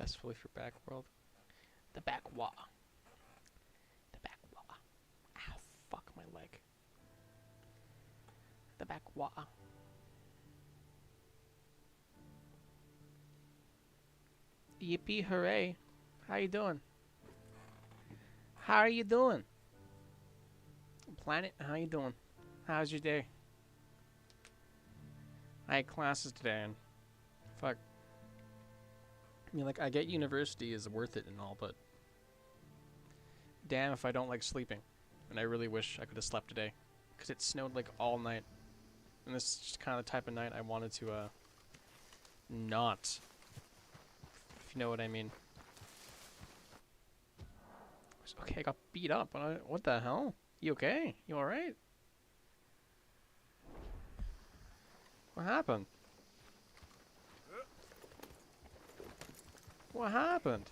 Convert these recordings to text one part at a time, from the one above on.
successfully for Backworld. The Backwa. The Backwa. Ah, fuck my leg. The Backwa. Yippee hooray. How you doing? How are you doing? Planet, how you doing? How's your day? I had classes today and fuck. I mean, like, I get university is worth it and all, but damn if I don't like sleeping. And I really wish I could have slept today. Because it snowed, like, all night. And this is just kind of the type of night I wanted to, not. If you know what I mean. Okay, I got beat up. What the hell? You okay? You alright? What happened? What happened?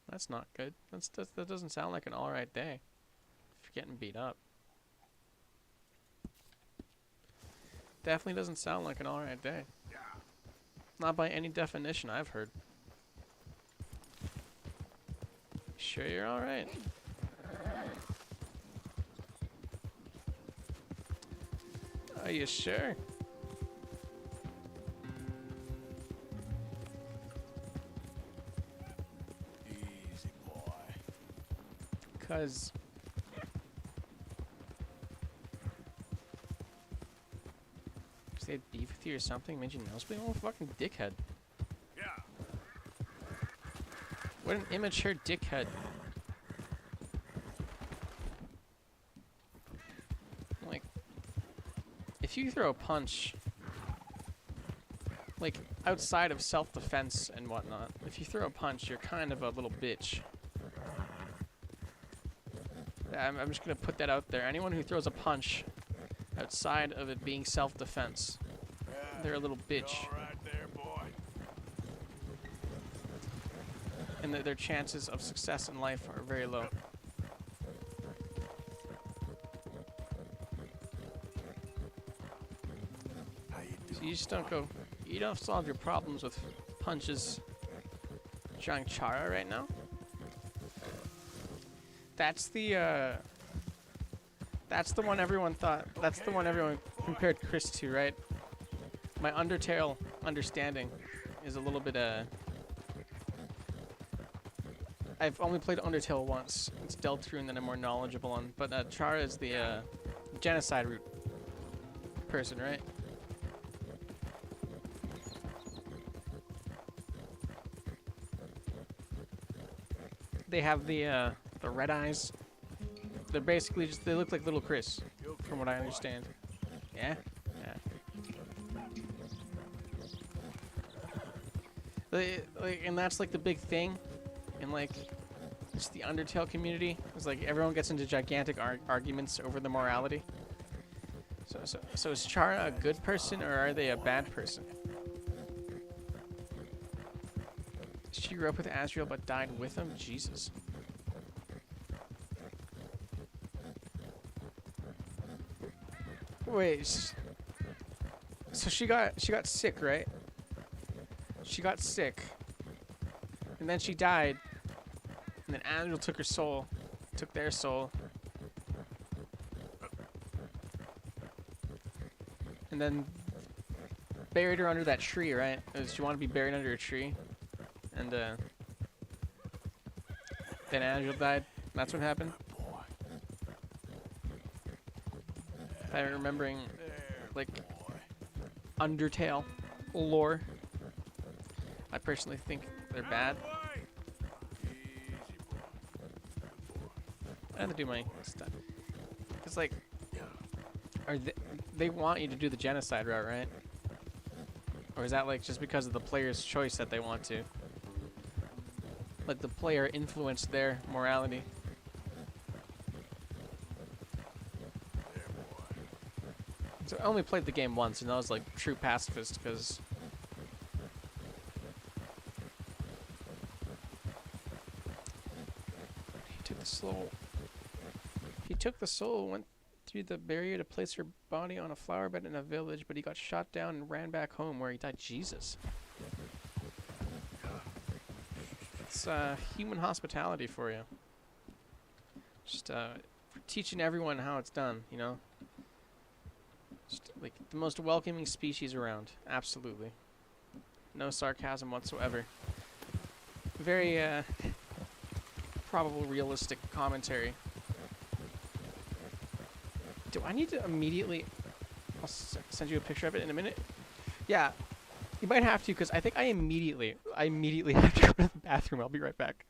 That's not good. That doesn't sound like an alright day. If you're getting beat up. Definitely doesn't sound like an alright day. Not by any definition I've heard. Sure you're alright? Are you sure? Easy boy. Cause they had beef with you or something, made you nose bleed? Oh, fucking dickhead. Yeah. What an immature dickhead. Like, if you throw a punch, like, outside of self-defense and whatnot, if you throw a punch, you're kind of a little bitch. I'm just gonna put that out there. Anyone who throws a punch outside of it being self-defense, they're a little bitch. All right there, boy. And their chances of success in life are very low. How you doing? So you just don't go, you don't solve your problems with punches. Trying Chara right now? That's the one everyone thought, that's the one everyone compared Chris to, right? My Undertale understanding is a little bit, I've only played Undertale once. It's Deltarune that I'm more knowledgeable on, but Chara is the genocide route person, right? They have the red eyes. They're basically just, they look like little Chris, from what I understand. Yeah? Yeah. And that's like the big thing in like just the Undertale community. It's like everyone gets into gigantic arguments over the morality. So is Chara a good person or are they a bad person? She grew up with Asriel but died with him? Jesus. Wait, so she got sick, right? She got sick, and then she died, and then Asriel took her soul, took their soul, and then buried her under that tree, right? She wanted to be buried under a tree, and then Asriel died. That's what happened. If I'm remembering, like, Undertale lore. I personally think they're bad. I have to do my stuff. It's like, they want you to do the genocide route, right? Or is that like just because of the player's choice that they want to? Like the player influenced their morality. So I only played the game once, and I was like true pacifist because he took the soul. He took the soul, went through the barrier to place her body on a flower bed in a village, but he got shot down and ran back home where he died. Jesus. It's human hospitality for you. Just teaching everyone how it's done, you know? Just like the most welcoming species around. Absolutely. No sarcasm whatsoever. Very probable realistic commentary. Do I need to immediately... I'll send you a picture of it in a minute. Yeah, you might have to, because I think I immediately have to go to the bathroom. I'll be right back.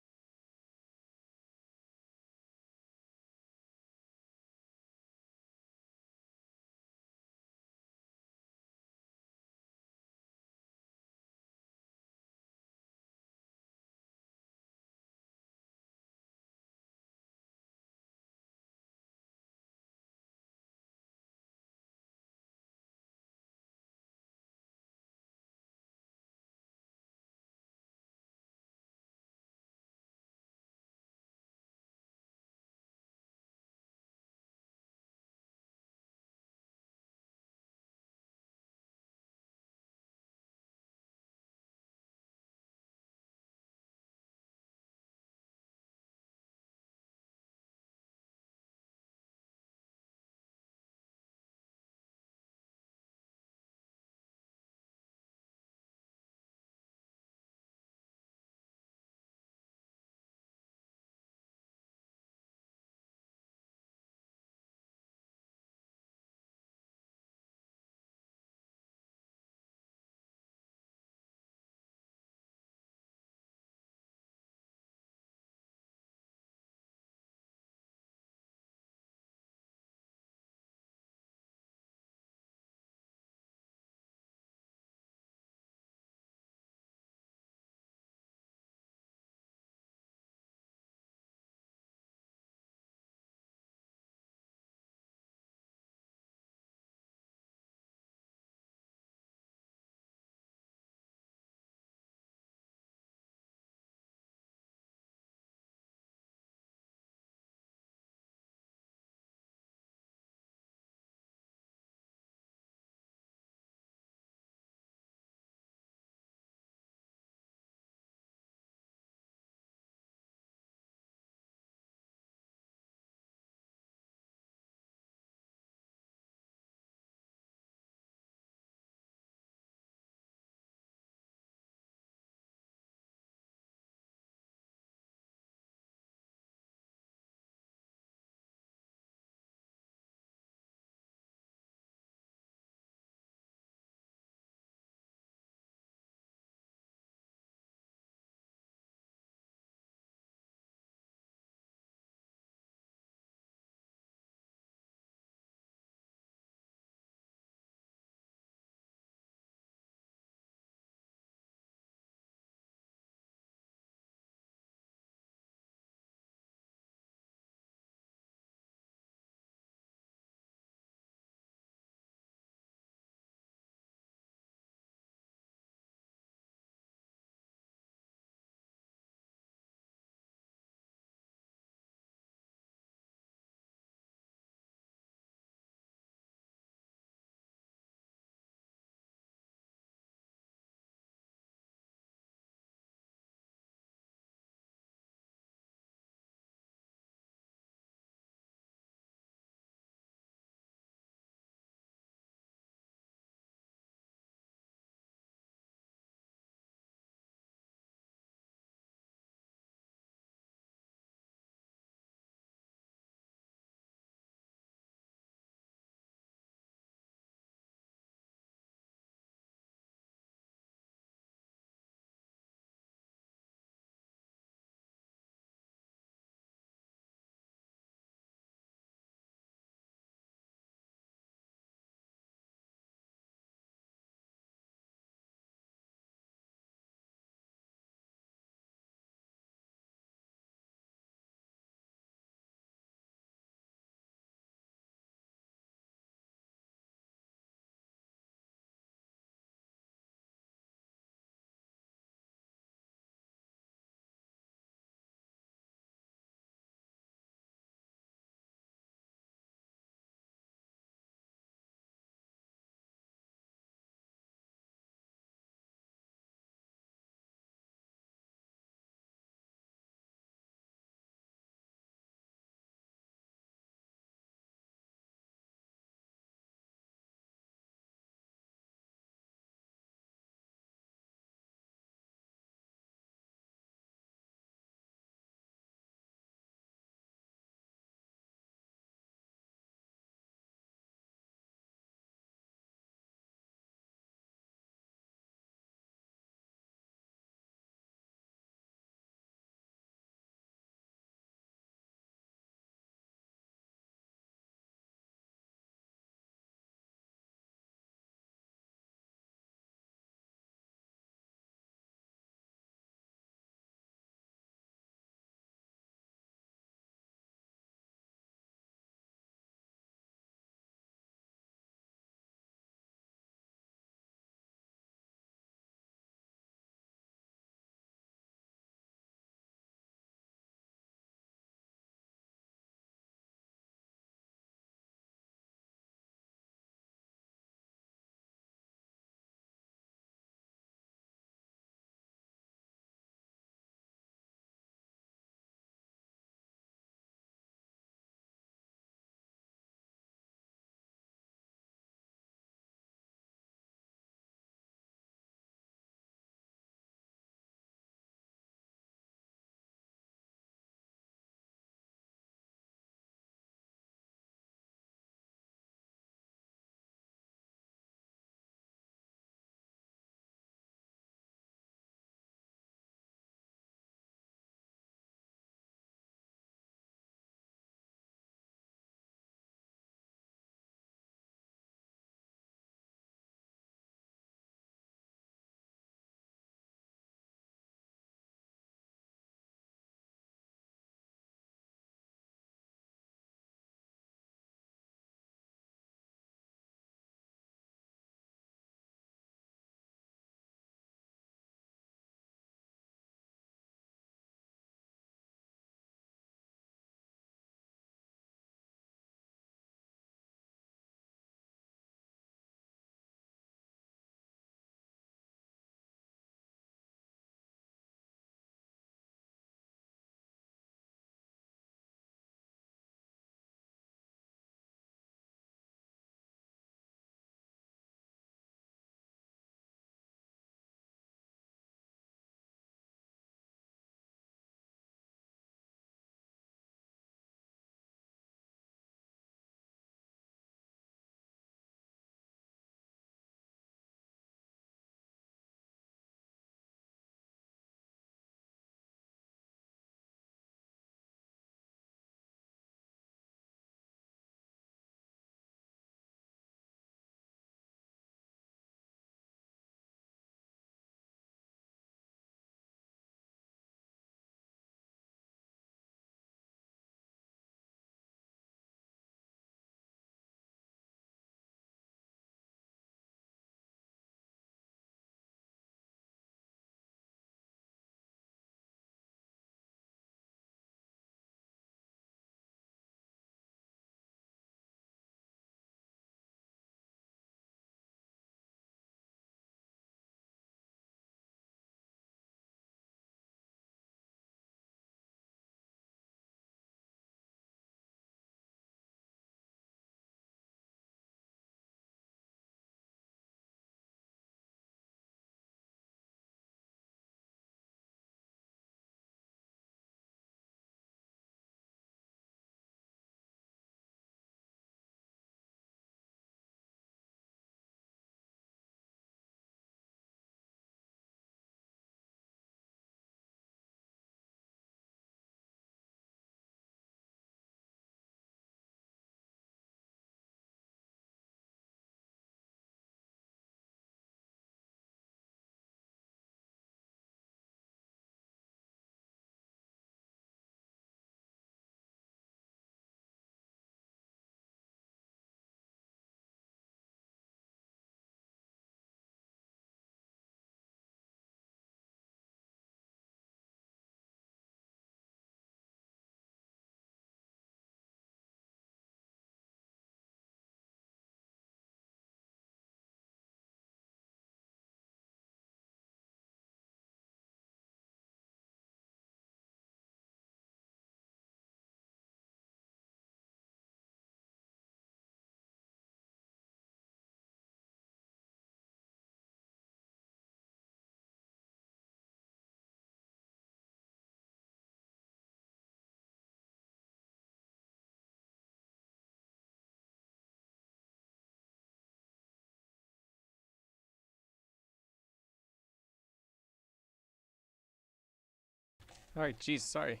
Alright, jeez, sorry.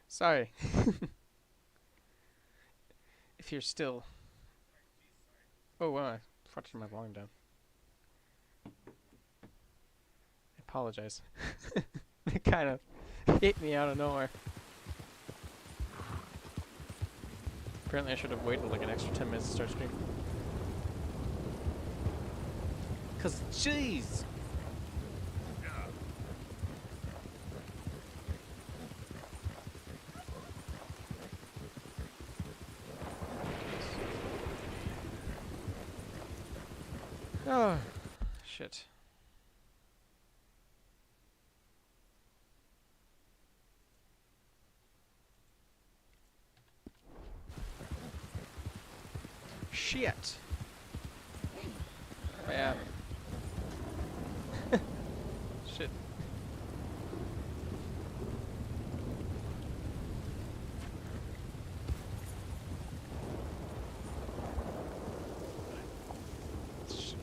Sorry. If you're still... Oh, wow, I forgot to turn my volume down. I apologize. It kind of hit me out of nowhere. Apparently I should have waited like an extra 10 minutes to start stream. Cause jeez! Oh, shit. Shit. Yeah. Shit.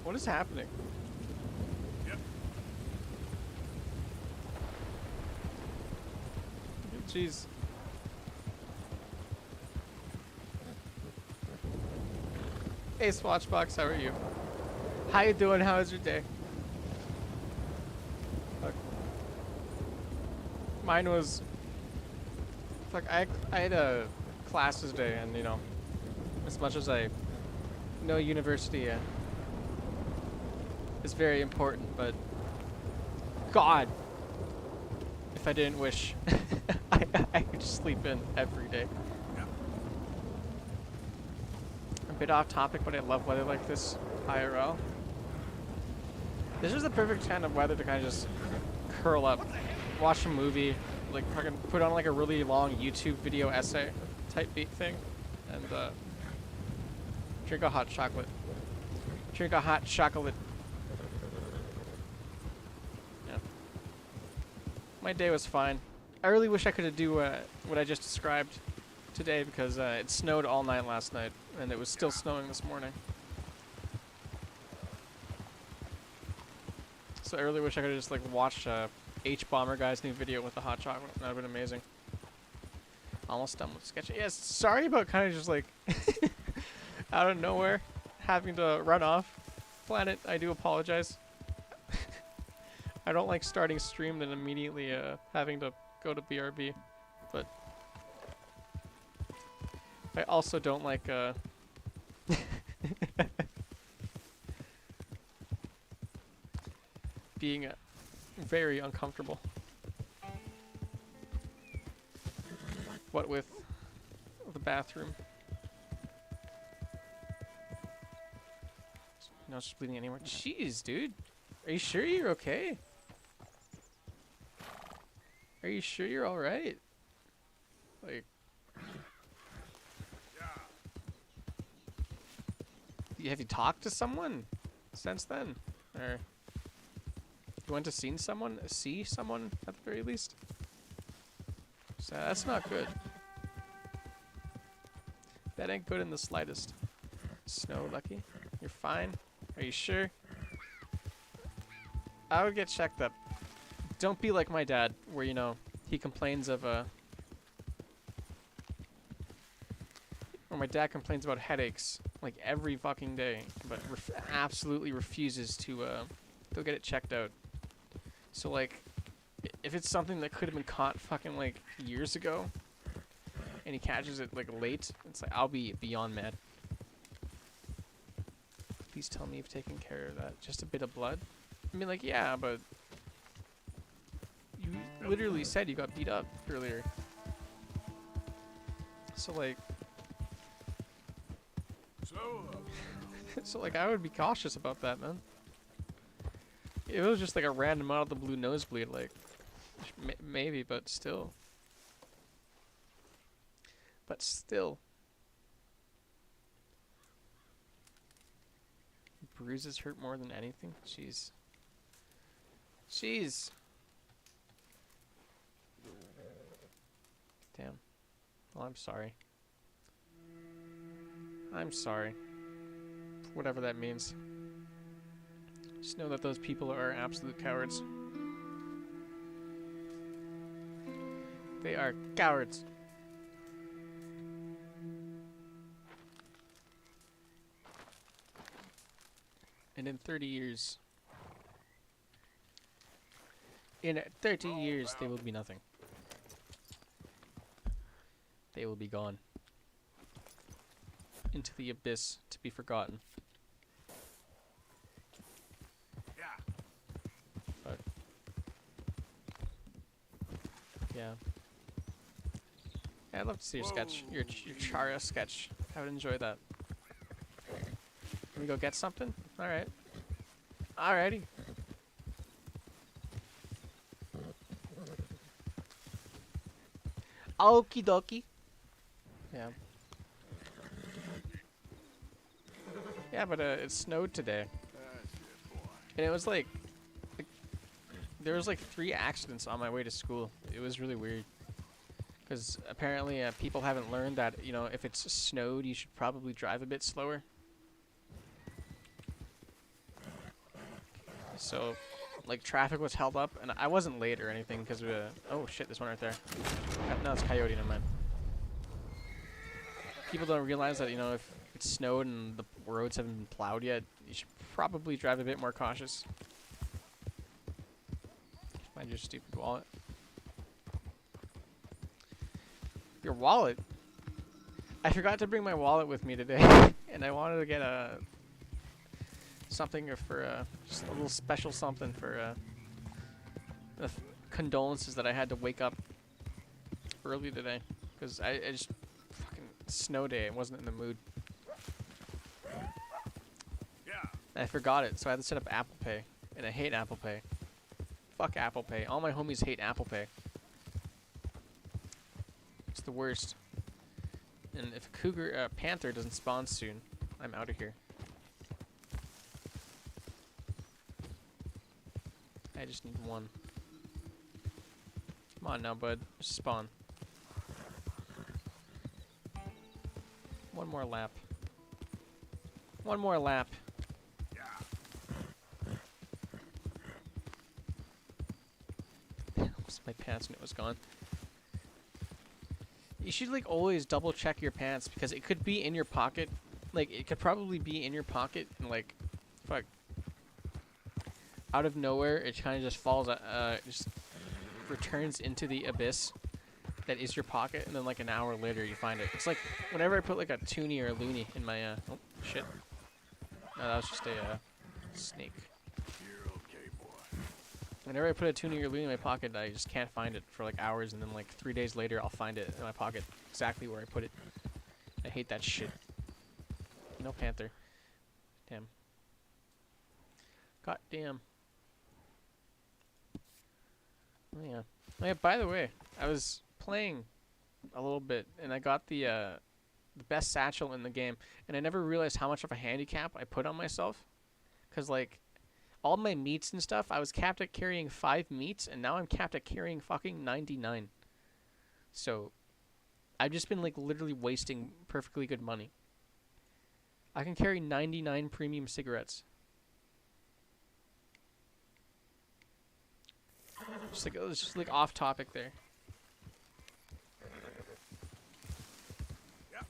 What is happening? Yep. Jeez. Hey Swatchbox, how are you? How you doing? How was your day? Fuck. Mine was... Fuck, I had a classes day, and you know, as much as I know university is very important, but God, if I didn't wish, I could just sleep in every day. A bit off topic, but I love weather like this IRL. This is the perfect kind of weather to kind of just curl up, watch a movie, like fucking put on like a really long YouTube video essay type beat thing, and drink a hot chocolate. Drink a hot chocolate. Yeah. My day was fine. I really wish I could do what I just described today, because it snowed all night last night, and it was still snowing this morning. So I really wish I could have just like watched H-Bomber guy's new video with the hot chocolate. That would have been amazing. Almost done with sketching. Yes, sorry about kind of just like out of nowhere having to run off planet. I do apologize. I don't like starting stream then immediately having to go to BRB, but I also don't like being very uncomfortable. What with the bathroom? No, it's just bleeding anymore. Jeez, dude. Are you sure you're okay? Are you sure you're alright? Like... Have you talked to someone since then? Or... You went to see someone at the very least? So that's not good. That ain't good in the slightest. Snow, Lucky. You're fine? Are you sure? I would get checked up. Don't be like my dad, where, you know, he complains of, or my dad complains about headaches, like, every fucking day, but absolutely refuses to, go get it checked out. So, like, if it's something that could have been caught fucking, like, years ago, and he catches it, like, late, it's like, I'll be beyond mad. Please tell me you've taken care of that. Just a bit of blood? I mean, like, yeah, but... You literally said you got beat up earlier. So, like... So, like, I would be cautious about that, man. It was just, like, a random out of the blue nosebleed, like... Maybe, but still. But still. Bruises hurt more than anything? Jeez. Jeez. Damn. Well, I'm sorry. I'm sorry. Whatever that means. Just know that those people are absolute cowards. They are cowards. And in 30 years... In 30 years, they will be nothing. They will be gone. Into the abyss to be forgotten. Yeah. But... yeah. Yeah, I'd love to see your sketch. Your Chara sketch. I would enjoy that. Can we go get something? Alright. Alrighty. Okie dokie. Yeah. Yeah, but it snowed today. That's it, boy. And it was like there was like 3 accidents on my way to school. It was really weird. Because apparently people haven't learned that, you know, if it's snowed, you should probably drive a bit slower. So, like, traffic was held up, and I wasn't late or anything because oh shit, there's one right there. No, it's coyote, never mind. People don't realize that, you know, if it's snowed and the roads haven't been plowed yet, you should probably drive a bit more cautious. Find your stupid wallet. Your wallet? I forgot to bring my wallet with me today, and I wanted to get something for just a little special something for the condolences that I had to wake up early today because I just fucking snow day. I wasn't in the mood. Yeah. And I forgot it, so I had to set up Apple Pay, and I hate Apple Pay. Fuck Apple Pay. All my homies hate Apple Pay. It's the worst. And if a panther doesn't spawn soon, I'm out of here. I just need one. Come on now, bud. Just spawn. One more lap. One more lap. Lost my pants and it was gone. You should like always double check your pants because it could be in your pocket. Like it could probably be in your pocket and like, fuck. Out of nowhere, it kind of just falls, just returns into the abyss that is your pocket, and then like an hour later you find it. It's like whenever I put like a toonie or a loony in my, oh shit. No, that was just a snake. You're okay, boy. Whenever I put a toonie or loony in my pocket, I just can't find it for like hours, and then like 3 days later I'll find it in my pocket, exactly where I put it. I hate that shit. No panther. Damn. God damn. Oh yeah. Oh yeah, by the way, I was playing a little bit and I got the best satchel in the game, and I never realized how much of a handicap I put on myself. Cause like all my meats and stuff, I was capped at carrying 5 meats, and now I'm capped at carrying fucking 99. So I've just been like literally wasting perfectly good money. I can carry 99 premium cigarettes. Just like, it was just like off topic there. Yeah.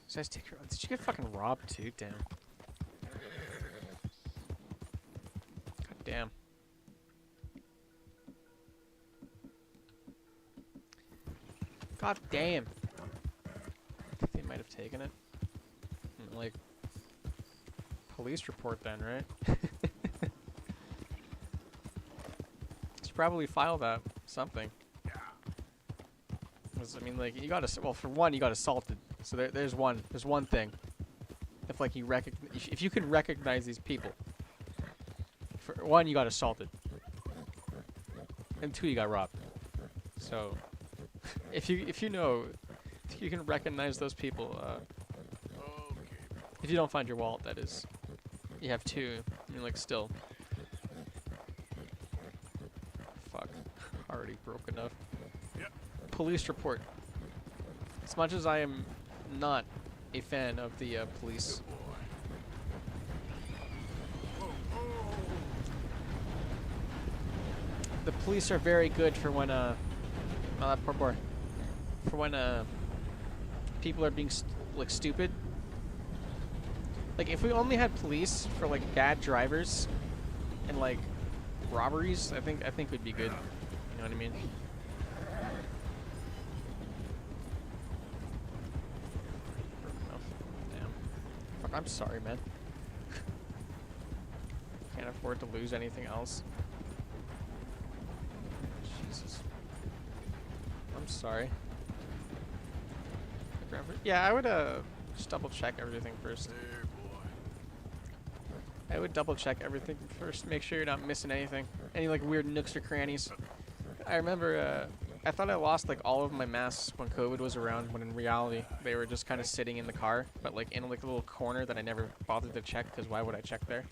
So did you get fucking robbed too? Damn. God damn. God damn. They might have taken it. Like, police report then, right? Should probably file that something. Yeah. 'Cause, I mean, like, you got well, for one, you got assaulted. So there's one thing. If like if you can recognize these people. For one, you got assaulted, and 2, you got robbed. So, if you know. You can recognize those people. Okay. If you don't find your wallet, that is. You have 2. You're like still. Fuck. Already broke enough. Yep. Police report. As much as I am not a fan of the police. The police are very good for when oh, that poor boy. For when people are being like stupid. Like if we only had police for like bad drivers and like robberies, I think we'd be good. You know what I mean? Oh, damn. Fuck, I'm sorry, man. Can't afford to lose anything else. Jesus. I'm sorry. Yeah, I would just double check everything first. I would double check everything first, make sure you're not missing anything. Any like weird nooks or crannies. I remember I thought I lost like all of my masks when COVID was around, when in reality they were just kind of sitting in the car, but like in like a little corner that I never bothered to check, because why would I check there?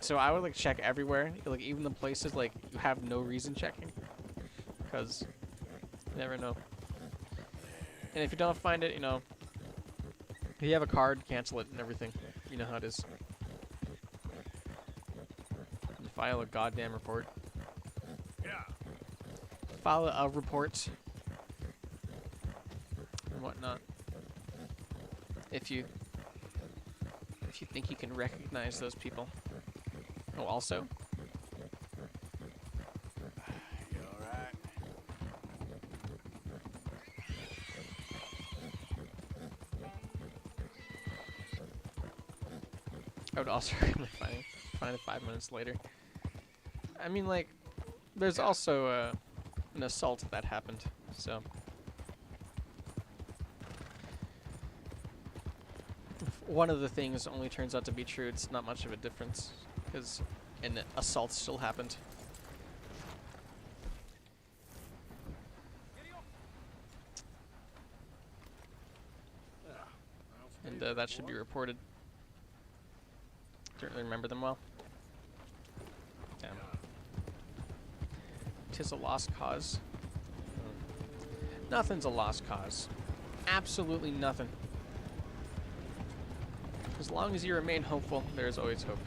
So I would like check everywhere, like even the places like you have no reason checking, because you never know. And if you don't find it, you know, if you have a card, cancel it and everything. You know how it is. And file a goddamn report. Yeah. File a report and whatnot. If you think you can recognize those people. Oh, also. You alright? I would also recommend find it 5 minutes later. I mean, like, there's also an assault that happened, so. If one of the things only turns out to be true, it's not much of a difference, because an assault still happened. And that should be reported. Don't really remember them well. Damn. 'Tis a lost cause. Nothing's a lost cause. Absolutely nothing. As long as you remain hopeful, there's always hope.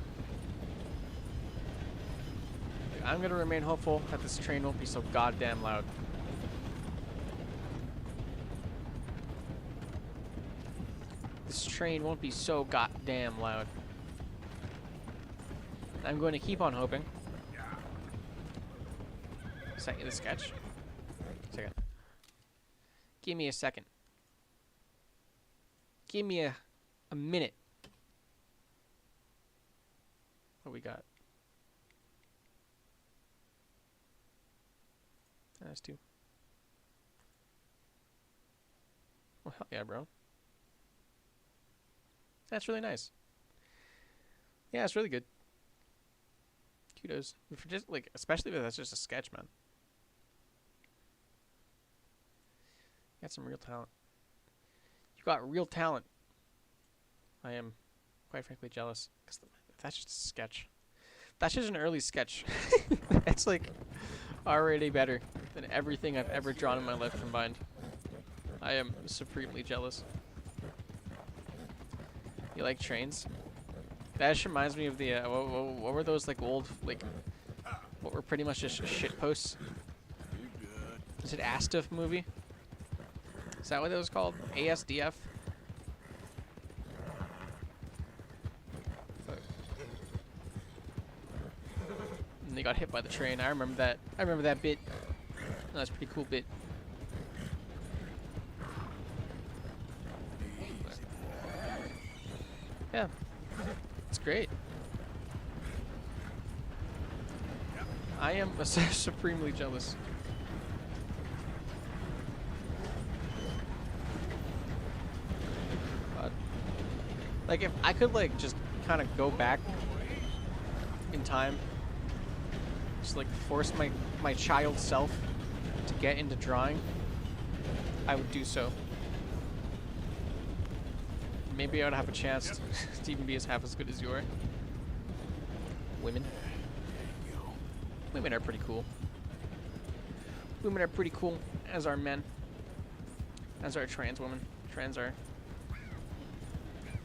I'm gonna remain hopeful that this train won't be so goddamn loud. This train won't be so goddamn loud. I'm going to keep on hoping. Sent you the sketch. Second. Give me a second. Give me a minute. What we got? That's two. Well, hell yeah, bro. That's really nice. Yeah, it's really good. Kudos. For just like, especially if that's just a sketch, man. You got some real talent. You got real talent. I am, quite frankly, jealous. Because that's just a sketch. That's just an early sketch. It's like already better than everything I've ever drawn in my life combined. I am supremely jealous. You like trains? That just reminds me of the, what were those like old, like, what were pretty much just shit posts? You good? Is it ASDF movie? Is that what it was called? ASDF? And they got hit by the train. I remember that. I remember that bit. That's a pretty cool bit. Yeah. It's great. I am supremely jealous. God. Like, if I could, like, just kind of go back in time, just, like, force my child self to get into drawing, I would do so. Maybe I would have a chance to even be half as good as you are. Women. Women are pretty cool. Women are pretty cool, as are men. As are trans women. Trans are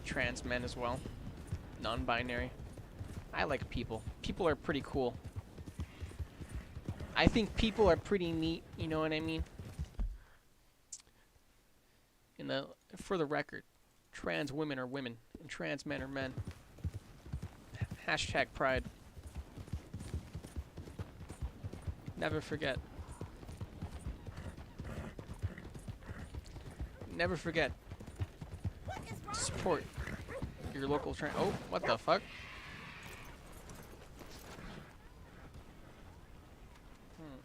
trans men as well. Non-binary. I like people. People are pretty cool. I think people are pretty neat, you know what I mean? For the record, trans women are women and trans men are men. Hashtag pride. Never forget. Never forget to support your local trans. Oh, what the fuck?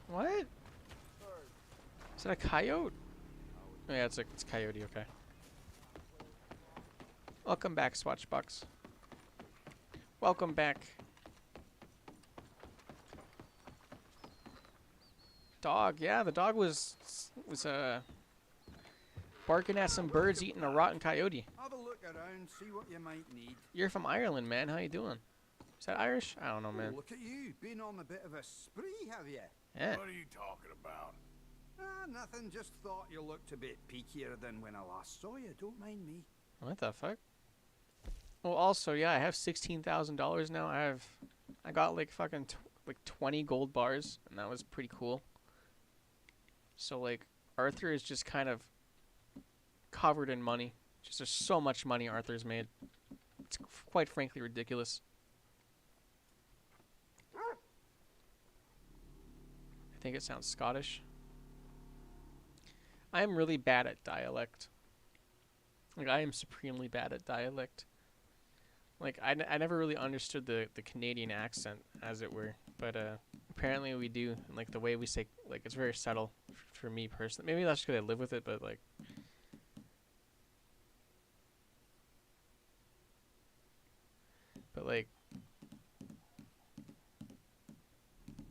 What? Is that a coyote? Oh yeah, it's coyote, okay. Welcome back, Swatchbox. Welcome back. Dog, yeah, the dog was barking at some birds eating a rotten coyote. Have a look around, see what you might need. You're from Ireland, man. How you doing? Is that Irish? I don't know, man. Oh, look at you, been on a bit of a spree, have you? Yeah. What are you talking about? Ah, nothing, just thought you looked a bit peakier than when I last saw you, don't mind me. What the fuck? Well, also, yeah, I have $16,000 now. I got like fucking like 20 gold bars, and that was pretty cool. So like, Arthur is just kind of covered in money. Just there's so much money Arthur's made. It's quite frankly ridiculous. I think it sounds Scottish. I am really bad at dialect. Like, I am supremely bad at dialect. Like, I never really understood the Canadian accent, as it were. But apparently we do. And, like, the way we say, like, it's very subtle for me personally. Maybe that's because I live with it, but, like... But, like...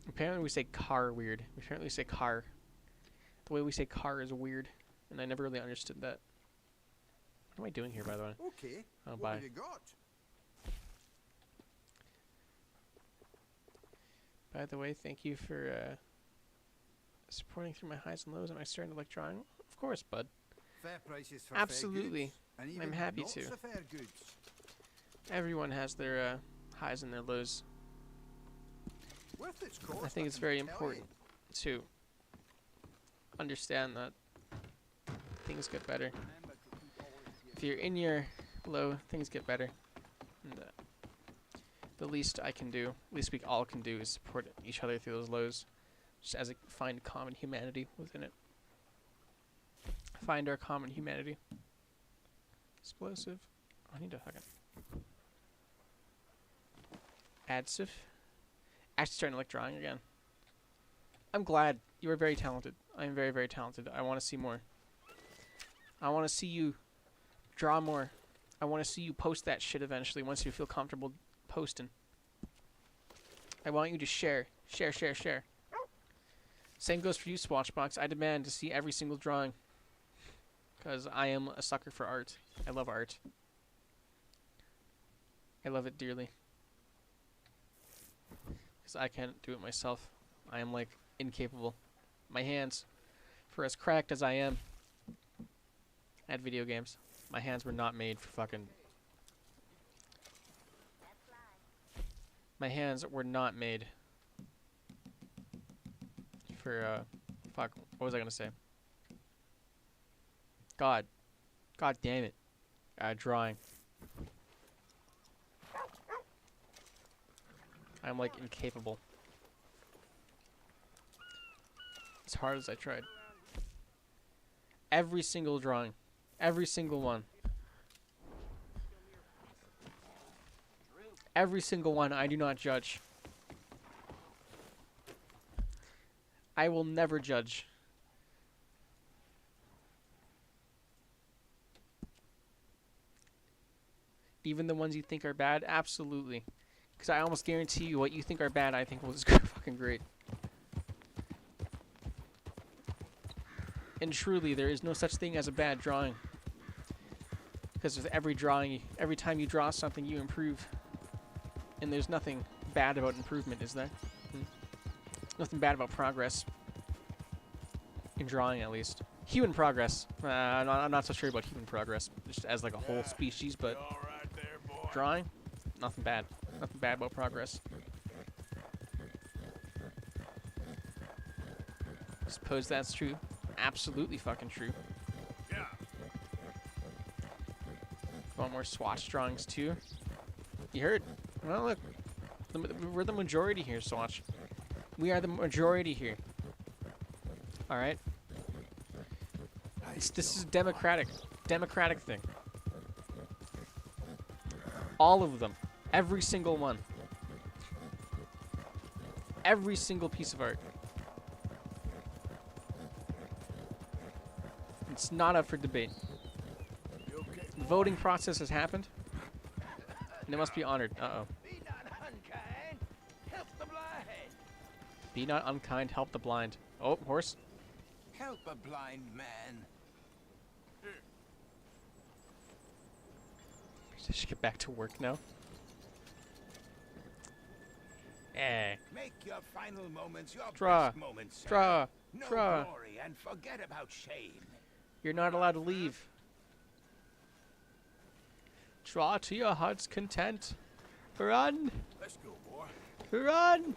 Apparently we say car weird. Apparently we say car. The way we say car is weird. And I never really understood that. What am I doing here, by the way? Okay, Oh, what bye. have you got? By the way, thank you for supporting through my highs and lows. Am I starting to like drawing? Of course, bud. Fair prices for Absolutely. fair goods, and even I'm happy not to. so fair goods. Everyone has their highs and their lows. Worth its cost, I think it's can very tell important to understand that things get better. you. Remember to keep always If you're in your low, things get better. And the least I can do, least we all can do, is support each other through those lows, just as find common humanity within it. Find our common humanity. Explosive. I need to fucking adsive. Actually starting to like drawing again. I'm glad. You are very talented. I am very, very talented. I want to see more. I want to see you draw more. I want to see you post that shit eventually once you feel comfortable posting. I want you to share. Share, share, share. Same goes for you, Swatchbox. I demand to see every single drawing. Because I am a sucker for art. I love art. I love it dearly. Because I can't do it myself. I am, like, incapable. My hands, for as cracked as I am at video games, my hands were not made for fucking... My hands were not made for, fuck, what was I gonna say? God. God damn it. Drawing. I'm, like, incapable. As hard as I tried. Every single drawing. Every single one. Every single one I do not judge. I will never judge. Even the ones you think are bad? Absolutely. Because I almost guarantee you what you think are bad, I think was fucking great. And truly, there is no such thing as a bad drawing. Because with every drawing, every time you draw something, you improve. And there's nothing bad about improvement, is there? Nothing bad about progress. In drawing, at least. Human progress. I'm not so sure about human progress, just as like a whole species, You but all right there, boy? drawing, nothing bad. Nothing bad about progress. Suppose that's true. Absolutely fucking true. Yeah. Want more swatch drawings too? You heard? Well, look, we're the majority here, Swatch. We are the majority here. All right. This is a democratic thing. All of them, every single one, every single piece of art. It's not up for debate. You okay? The voting process has happened, and it must be honored. Uh-oh. Be not unkind. Help the blind. Be not unkind, help the blind. Oh, horse. Help a blind man. I should get back to work now. Eh. Make your final moments your Draw. best moments, sir. Draw. No Draw. glory and forget about shame. You're not allowed to leave. Draw to your heart's content. Run! Let's go, boy. Run!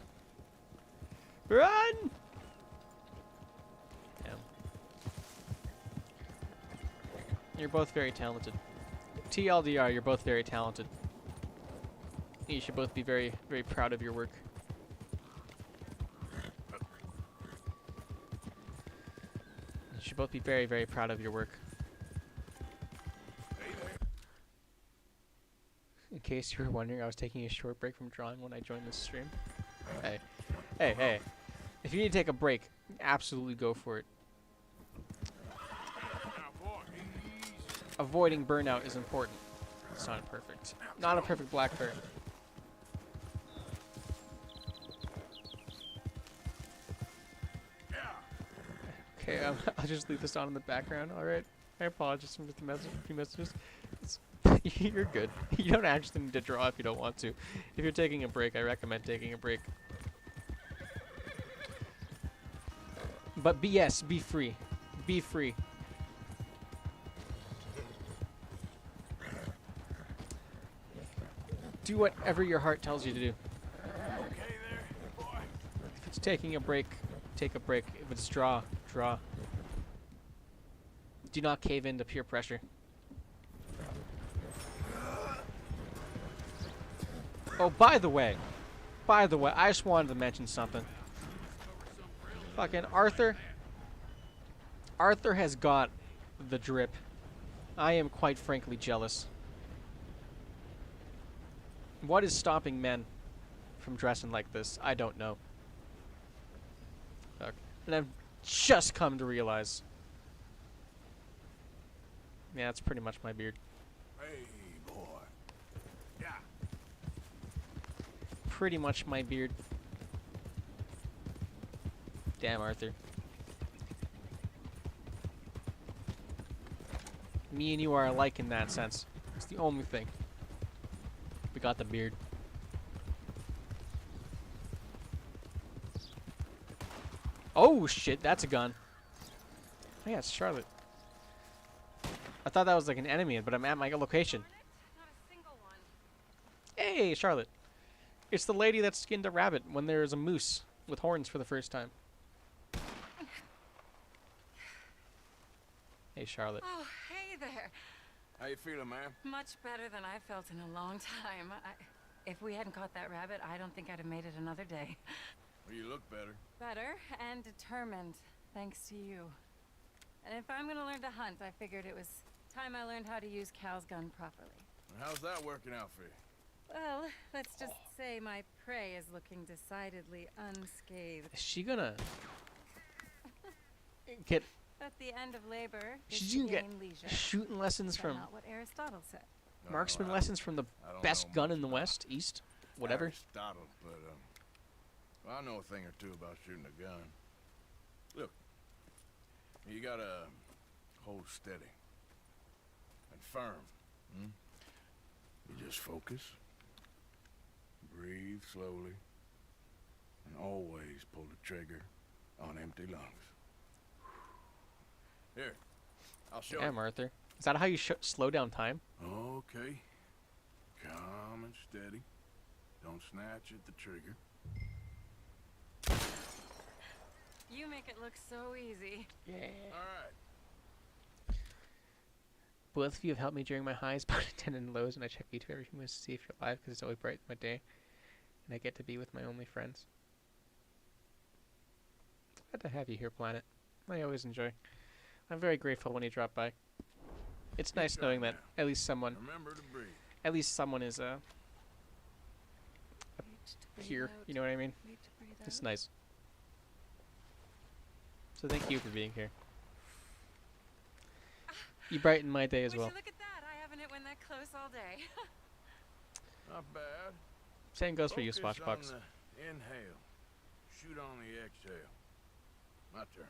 Run! Damn. You're both very talented. TLDR, you're both very talented. You should both be very, very proud of your work. You should both be very, very proud of your work. Hey there. In case you were wondering, I was taking a short break from drawing when I joined this stream. Hey. Hey, hey. If you need to take a break, absolutely go for it. Now, boy, easy. Avoiding burnout is important. It's not perfect. Not a perfect black bear. Yeah. Okay, I'll just leave this on in the background, alright? I apologize for the few messages. You're good. You don't actually need to draw if you don't want to. If you're taking a break, I recommend taking a break. But yes, be free. Be free. Do whatever your heart tells you to do. Okay there, boy. If it's taking a break, take a break. If it's draw, draw. Do not cave into peer pressure. Oh, by the way, I just wanted to mention something. Fucking Arthur. Arthur has got the drip. I am quite frankly jealous. What is stopping men from dressing like this? I don't know. Okay. And I've just come to realize. Yeah, that's pretty much my beard. Hey, boy. Yeah. Pretty much my beard. Damn, Arthur. Me and you are alike in that sense. It's the only thing. We got the beard. Oh shit, that's a gun. Oh yeah, it's Charlotte. I thought that was like an enemy, but I'm at my location. Not a single one. Hey, Charlotte. It's the lady that skinned a rabbit when there's a moose with horns for the first time. Hey, Charlotte. Oh, hey there. How you feeling, man? Much better than I felt in a long time. If we hadn't caught that rabbit, I don't think I'd have made it another day. Well, you look better. Better and determined, thanks to you. And if I'm gonna learn to hunt, I figured it was time I learned how to use Cal's gun properly. And how's that working out for you? Well, let's just say my prey is looking decidedly unscathed. Is she gonna get At the end of labor, is She's to gonna get gain leisure. shooting lessons Is that from not what Aristotle said? No, marksman I- lessons from the I don't best know gun much in the about West, East, whatever? Aristotle, but well, I know a thing or two about shooting a gun. Look, you gotta hold steady and firm. Hmm? You just focus, breathe slowly, and always pull the trigger on empty lungs. Here, I'll show Damn, Arthur. Is that how you slow down time? you. Okay. Calm and steady. Don't snatch at the trigger. You make it look so easy. Yeah. All right. Both of you have helped me during my highs, pun intended, and lows, and I check you two every few minutes to see if you're alive because it's always bright in my day, and I get to be with my only friends. Glad to have you here, Planet. I always enjoy. I'm very grateful when you drop by. It's nice Keep knowing going that now. at least someone is here. You know what I mean? It's nice. So thank you for being here. You brighten my day as Would well. you look at that? I haven't it when that close all day. Not bad. Same goes for you, Focus Swashbox. on the inhale. Shoot on the exhale. My turn.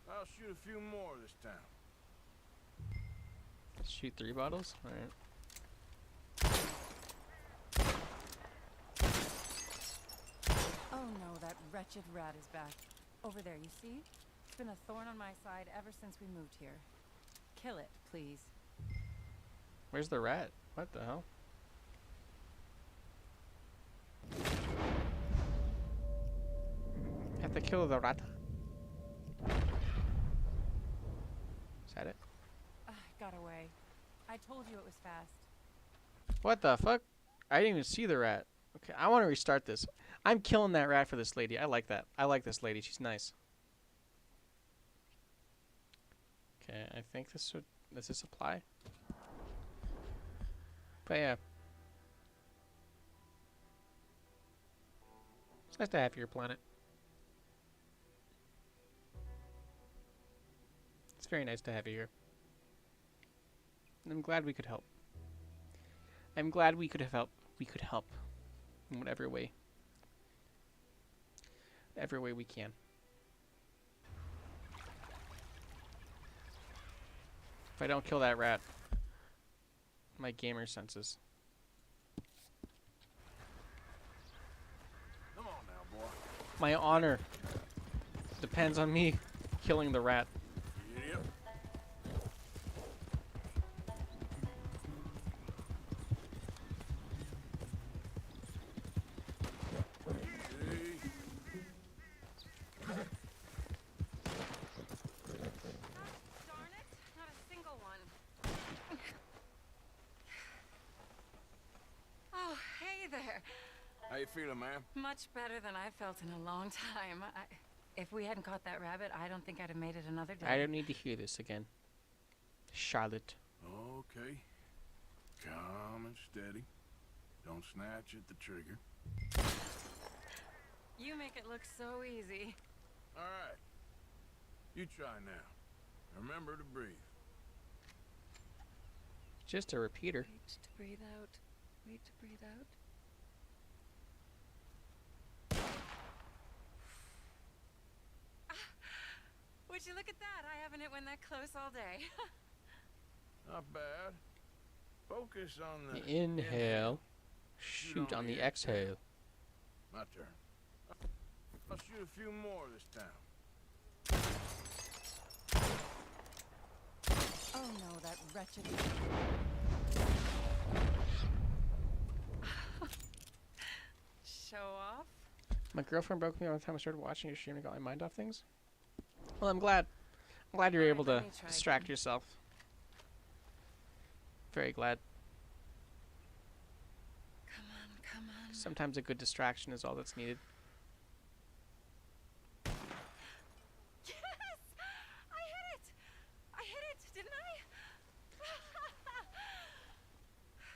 I'll shoot a few more this time. Shoot 3 bottles? Alright. Oh no, that wretched rat is back. Over there, you see? It's been a thorn on my side ever since we moved here. Kill it, please. Where's the rat? What the hell? Have to kill the rat. Is that it? It got away. I told you it was fast. What the fuck? I didn't even see the rat. Okay, I want to restart this. I'm killing that rat for this lady. I like that. I like this lady. She's nice. Okay, I think this would... Does this apply? But yeah. It's nice to have your planet. It's very nice to have you here. And I'm glad we could help. I'm glad we could have helped. We could help in whatever way. Every way we can. If I don't kill that rat, my gamer senses. Come on now, boy. My honor depends on me killing the rat. Giddy up. Easy. Darn it, not a single one. Oh, hey there. How you feeling, ma'am? Much better than I felt in a long time. If we hadn't caught that rabbit, I don't think I'd have made it another day. I don't need to hear this again. Charlotte. Okay. Calm and steady. Don't snatch at the trigger. You make it look so easy. All right. You try now. Remember to breathe. Just a repeater. Wait to breathe out. Wait to breathe out. Would you look at that? I haven't it when that close all day. Not bad. Focus on the Inhale. Shoot on the exhale. My turn. I'll shoot a few more this time. Oh no, that wretched... Show off? My girlfriend broke me all the time I started watching your stream and got my mind off things. Well, I'm glad. I'm glad you're Alright, able to let me try distract again. yourself. Very glad. Come on. Sometimes a good distraction is all that's needed. Yes! I hit it, didn't I?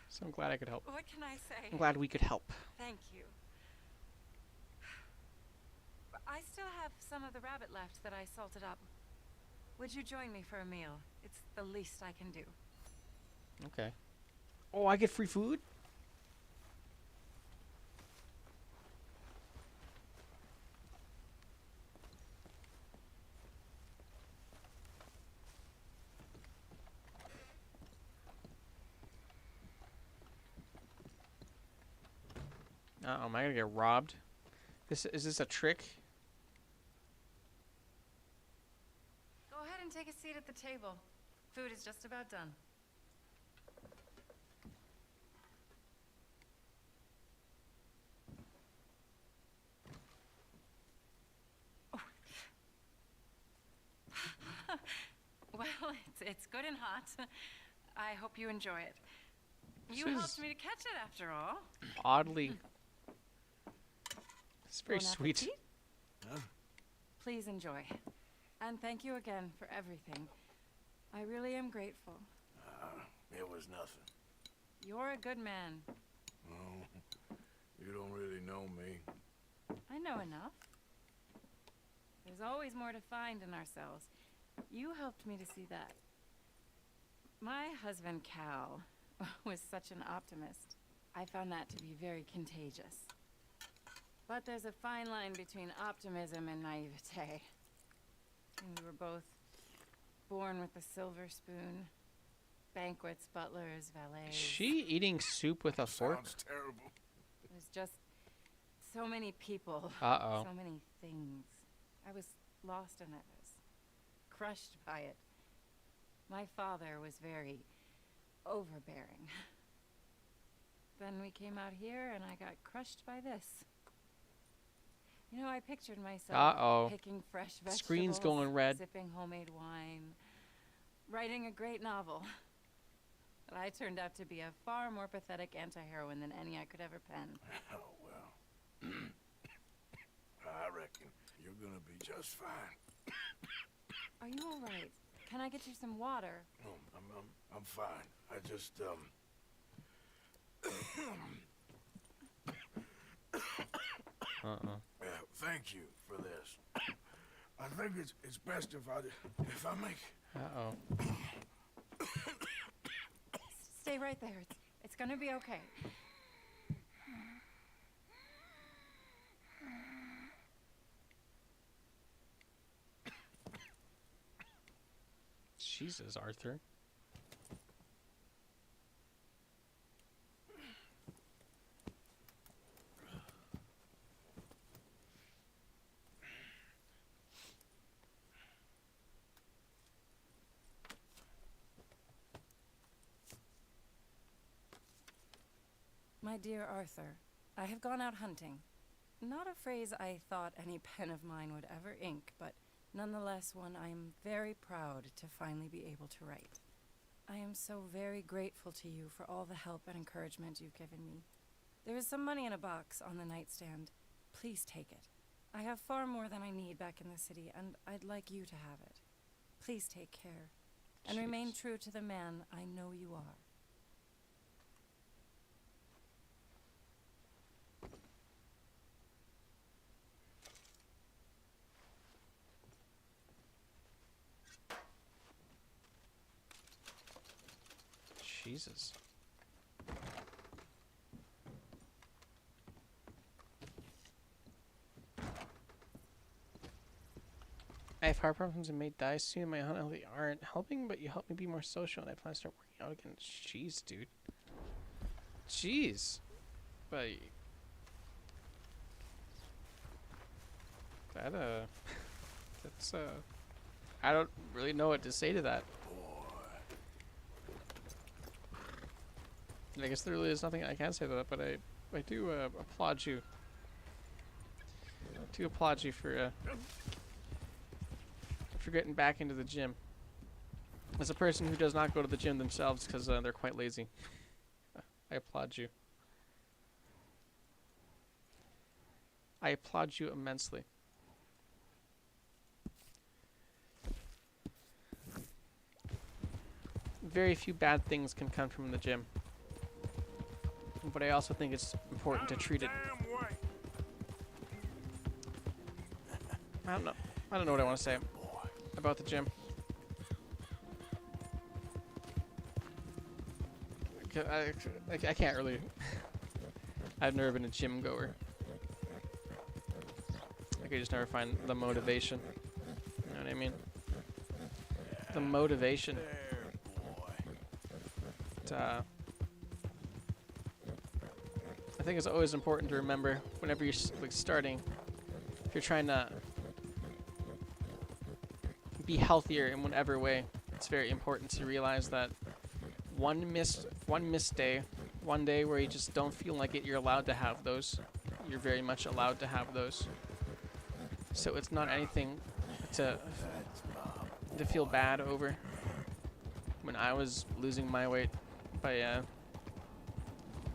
So I'm glad I could help. What can I say? I'm glad we could help. Thank you. But I still have some of the rabbit left that I salted up. Would you join me for a meal? It's the least I can do. Okay. Oh, I get free food? Uh-oh, am I gonna get robbed? Is this a trick? Go ahead and and take a seat at the table. Food is just about done. Well, it's good and hot. I hope you enjoy it. You This helped is- me to catch it after all. Oddly. It's very Bon sweet. appetit. Huh? Please enjoy. And thank you again for everything. I really am grateful. It was nothing. You're a good man. Oh, you don't really know me. I know enough. There's always more to find in ourselves. You helped me to see that. My husband, Cal, was such an optimist. I found that to be very contagious. But there's a fine line between optimism and naivete. And we were both born with a silver spoon. Banquets, butlers, valets. Is she eating soup with a fork? Sounds terrible. There's just so many people. Uh-oh. So many things. I was lost in it. I was crushed by it. My father was very overbearing. Then we came out here and I got crushed by this. You know, I pictured myself Uh-oh. picking fresh vegetables, Screen's going red. sipping homemade wine, writing a great novel. But I turned out to be a far more pathetic anti-heroine than any I could ever pen. Oh, well. I reckon you're gonna be just fine. Are you all right? Can I get you some water? No, I'm fine. I just, Uh-oh. thank you for this. I think it's best if I make... Uh-oh. Stay right there. It's gonna be okay. Jesus, Arthur. My dear Arthur, I have gone out hunting. Not a phrase I thought any pen of mine would ever ink, but nonetheless one I am very proud to finally be able to write. I am so very grateful to you for all the help and encouragement you've given me. There is some money in a box on the nightstand. Please take it. I have far more than I need back in the city, and I'd like you to have it. Please take care, and remain Jeez. true to the man I know you are. Jesus. I have heart problems and may die soon. My unhealthy aren't helping, but you help me be more social, and I plan to start working out again. Jeez, dude. Jeez. But that that's I don't really know what to say to that. I guess there really is nothing I can say to that, but I do applaud you. I do applaud you for getting back into the gym. As a person who does not go to the gym themselves because they're quite lazy, I applaud you. I applaud you immensely. Very few bad things can come from the gym. But I also think it's important to treat it. I don't know. I don't know what I want to say about the gym. I can't really. I've never been a gym goer. I could just never find the motivation. You know what I mean? The motivation. I think it's always important to remember whenever you're like starting, if you're trying to be healthier in whatever way, it's very important to realize that one missed day, one day where you just don't feel like it, you're allowed to have those. You're very much allowed to have those. So it's not anything to feel bad over. When I was losing my weight by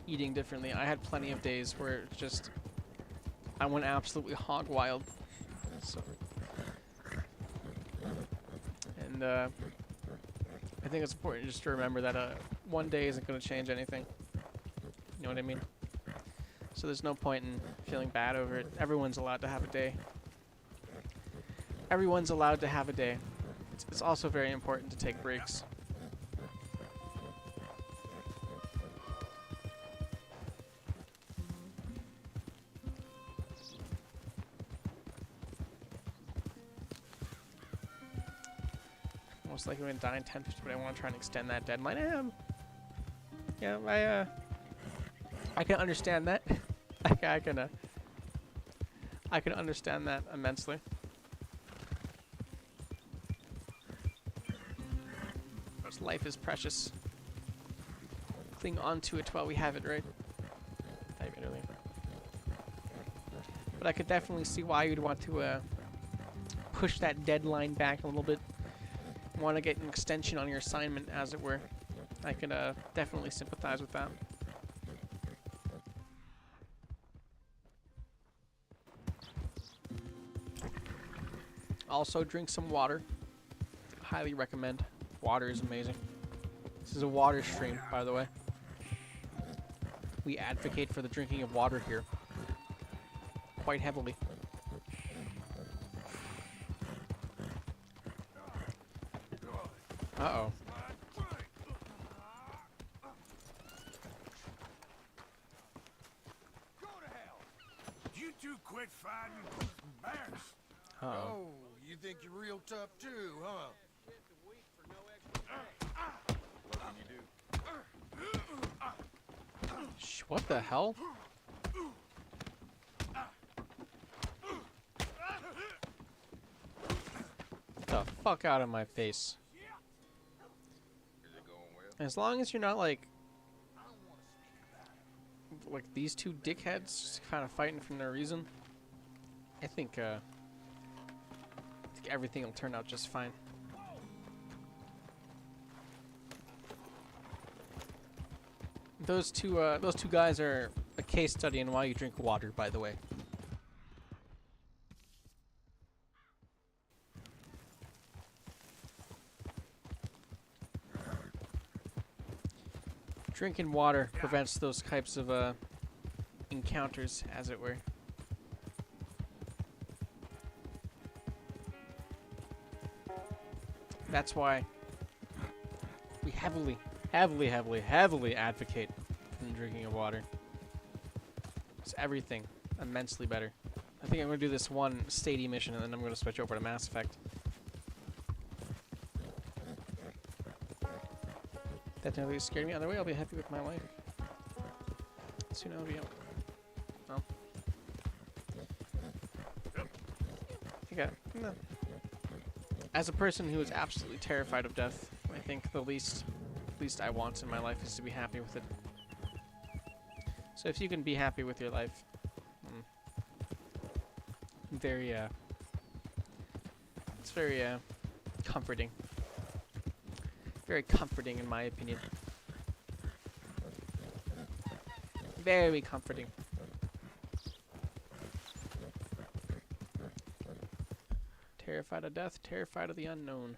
eating differently, I had plenty of days where it just I went absolutely hog wild. So, and I think it's important just to remember that one day isn't going to change anything. You know what I mean? So there's no point in feeling bad over it. Everyone's allowed to have a day. Everyone's allowed to have a day. It's also very important to take breaks. Most likely going to die in 10:50, but I want to try and extend that deadline. Yeah, I can understand that. I can understand that immensely. Because life is precious. Cling on to it while we have it, right? Earlier. But I could definitely see why you'd want to push that deadline back a little bit. Want to get an extension on your assignment, as it were. I can definitely sympathize with that. Also, drink some water. Highly recommend. Water is amazing. This is a water stream, by the way. We advocate for the drinking of water here. Quite heavily. Uh-oh. Go to hell! You two quit fighting. Embarrassed. Uh-oh. Oh, you think you're real tough too, huh? What can you do? Shh, what the hell? Get the fuck out of my face. Is it going well? As long as you're not like these two dickheads just kind of fighting for no reason, I think everything will turn out just fine. Those two guys are a case study in why you drink water, by the way. Drinking water prevents those types of encounters, as it were. That's why we heavily advocate for the drinking of water. It's everything immensely better. I think I'm going to do this one Stadia mission, and then I'm going to switch over to Mass Effect. That nearly scared me. Either way, I'll be happy with my life. Soon I'll be out. Well. No. As a person who is absolutely terrified of death, I think the least I want in my life is to be happy with it. So if you can be happy with your life, it's very comforting. Very comforting, in my opinion. Very comforting. Terrified of death, terrified of the unknown.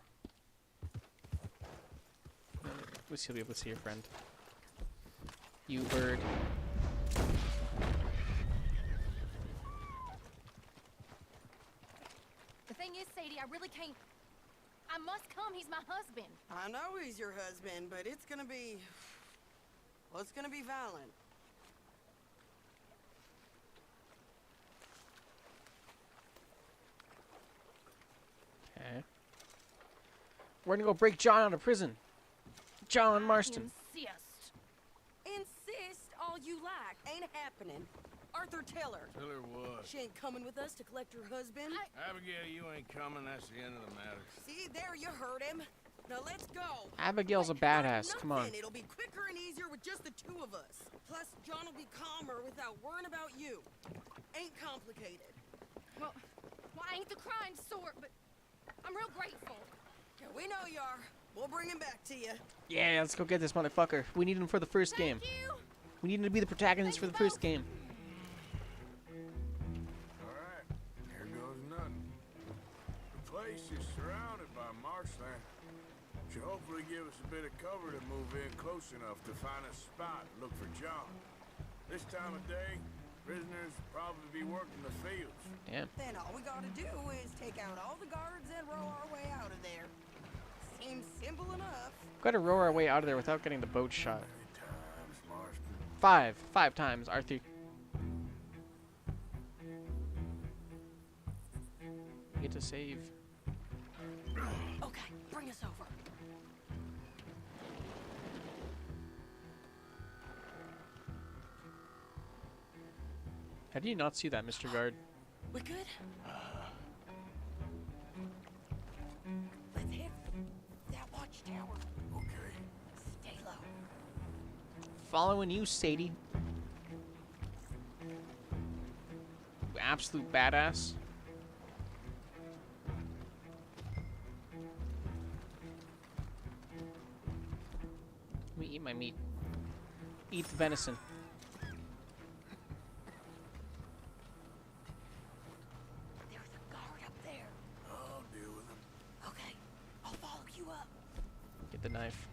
At least you'll be able to see your friend. You bird. The thing is, Sadie, I really can't. I must come. He's my husband. I know he's your husband, but it's gonna be... well, it's gonna be violent. Okay. We're gonna go break John out of prison. John Marston. Insist. Insist all you like. Ain't happening. Arthur, tell her. Tell her what? She ain't coming with us to collect her husband. Abigail, you ain't coming. That's the end of the matter. See, there you heard him. Now let's go. Abigail's a Not badass. Come on. nothing. It'll be quicker and easier with just the two of us. Plus, John will be calmer without worrying about you. Ain't complicated. Well, I ain't the crying sort, but I'm real grateful. Yeah, we know you are. We'll bring him back to you. Yeah, let's go get this motherfucker. We need him for the first game. Thank you. We need him to be the protagonist for the first game. Alright, here goes nothing. The place is surrounded by marshland. Should hopefully give us a bit of cover to move in close enough to find a spot and look for John. This time of day, prisoners will probably be working the fields. Damn. Then all we gotta do is take out all the guards and row our way out of there. Seems simple enough. Gotta row our way out of there without getting the boat shot. Many times, Marston. 5 times, Arthur. You get to save. Okay, bring us over. How do you not see that, Mr. Guard? We good? Let's hit that watchtower. Okay. Stay low. Following you, Sadie. You absolute badass. Let me eat my meat. Eat the venison. There's a guard up there. I'll deal with him. Okay, I'll follow you up. Get the knife.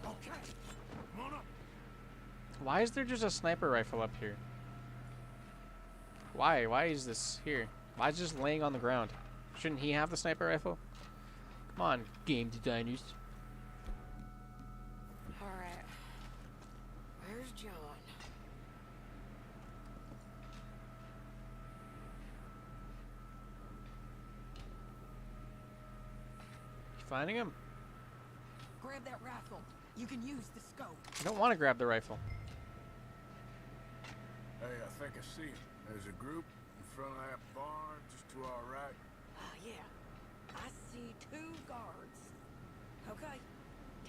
Okay. Come on up. Why is there just a sniper rifle up here? Why? Why is this here? Why is it just laying on the ground? Shouldn't he have the sniper rifle? Come on, game designers. All right. Where's John? You finding him? Grab that rifle. You can use the scope. I don't want to grab the rifle. Hey, I think I see him. There's a group in front of that barn just to our right. Ah, yeah. I see 2 guards. Okay,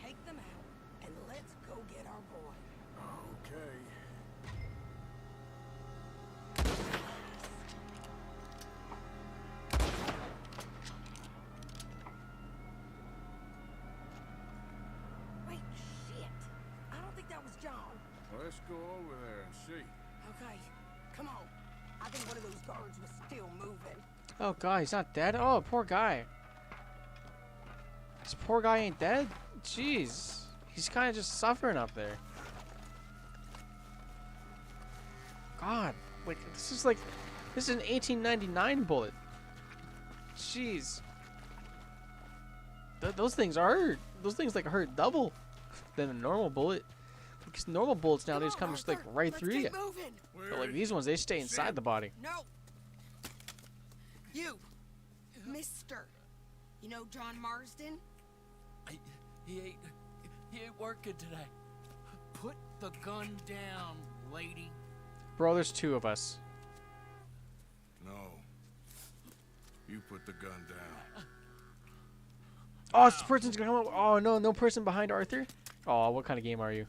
take them out, and let's go get our boy. Okay. Wait, shit. I don't think that was John. Well, let's go over there and see. Okay, come on. I think one of those guards was still moving. Oh god, he's not dead? Oh, poor guy. This poor guy ain't dead? Jeez. He's kind of just suffering up there. God. Like, this is an 1899 bullet. Jeez. Those things hurt. Those things like hurt double than a normal bullet. Because normal bullets nowadays come just like right through you. Moving. But like these ones, they stay inside the body. No. You, Mister. You know John Marsden? He ain't working today. Put the gun down, lady. Bro, there's 2 of us. No. You put the gun down. Oh, this person's gonna come up. Oh no, no person behind Arthur. Oh, what kind of game are you?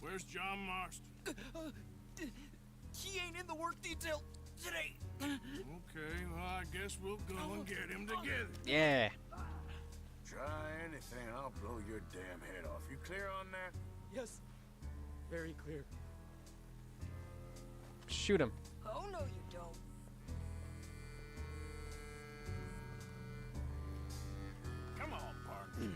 Where's John Marston? He ain't in the work detail today. Okay, well, I guess we'll go and get him together. Yeah. Try anything, I'll blow your damn head off. You clear on that? Yes, very clear. Shoot him. Oh, no, you don't. Come on, partner.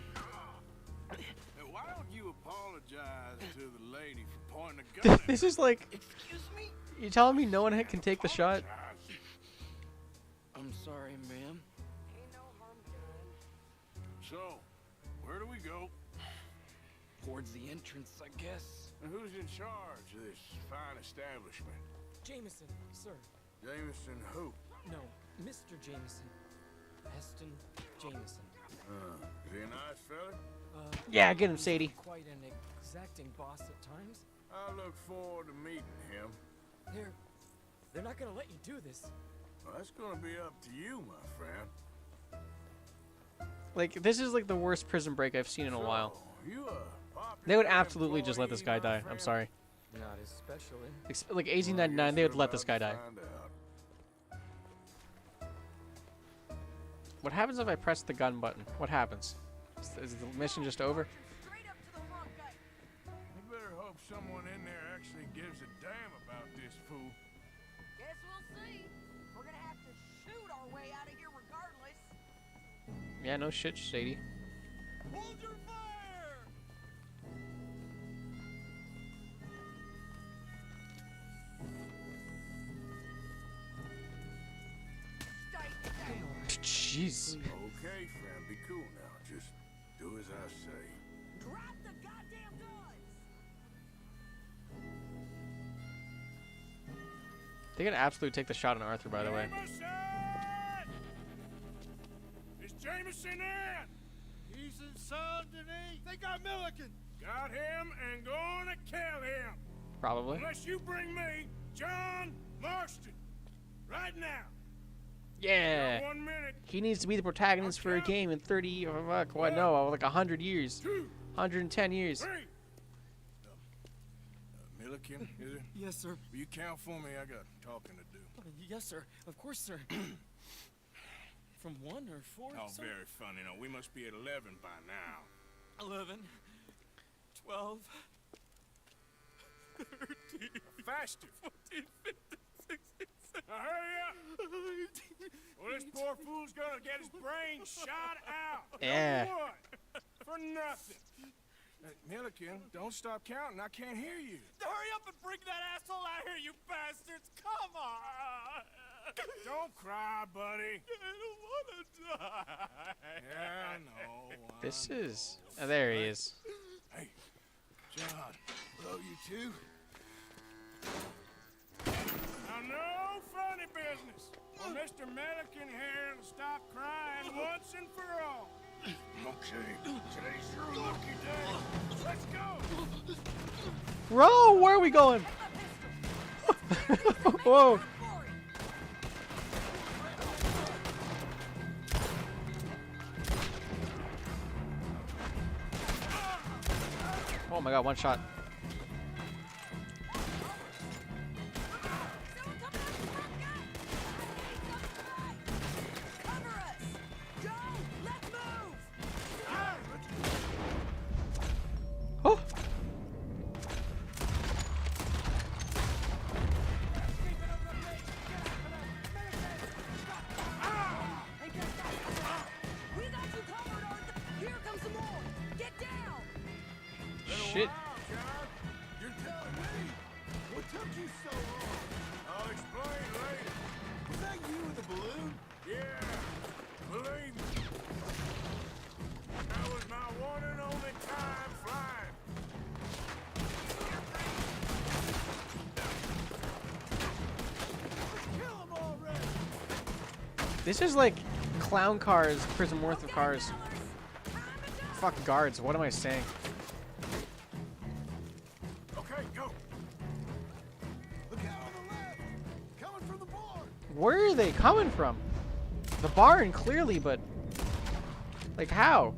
Hey, why don't you apologize to the lady for pointing a gun at This is like, Excuse me? you telling me no one can take the shot? I'm sorry, ma'am. Ain't no harm done. So, where do we go? Towards the entrance, I guess. And who's in charge of this fine establishment? Jameson, sir. Jameson who? No, Mr. Jameson. Heston Jameson. Is he a nice fella? Yeah, get him, he's Sadie. Quite an exacting boss at times. I look forward to meeting him. They're not gonna let you do this. Well, that's gonna be up to you, my friend. Like, this is like the worst prison break I've seen in a while. So, you a They would popular absolutely just let this guy employee, die. my I'm friend? sorry. Not especially. Like Well, I 1899, guess they would we're let this guy about die. to find out. What happens if I press the gun button? What happens? Is the mission just over? Straight up to the front gate. You better hope someone in there actually gives a damn about this fool. Guess we'll see. We're gonna have to shoot our way out of here regardless. Yeah, no shit, Sadie. Hold your fire! Stay down. Jeez. Okay, friend, be cool now. Just do as I say. Drop the goddamn guns. They could absolutely take the shot on Arthur, by the way. Jameson! Is Jameson in? He's in Saint Denis. They got Milliken. Got him and gonna kill him. Probably. Unless you bring me John Marston. Right now. Yeah. 1 minute. He needs to be the protagonist for a game in 30, or fuck, what, no, like 100 years. 2, 110 years. 3. Milliken, is it? Yes, sir. Will you count for me? I got talking to do. Yes, sir. Of course, sir. From 1 or 4? Oh, sir? very funny. No, we must be at 11 by now. 11, 12, 13, Faster. 14, 15, 16, 17. Now hurry up. Well, this poor fool's gonna get his brain shot out. Yeah. For what? For nothing. Milliken, don't stop counting. I can't hear you. Hurry up and bring that asshole out here, you bastards! Come on! Don't cry, buddy. I don't want to die. Yeah, I know. This is... Oh, there he is. Hey, John. Hello, you two. Now, no funny business. Well, Mr. Milliken here will stop crying once and for all. Okay, today's your lucky day. Let's go. Bro, where are we going? Whoa. Oh my god, one shot. Cover us. Go. Let's move. Oh. We got you covered, Arthur. Here comes some more. Get down. Shit. You're telling me? What took you so long? I'll explain later. Was that you with the balloon? Yeah, believe me. That was my one and only time flying. Kill him already! This is like clown cars, prison worth of cars. Fuck guards, what am I saying? Okay, go. Look out on the left. Coming from the barn. Where are they coming from? The barn, clearly, but... Like, how?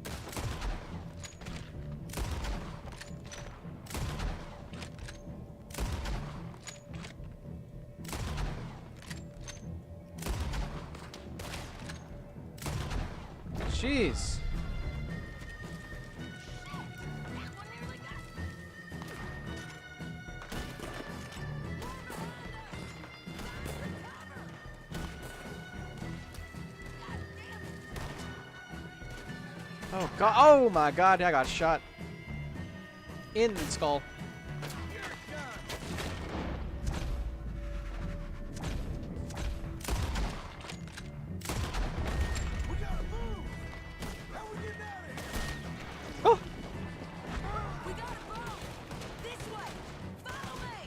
Jeez. Oh god! Oh my god! I got shot in the skull. We gotta move. How we getting out of here? Oh! We gotta move. This way. Follow me.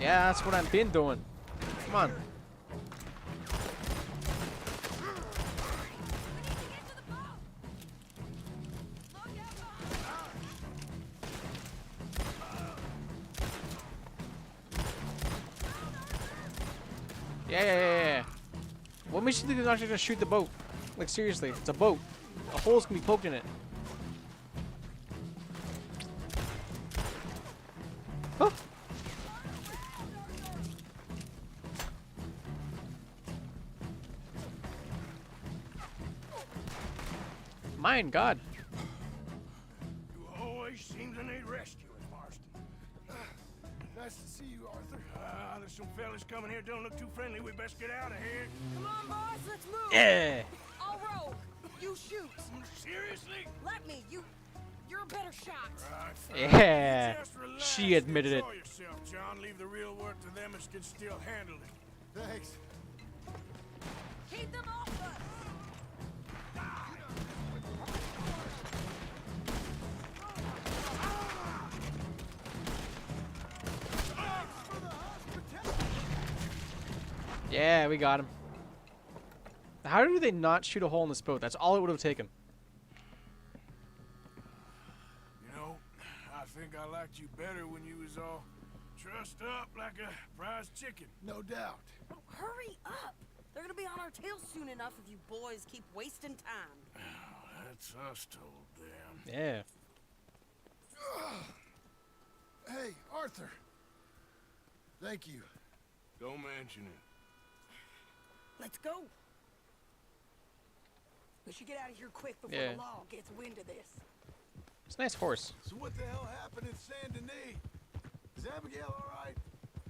Yeah, that's what I've been doing. Come on. Yeah. What makes you think they're not gonna shoot the boat? Like, seriously, it's a boat. A hole's gonna be poked in it. Huh? Mine, God. You always seem to need rescuing, Marston. Nice to see you, Arthur. There's some fellas coming here. Don't look too friendly. We best get out of here. Come on, boys, let's move. Yeah. I'll row. You shoot. Seriously? Let me. You're a better shot. Right, fine. Yeah. Just relax She admitted and it. enjoy yourself, John. Leave the real work to them as can still handle it. Thanks. Keep them off us. Yeah, we got him. How do they not shoot a hole in this boat? That's all it would have taken. You know, I think I liked you better when you was all trussed up like a prize chicken. No doubt. Oh, hurry up. They're gonna be on our tails soon enough if you boys keep wasting time. That's us told them. Yeah. Hey, Arthur. Thank you. Don't mention it. Let's go. We should get out of here quick before Yeah. the law gets wind of this. It's a nice horse. So what the hell happened in Saint Denis? Is Abigail all right?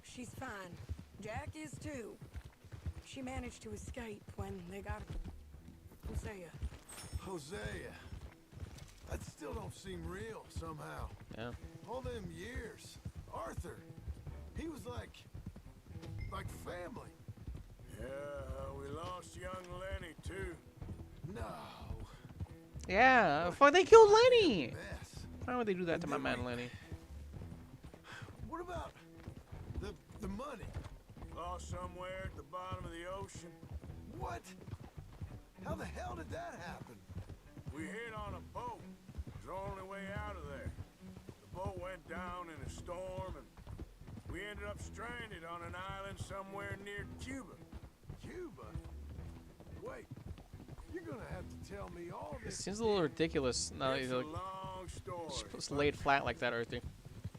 She's fine. Jack is too. She managed to escape when they got Hosea. Hosea. That still don't seem real somehow. Yeah. All them years. Arthur. He was like family. Yeah, we lost young Lenny too. No. Yeah. Fuck, they killed Lenny. Mess. Why would they do that to my And then man Lenny? What about the money? Lost somewhere at the bottom of the ocean. What? How the hell did that happen? We hit on a boat. It was the only way out of there. The boat went down in a storm and we ended up stranded on an island somewhere near Cuba. Cuba? Wait, you're gonna have to tell me all It this. seems a little ridiculous now that It's he's a like long story. just laid flat like that, Arthur.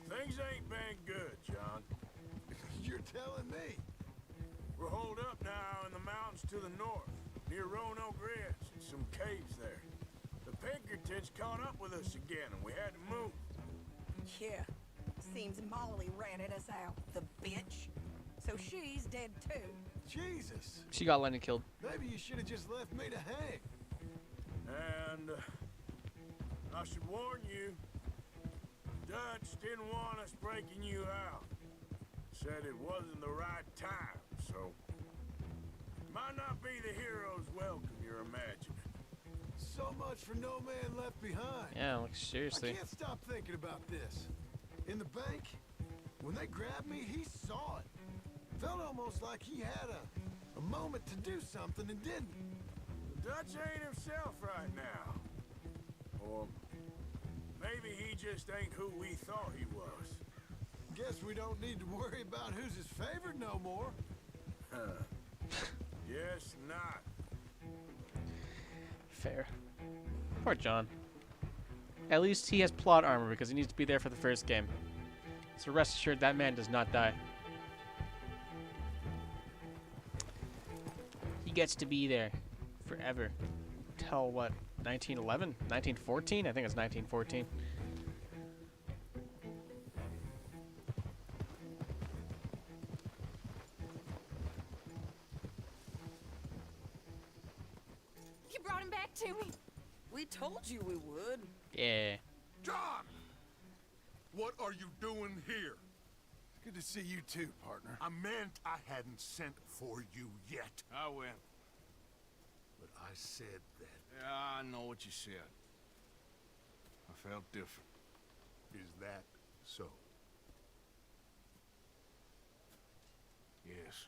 Things ain't been good, John. You're telling me. We're holed up now in the mountains to the north, near Roanoke Ridge, and some caves there. The Pinkertons caught up with us again, and we had to move. Yeah. Seems Molly ratted us out, the bitch. So she's dead too. Jesus. She got Lenny killed. Maybe you should have just left me to hang. And I should warn you, Dutch didn't want us breaking you out. Said it wasn't the right time, so might not be the hero's welcome you're imagining. So much for no man left behind. Yeah, like I seriously. can't stop thinking about this. In the bank, when they grabbed me, he saw it. Felt almost like he had a moment to do something and didn't. The Dutch ain't himself right now. Or maybe he just ain't who we thought he was. Guess we don't need to worry about who's his favorite no more. Guess not. Fair. Poor John. At least he has plot armor because he needs to be there for the first game. So rest assured that man does not die. He gets to be there forever. Till what? 1911? 1914? I think it's 1914. You brought him back to me. We told you we would. Yeah. John! What are you doing here? Good to see you too, partner. I meant I hadn't sent for you yet. I went. But I said that. Yeah, I know what you said. I felt different. Is that so? this.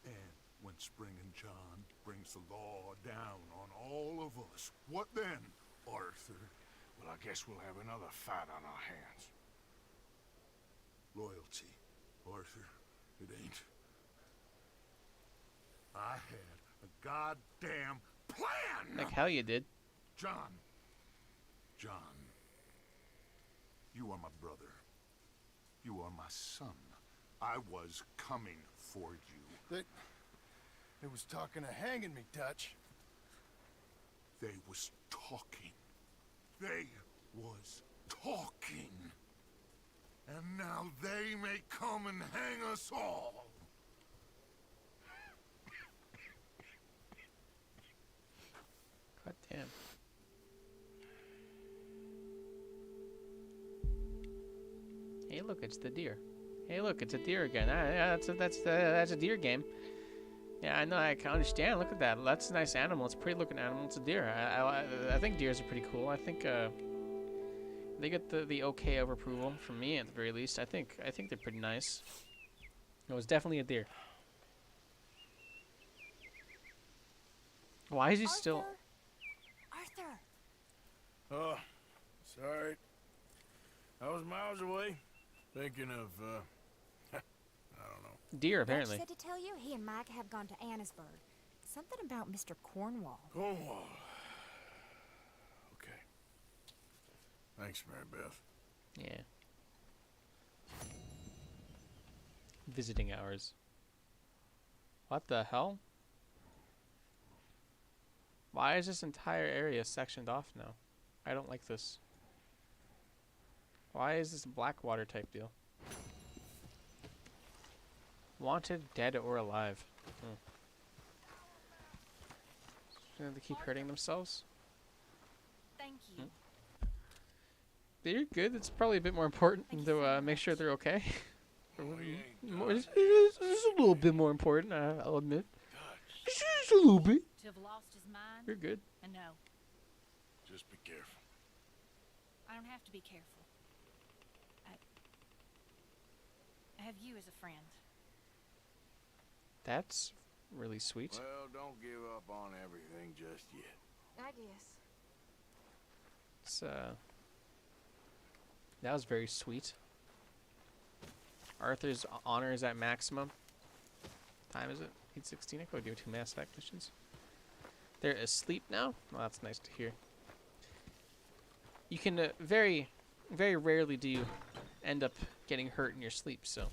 And when Spring and John brings the law down on all of us, what then, Arthur? Well, I guess we'll have another fight on our hands. Loyalty, Arthur, it ain't. I had a goddamn plan! Like hell you did. John, you are my brother. You are my son. I was coming for you. They was talking of hanging me, Dutch. They was talking. They was talking. And now they may come and hang us all. God damn. Hey, look, it's the deer. Hey, look, it's a deer again. Yeah, that's a deer game. Yeah, I know. I can understand. Look at that. That's a nice animal. It's a pretty looking animal. It's a deer. I think deers are pretty cool. I think they get the okay of approval from me at the very least. I think they're pretty nice. It was definitely a deer. Why is he still? Arthur! Oh, sorry. I was miles away, thinking of, I don't know. Deer, apparently. Dutch said to tell you he and Mike have gone to Annisburg. Something about Mr. Cornwall. Cornwall. Okay. Thanks, Mary Beth. Yeah. Visiting hours. What the hell? Why is this entire area sectioned off now? I don't like this. Why is this a Blackwater type deal? Wanted, dead, or alive. They keep hurting themselves. Thank you. They're good. It's probably a bit more important to make sure they're okay. It's a little bit more important, I'll admit. Just a little bit. To have lost his mind? You're good. And no, Just be careful. I don't have to be careful. I have you as a friend. That's really sweet. Well, don't give up on everything just yet. I guess. It's that was very sweet. Arthur's honor is at maximum. Time is it? 8:16. I could do 2 Mass Effect missions. They're asleep now? Well, that's nice to hear. You can very, very rarely do you end up getting hurt in your sleep, so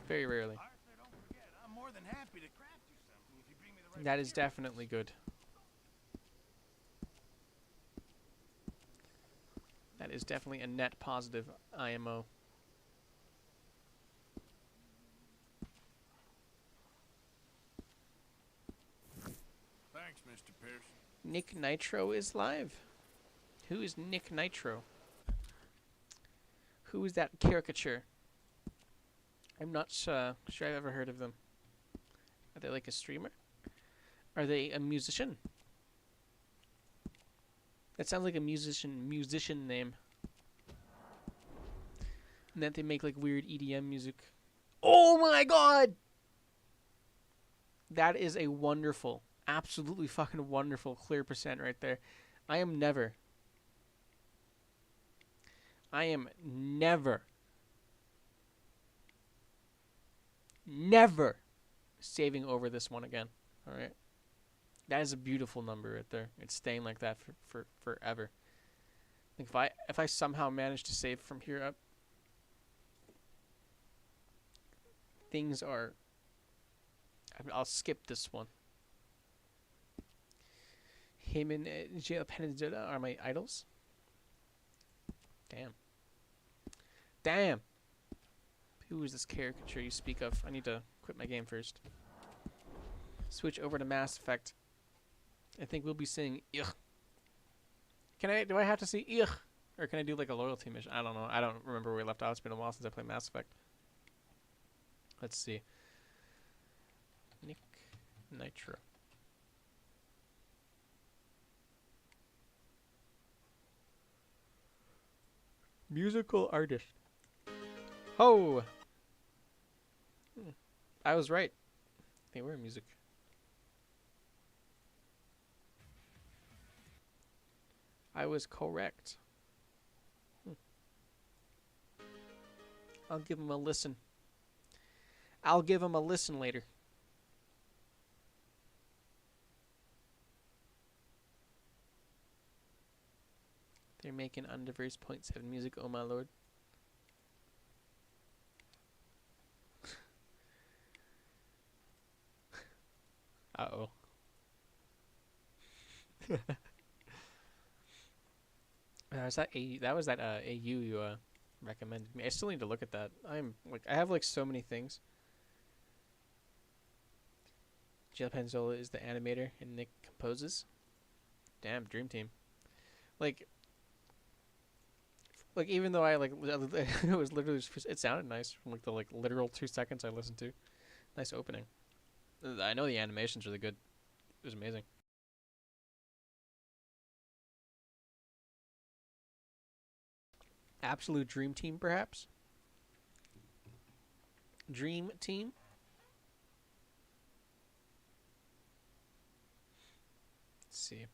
very rarely. Arthur, don't forget, I'm more than happy to craft you something if you bring me the right That is definitely good. That is definitely a net positive IMO. Thanks, Mr. Pearson. Nick Nitro is live. Who is Nick Nitro? Who is that caricature? I'm not sure I've ever heard of them. Are they like a streamer? Are they a musician? That sounds like a musician name. And that they make like weird EDM music. Oh my god! That is a wonderful, absolutely fucking wonderful clear percent right there. I am never saving over this one again. All right. That is a beautiful number right there. It's staying like that for forever. Like if I somehow manage to save from here up, things are. I'll skip this one. Him and Jail Peninsula are my idols. Damn. Who is this caricature you speak of? I need to quit my game first. Switch over to Mass Effect. I think we'll be saying ugh. Do I have to say ugh? Or can I do like a loyalty mission? I don't know. I don't remember where we left off. It's been a while since I played Mass Effect. Let's see. Nick Nitro. Musical artist. Oh! I was right. They were music. I was correct. I'll give him a listen. I'll give him a listen later. They're making Underverse .7 music, oh my lord. Uh-oh. That was that AU you recommended me. I still need to look at that. I have like so many things. Jill Penzola is the animator and Nick composes. Damn, Dream Team. Like even though I it was literally it sounded nice from like the literal 2 seconds I listened to. Nice opening. I know the animation's really good. It was amazing. Absolute Dream Team, perhaps? Dream Team? Let's see.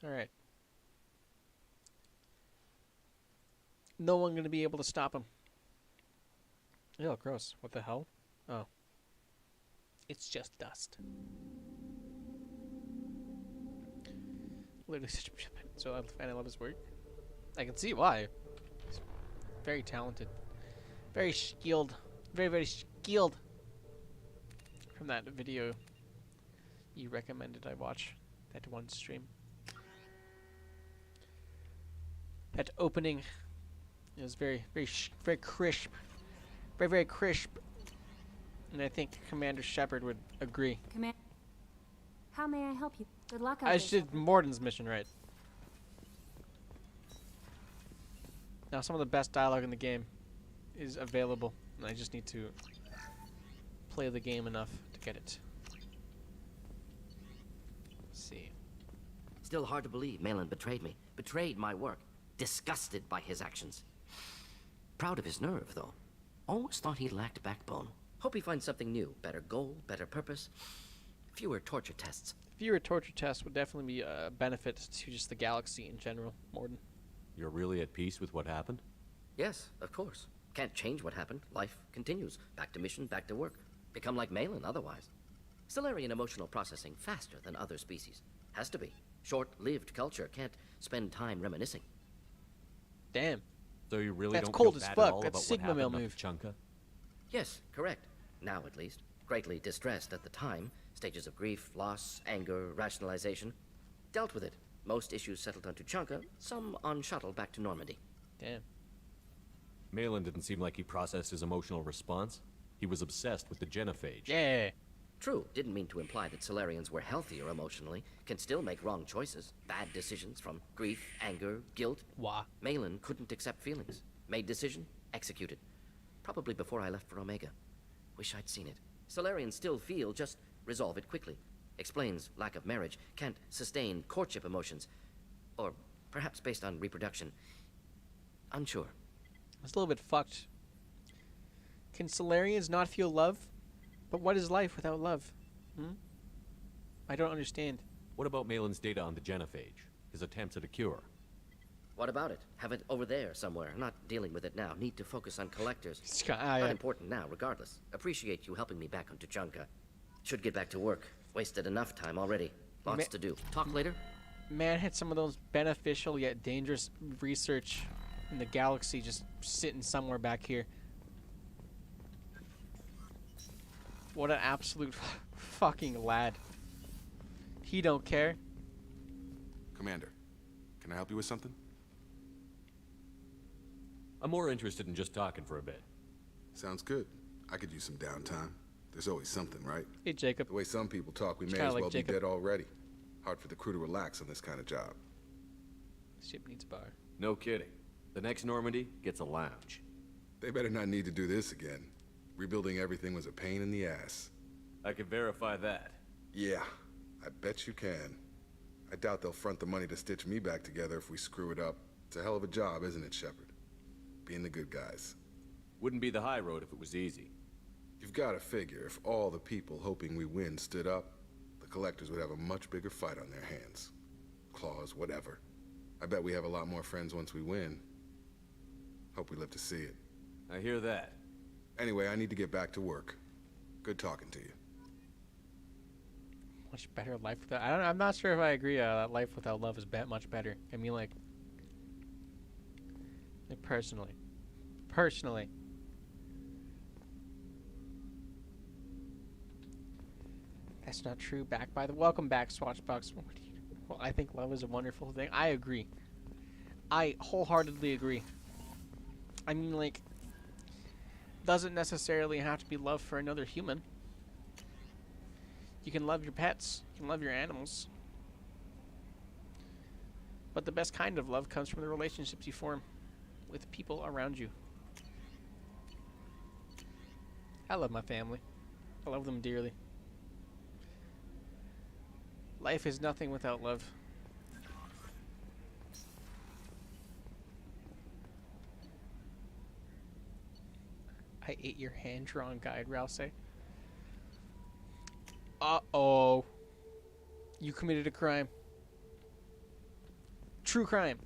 Alright. No one gonna be able to stop him. Ew, gross. What the hell? Oh. It's just dust. Literally such a so I'm a fan. I love his work. I can see why. He's very talented. Very skilled. Very, very skilled. From that video you recommended I watch. That one stream. That opening. It was very, very, very crisp. Very, very crisp. And I think Commander Shepard would agree. How may I help you? Good luck. I just did Morden's mission right. Now some of the best dialogue in the game is available, and I just need to play the game enough to get it. Let's see. Still hard to believe Malin betrayed me. Betrayed my work. Disgusted by his actions. Proud of his nerve, though. Almost thought he lacked backbone. Hope he finds something new. Better goal, better purpose. Fewer torture tests. Fewer torture tests would definitely be a benefit to just the galaxy in general, Morden. You're really at peace with what happened? Yes, of course. Can't change what happened. Life continues. Back to mission, back to work. Become like Malin otherwise. Stellarian emotional processing faster than other species. Has to be. Short-lived culture can't spend time reminiscing. Damn. So you really That's don't cold feel as bad fuck. at all That's about Sigma what male happened move. up Chunka? Yes, correct. Now, at least. Greatly distressed at the time. Stages of grief, loss, anger, rationalization. Dealt with it. Most issues settled on Tuchanka, some on shuttle back to Normandy. Damn. Malin didn't seem like he processed his emotional response. He was obsessed with the genophage. Yeah. True, didn't mean to imply that Solarians were healthier emotionally, can still make wrong choices, bad decisions from grief, anger, guilt. Wah. Malin couldn't accept feelings. Made decision, executed. Probably before I left for Omega. Wish I'd seen it. Solarians still feel, just resolve it quickly. Explains lack of marriage, can't sustain courtship emotions. Or perhaps based on reproduction. Unsure. It's a little bit fucked. Can Solarians not feel love? But what is life without love? I don't understand. What about Malin's data on the genophage? His attempts at a cure? What about it? Have it over there somewhere. Not dealing with it now. Need to focus on collectors. Yeah. Not important now, regardless. Appreciate you helping me back on Tuchanka. Should get back to work. Wasted enough time already. Lots to do. Talk later? Man had some of those beneficial yet dangerous research in the galaxy just sitting somewhere back here. What an absolute fucking lad. He don't care. Commander, can I help you with something? I'm more interested in just talking for a bit. Sounds good. I could use some downtime. There's always something, right? Hey, Jacob. The way some people talk, we It's may kinda as well like be Jacob. dead already. Hard for the crew to relax on this kind of job. Ship needs a bar. No kidding. The next Normandy gets a lounge. They better not need to do this again. Rebuilding everything was a pain in the ass. I can verify that. Yeah, I bet you can. I doubt they'll front the money to stitch me back together if we screw it up. It's a hell of a job, isn't it, Shepard? Being the good guys. Wouldn't be the high road if it was easy. You've got to figure if all the people hoping we win stood up, the collectors would have a much bigger fight on their hands. Claws, whatever. I bet we have a lot more friends once we win. Hope we live to see it. I hear that. Anyway, I need to get back to work. Good talking to you. Much better life without. I'm not sure if I agree. That life without love is much better. I mean, like personally. That's not true. Back by the welcome back, Swatchbox. Well, I think love is a wonderful thing. I agree. I wholeheartedly agree. I mean, like, doesn't necessarily have to be love for another human. You can love your pets. You can love your animals. But the best kind of love comes from the relationships you form with people around you. I love my family. I love them dearly. Life is nothing without love. I ate your hand-drawn guide, Ralsei. Uh-oh. You committed a crime. True crime.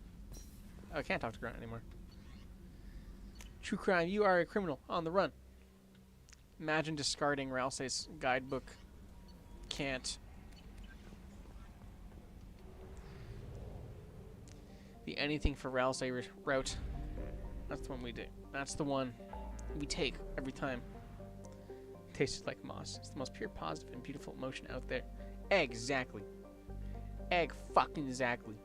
Oh, I can't talk to Grunt anymore. True crime. You are a criminal on the run. Imagine discarding Ralsei's guidebook. Can't. The anything for Ralsei route. That's the one we do. That's the one we take every time. Tastes like moss. It's the most pure, positive, and beautiful emotion out there. Exactly. Egg fucking exactly.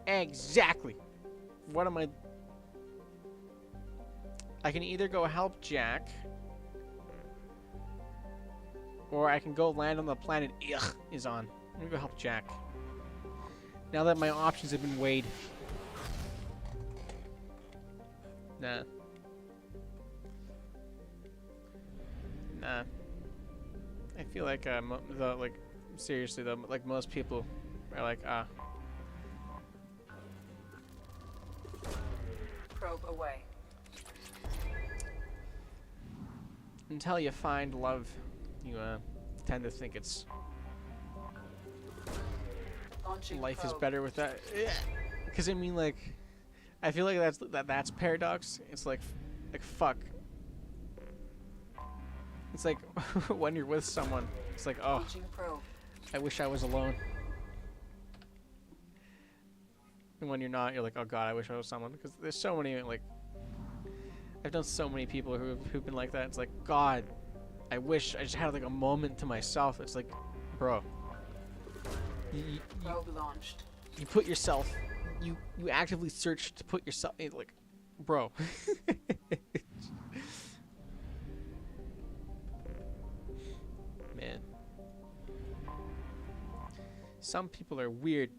Exactly. What am I can either go help Jack, or I can go land on the planet is on. I'm gonna go help Jack. Now that my options have been weighed. Nah. I feel like seriously though, like most people are like Probe away. Until you find love, you tend to think it's life is better with that. Because I mean, like, I feel like that's paradox. It's like fuck. It's like when you're with someone, it's like, oh, I wish I was alone. And when you're not, you're like, oh god, I wish I was someone. Because there's so many, like, I've done so many people who've been like that. It's like, god, I wish I just had like a moment to myself. It's like, bro, Probe launched. you put yourself, you actively search to put yourself, like, bro. Man, some people are weird.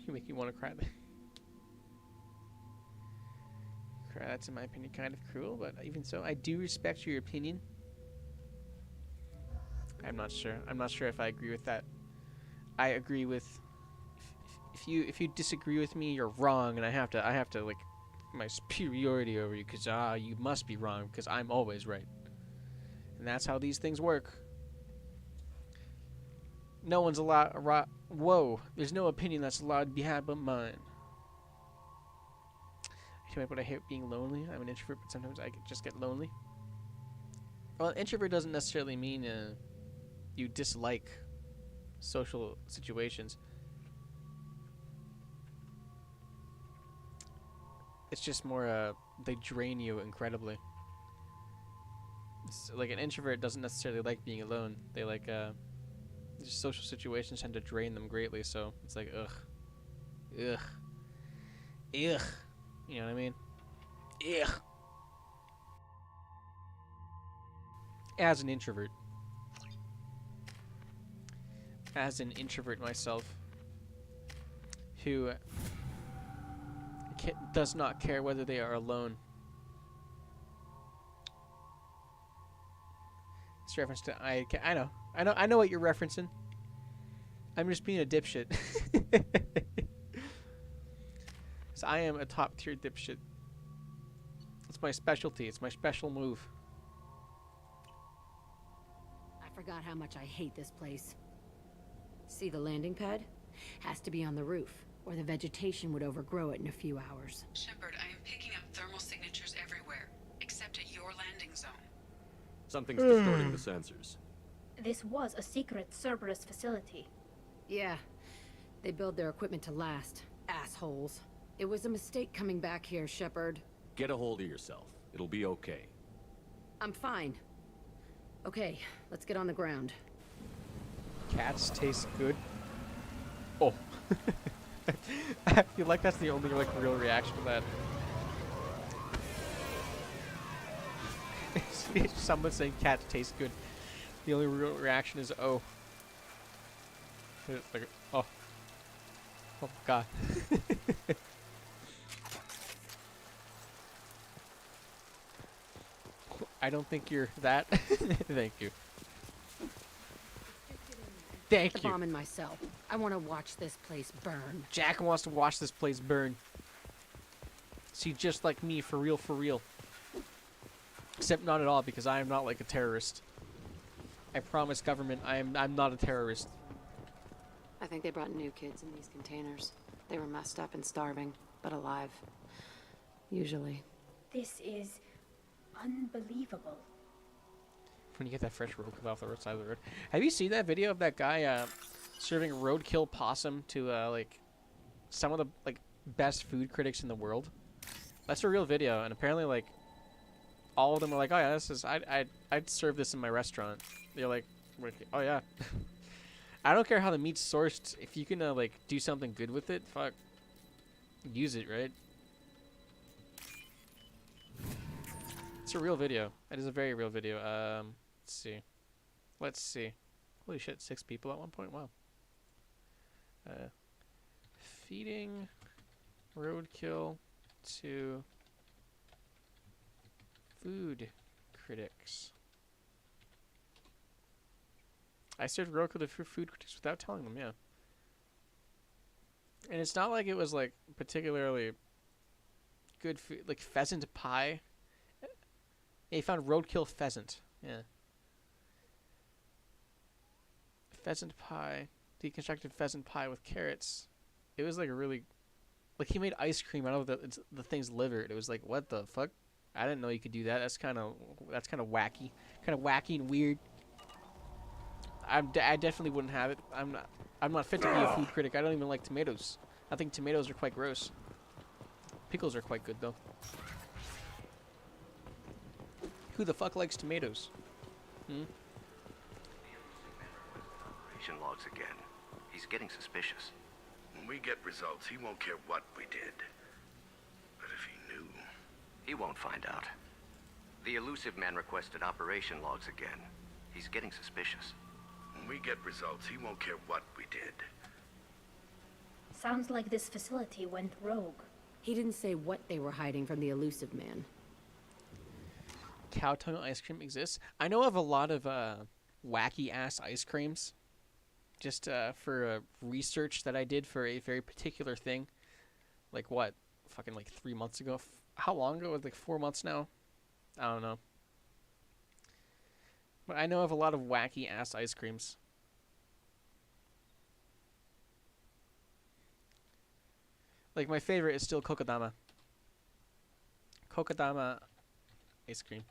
You make me want to cry. That's in my opinion kind of cruel, but even so, I do respect your opinion. I'm not sure. I'm not sure if I agree with that. I agree with if you disagree with me, you're wrong, and I have to like my superiority over you because you must be wrong because I'm always right, and that's how these things work. No one's allowed. Whoa! There's no opinion that's allowed to be had but mine. But I hate being lonely. I'm an introvert, but sometimes I just get lonely. Well, an introvert doesn't necessarily mean you dislike social situations. It's just more they drain you incredibly. It's like an introvert doesn't necessarily like being alone. They like just social situations tend to drain them greatly. So it's like ugh. You know what I mean? Ugh. As an introvert myself, who does not care whether they are alone. It's reference to I know what you're referencing. I'm just being a dipshit. So I am a top tier dipshit. It's my specialty. It's my special move. I forgot how much I hate this place. See the landing pad? Has to be on the roof, or the vegetation would overgrow it in a few hours. Shepard, I am picking up thermal signatures everywhere, except at your landing zone. Something's distorting the sensors. This was a secret Cerberus facility. Yeah. They build their equipment to last. Assholes. It was a mistake coming back here, Shepard. Get a hold of yourself. It'll be okay. I'm fine. Okay, let's get on the ground. Cats taste good. Oh. I feel like that's the only like real reaction to that. Someone saying cats taste good. The only real reaction is oh. It's like, oh. Oh god. I don't think you're that. Thank you. Thank the you. bomb in myself. I want to watch this place burn. Jack wants to watch this place burn. See, just like me, for real, for real. Except not at all, because I am not like a terrorist. I promise, government, I'm not a terrorist. I think they brought new kids in these containers. They were messed up and starving, but alive. Usually. This is unbelievable. When you get that fresh roadkill off the side of the road. Have you seen that video of that guy serving roadkill possum to like some of the like best food critics in the world? That's a real video, and apparently like all of them are like, oh yeah, this is I'd serve this in my restaurant. They're like, oh yeah. I don't care how the meat's sourced. If you can like do something good with it, fuck, use it, right? It's a real video. It is a very real video. Let's see. Let's see. Holy shit, 6 people at one point. Wow. Feeding roadkill to food critics. I served roadkill to food critics without telling them, yeah. And it's not like it was like particularly good food, like pheasant pie. Yeah, he found roadkill pheasant. Yeah. Pheasant pie. Deconstructed pheasant pie with carrots. It was like a really... Like he made ice cream out of the thing's liver. It was like, what the fuck? I didn't know you could do that. That's kind of wacky. Kind of wacky and weird. I definitely wouldn't have it. I'm not fit to be a food critic. I don't even like tomatoes. I think tomatoes are quite gross. Pickles are quite good though. Who the fuck likes tomatoes? Hmm? Operation logs again. He's getting suspicious. When we get results, he won't care what we did. But if he knew... He won't find out. The elusive man requested operation logs again. He's getting suspicious. When we get results, he won't care what we did. Sounds like this facility went rogue. He didn't say what they were hiding from the elusive man. Cow tongue ice cream exists. I know of a lot of wacky ass ice creams. Just for research that I did for a very particular thing. Like what? Fucking like 3 months ago. How long ago? Like 4 months now? I don't know. But I know of a lot of wacky ass ice creams. Like my favorite is still Kokodama. Kokodama ice cream.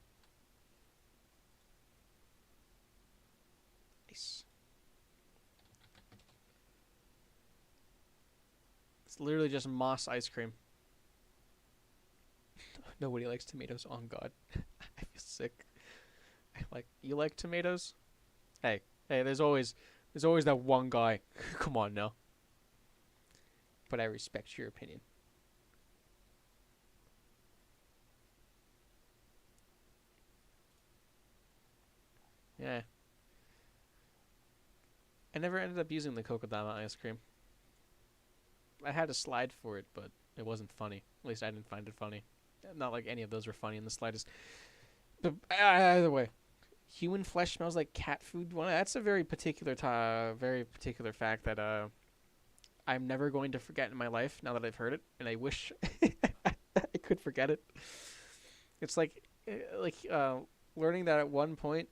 Nice. It's literally just moss ice cream. Nobody likes tomatoes. Oh God, I feel sick. You like tomatoes? Hey, there's always that one guy. Come on now. But I respect your opinion. Yeah. I never ended up using the Kokodama ice cream. I had a slide for it, but it wasn't funny. At least I didn't find it funny. Not like any of those were funny in the slightest. But either way, human flesh smells like cat food. Well, that's a very particular fact that I'm never going to forget in my life. Now that I've heard it, and I wish I could forget it. It's like learning that at one point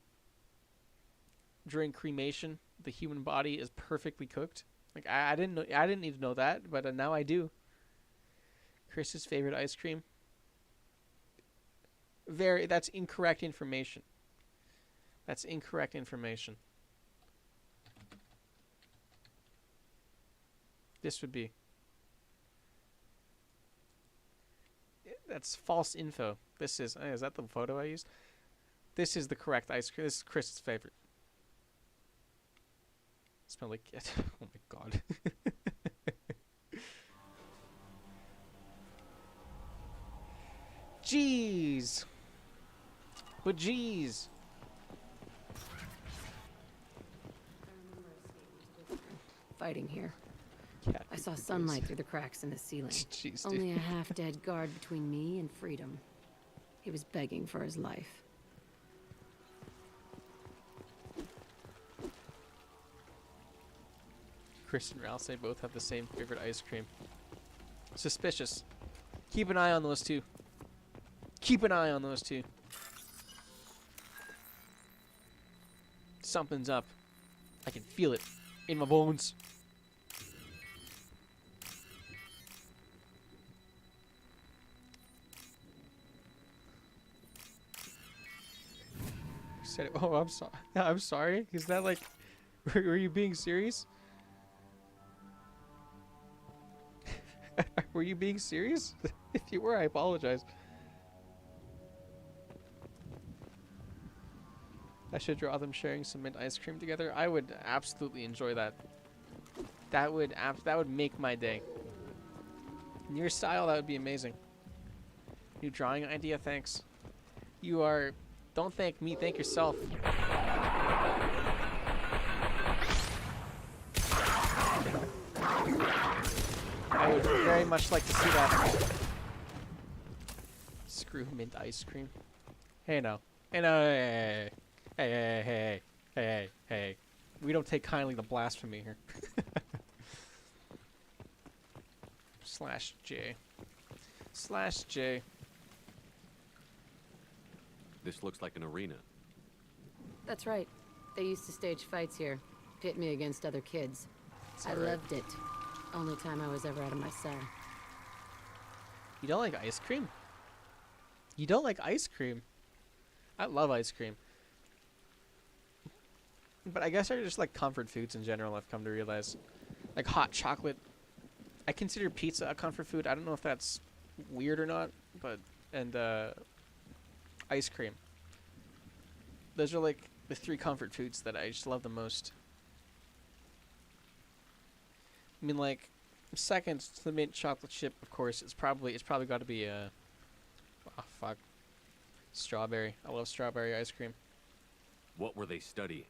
during cremation, the human body is perfectly cooked. Like I didn't know, I didn't need to know that, but now I do. Chris's favorite ice cream. That's incorrect information. That's incorrect information. This would be. That's false info. This is that the photo I used? This is the correct ice cream. This is Chris's favorite. Smell like it. Oh my god. Jeez. But jeez. Fighting here. Yeah, I saw sunlight through the cracks in the ceiling. Jeez, Only dude. a half-dead guard between me and freedom. He was begging for his life. Chris and Ralsei both have the same favorite ice cream. Suspicious. Keep an eye on those two. Keep an eye on those two. Something's up. I can feel it in my bones. Said it. Oh, I'm sorry. I'm sorry. Is that like, were you being serious? Were you being serious? If you were, I apologize. I should draw them sharing some mint ice cream together. I would absolutely enjoy that. That would make my day. In your style, that would be amazing. New drawing idea, thanks. You are. Don't thank me, thank yourself. I would very much like to see that. Screw mint ice cream. Hey, no. Hey, no. Hey, hey, hey, hey, hey, hey, hey. We don't take kindly to blasphemy here. /J. /J. This looks like an arena. That's right. They used to stage fights here. Pit me against other kids. I loved it. Only time I was ever out of my cell. You don't like ice cream? You don't like ice cream? I love ice cream. But I guess I just like comfort foods in general, I've come to realize. Like hot chocolate. I consider pizza a comfort food. I don't know if that's weird or not, but... And, ice cream. Those are like the 3 comfort foods that I just love the most. I mean, like, second to the mint chocolate chip, of course, it's probably got to be strawberry. I love strawberry ice cream. What were they studying?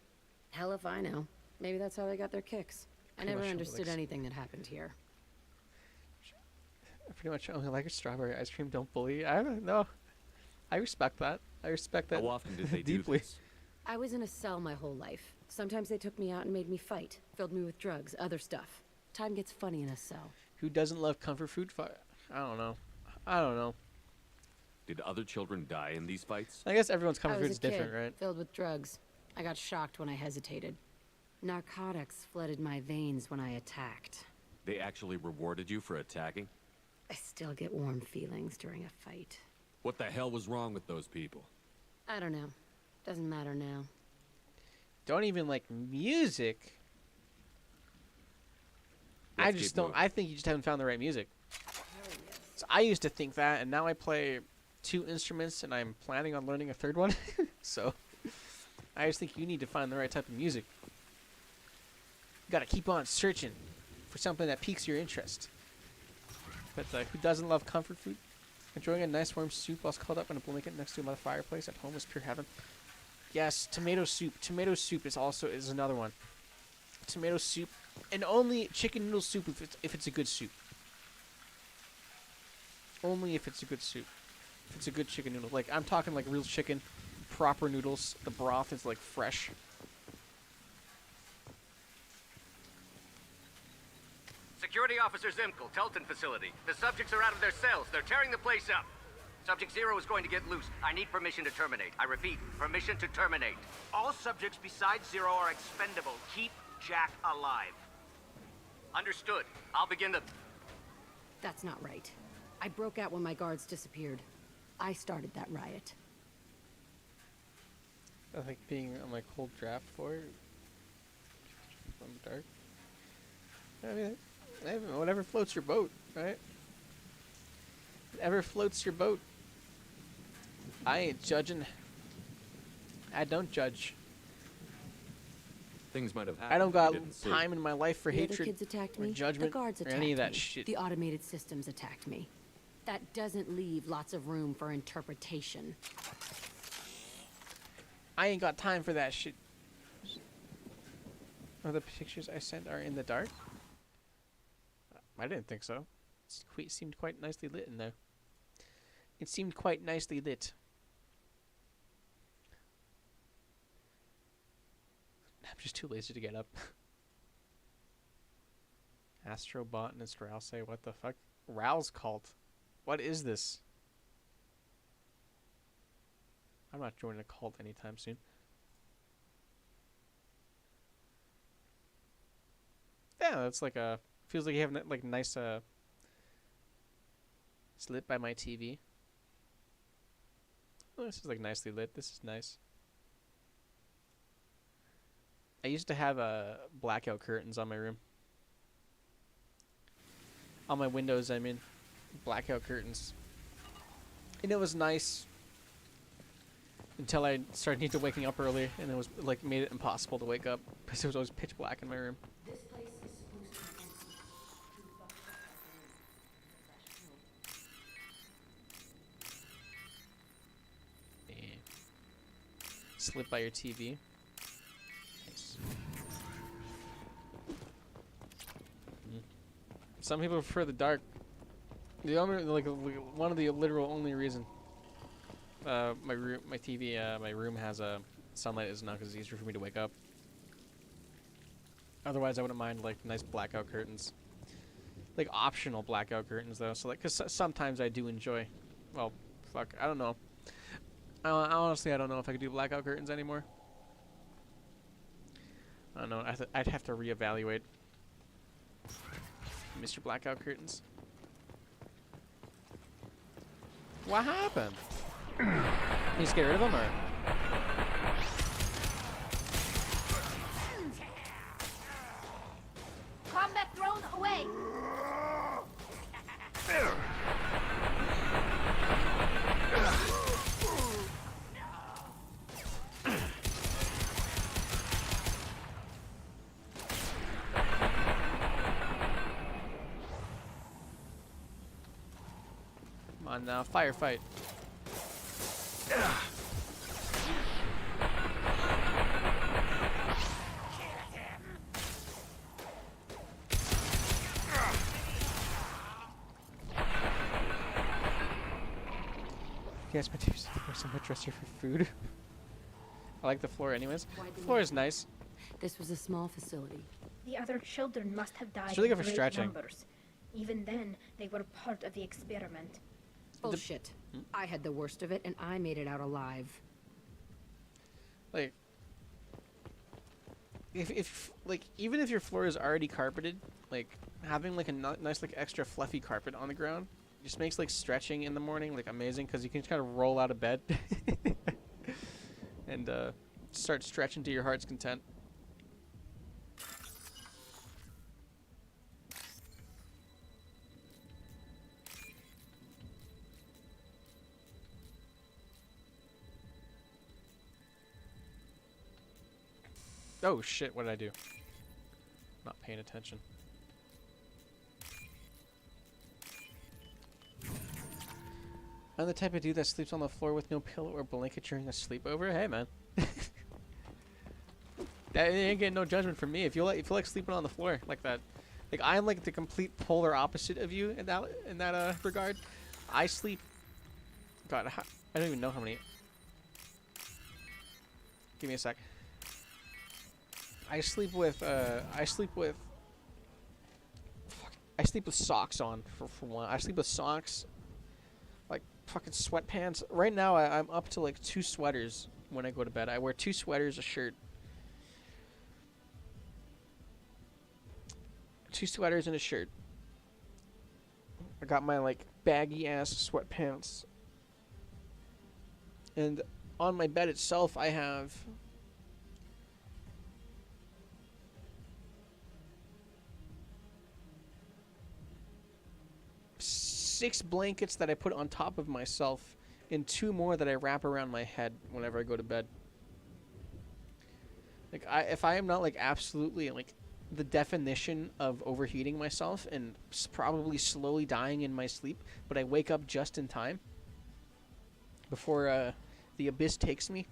Hell if I know. Maybe that's how they got their kicks. I Pretty never much understood only anything that happened here. I pretty much only like strawberry ice cream. Don't bully. I don't know. I respect that. I respect that. How often did they deeply. do this? I was in a cell my whole life. Sometimes they took me out and made me fight. Filled me with drugs, other stuff. Time gets funny in a cell. Who doesn't love comfort food? I don't know. I don't know. Did other children die in these fights? I guess everyone's comfort I food was is a different, kid, right? filled with drugs. I got shocked when I hesitated. Narcotics flooded my veins when I attacked. They actually rewarded you for attacking? I still get warm feelings during a fight. What the hell was wrong with those people? I don't know. Doesn't matter now. Don't even like music. I Let's just keep don't. moving. I think you just haven't found the right music. So I used to think that, and now I play 2 instruments, and I'm planning on learning a 3rd one. So I just think you need to find the right type of music. You gotta keep on searching for something that piques your interest. But who doesn't love comfort food? Enjoying a nice warm soup while curled up in a blanket next to a fireplace at home is pure heaven. Yes, tomato soup. Tomato soup is another one. Tomato soup, and only chicken noodle soup if it's a good soup. Only if it's a good soup. If it's a good chicken noodle, like I'm talking like real chicken, proper noodles. The broth is like fresh. Security Officer Zimkel, Tootin facility. The subjects are out of their cells. They're tearing the place up. Subject 0 is going to get loose. I need permission to terminate. I repeat, permission to terminate. All subjects besides 0 are expendable. Keep Jack alive. Understood. I'll begin the... That's not right. I broke out when my guards disappeared. I started that riot. I think being on my cold draft floor from the dark. I mean, whatever floats your boat, right? Whatever floats your boat. I ain't judging. I don't judge. Things might have happened. I don't you got didn't see. time in my life for The other hatred kids attacked or me. judgment The guards or attacked any of that me. shit. The automated systems attacked me. That doesn't leave lots of room for interpretation. I ain't got time for that shit. Oh, the pictures I sent are in the dark? I didn't think so. It seemed quite nicely lit in there. It seemed quite nicely lit. I'm just too lazy to get up. Astrobotanist Ralsei, what the fuck? Ral's cult. What is this? I'm not joining a cult anytime soon. Yeah, it's like a... Feels like you have like nice... It's lit by my TV. Oh, this is like nicely lit. This is nice. I used to have blackout curtains on my room. On my windows, I mean. Blackout curtains. And it was nice. Until I started needing to waking up early, and it was like made it impossible to wake up because it was always pitch black in my room. This place is supposed to be Slip by your TV. Nice. Some people prefer the dark. The only, like one of the literal only reason. My room has a sunlight is not because it's easier for me to wake up. Otherwise, I wouldn't mind like nice blackout curtains, like optional blackout curtains though. So like, cause sometimes I do enjoy. Well, fuck, I don't know. Honestly, I don't know if I could do blackout curtains anymore. I don't know. I'd have to reevaluate. Mr. Blackout Curtains. What happened? Can you just get rid of them, or? Combat thrown away. Come on now, firefight. Yes, my team's so much dressier for food. I like the floor anyways. The floor is nice. This was a small facility. The other children must have died It's really in good for great stretching. numbers. Even then, they were part of the experiment. Bullshit. I had the worst of it, and I made it out alive. Like, if like even if your floor is already carpeted, like having like a nice like extra fluffy carpet on the ground just makes like stretching in the morning like amazing because you can just kind of roll out of bed and start stretching to your heart's content. Oh shit, what did I do? Not paying attention. I'm the type of dude that sleeps on the floor with no pillow or blanket during a sleepover. Hey man. That ain't getting no judgment from me. If you like sleeping on the floor like that. Like I'm like the complete polar opposite of you in that regard. I sleep God, I don't even know how many. Give me a sec. I sleep with socks on for one. I sleep with socks like fucking sweatpants. Right now, I'm up to like 2 sweaters when I go to bed. I wear 2 sweaters, a shirt. 2 sweaters and a shirt. I got my like baggy ass sweatpants. And on my bed itself, I have six blankets that I put on top of myself, and 2 more that I wrap around my head whenever I go to bed. Like, if I am not like absolutely like the definition of overheating myself and probably slowly dying in my sleep, but I wake up just in time before the abyss takes me,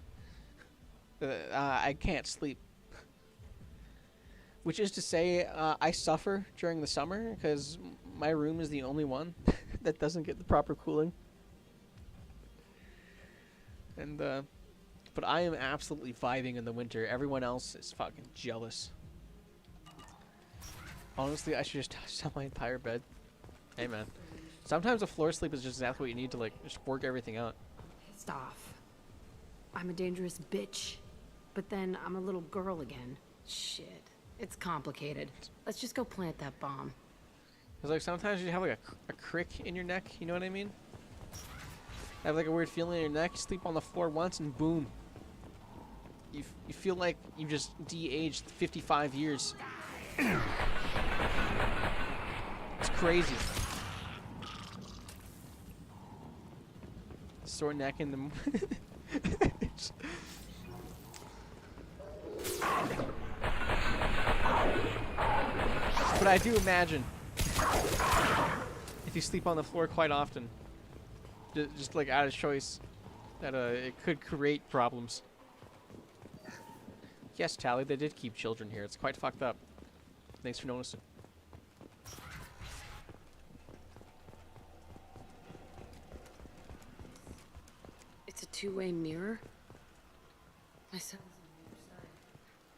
I can't sleep. Which is to say, I suffer during the summer because my room is the only one that doesn't get the proper cooling. And but I am absolutely vibing in the winter. Everyone else is fucking jealous. Honestly, I should just touch my entire bed. Hey, man. Sometimes a floor sleep is just exactly what you need to, like, just work everything out. Pissed off. I'm a dangerous bitch. But then I'm a little girl again. Shit. It's complicated. Let's just go plant that bomb. Because, like, sometimes you have, like, a crick in your neck. You know what I mean? Have, like, a weird feeling in your neck. Sleep on the floor once and boom. You feel like you just de-aged 55 years. It's crazy. Sore neck in the... But I do imagine if you sleep on the floor quite often, just like out of choice, that it could create problems. Yes, Tally, they did keep children here. It's quite fucked up. Thanks for noticing. It's a 2-way mirror? My son's on the other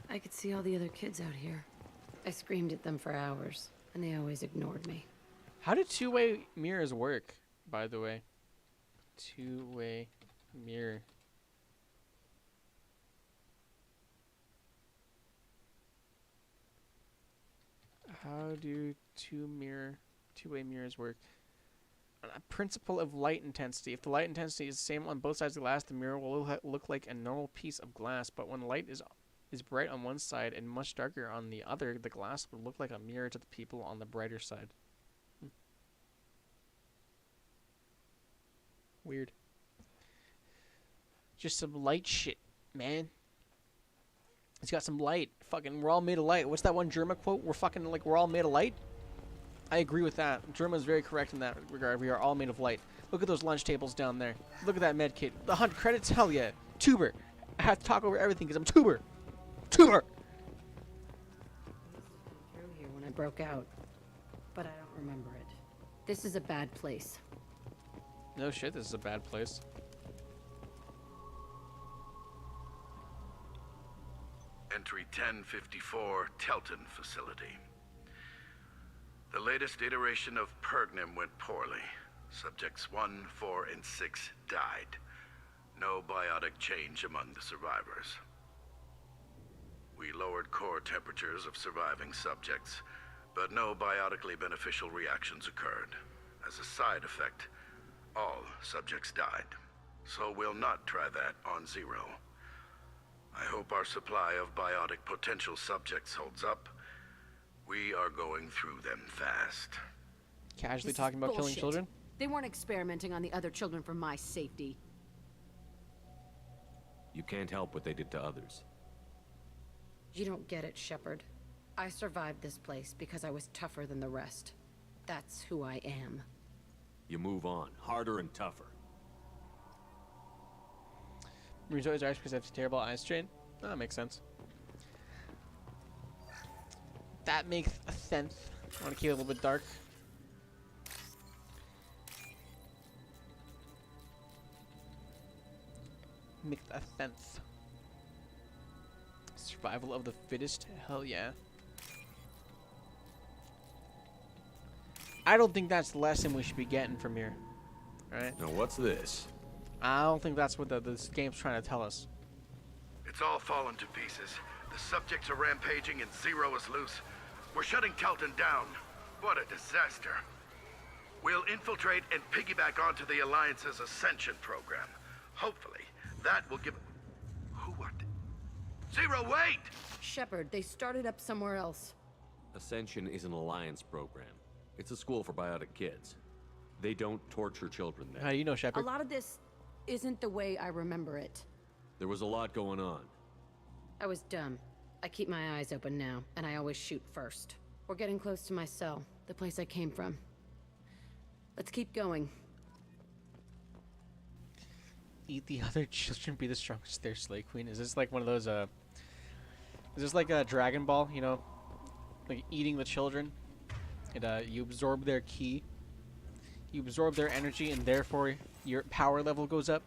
side. I could see all the other kids out here. I screamed at them for hours, and they always ignored me. How do 2-way mirrors work, by the way? 2-way mirror. How do 2-way mirrors work? A principle of light intensity. If the light intensity is the same on both sides of the glass, the mirror will look like a normal piece of glass. But when light is bright on one side and much darker on the other, the glass would look like a mirror to the people on the brighter side. Weird. Just some light shit, man. It's got some light. Fucking, we're all made of light. What's that one Germa quote? We're all made of light? I agree with that. Germa is very correct in that regard. We are all made of light. Look at those lunch tables down there. Look at that med kit. The 100 credits? Hell yeah. Tuber. I have to talk over everything because I'm Tuber. Tuber! Through here when I broke out, but I don't remember it. This is a bad place. No shit, this is a bad place. Entry 1054, Tootin facility. The latest iteration of Pergnum went poorly. Subjects 1, 4, and 6 died. No biotic change among the survivors. We lowered core temperatures of surviving subjects, but no biotically beneficial reactions occurred. As a side effect, all subjects died. So we'll not try that on Zero. I hope our supply of biotic potential subjects holds up. We are going through them fast. Casually talking about killing children? They weren't experimenting on the other children for my safety. You can't help what they did to others. You don't get it, Shepard. I survived this place because I was tougher than the rest. That's who I am. You move on, harder and tougher. Marines always are because they have a terrible eye strain? Oh, that makes sense. That makes sense. I want to keep it a little bit dark. Makes a sense. Survival of the fittest? Hell yeah. I don't think that's the lesson we should be getting from here. Right? Now what's this? I don't think that's what this game's trying to tell us. It's all fallen to pieces. The subjects are rampaging and Zero is loose. We're shutting Tootin down. What a disaster. We'll infiltrate and piggyback onto the Alliance's Ascension program. Hopefully, that will give... Who are... Zero, wait! Shepard, they started up somewhere else. Ascension is an alliance program. It's a school for biotic kids. They don't torture children there. How do you know, A Shepard? lot of this isn't the way I remember it. There was a lot going on. I was dumb. I keep my eyes open now, and I always shoot first. We're getting close to my cell, the place I came from. Let's keep going. Eat the other children, be the strongest, their Slay Queen. Is this like one of those, is this like a Dragon Ball, you know? Like eating the children? And, you absorb their ki. You absorb their energy, and therefore your power level goes up.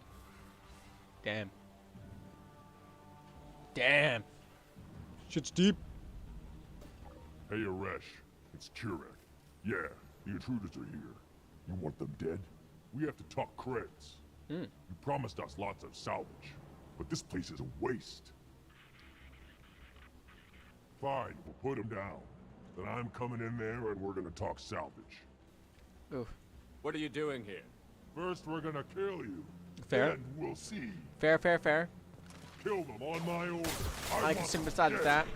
Damn. Damn. Shit's deep. Hey, Aresh. It's Kurek. Yeah, the intruders are here. You want them dead? We have to talk creds. You promised us lots of salvage, but this place is a waste. Fine, we'll put them down. Then I'm coming in there and we're gonna talk salvage. Oof. What are you doing here? First, we're gonna kill you. Fair. Then we'll see. Fair, fair, fair. Kill them on my order. I can sympathize with that.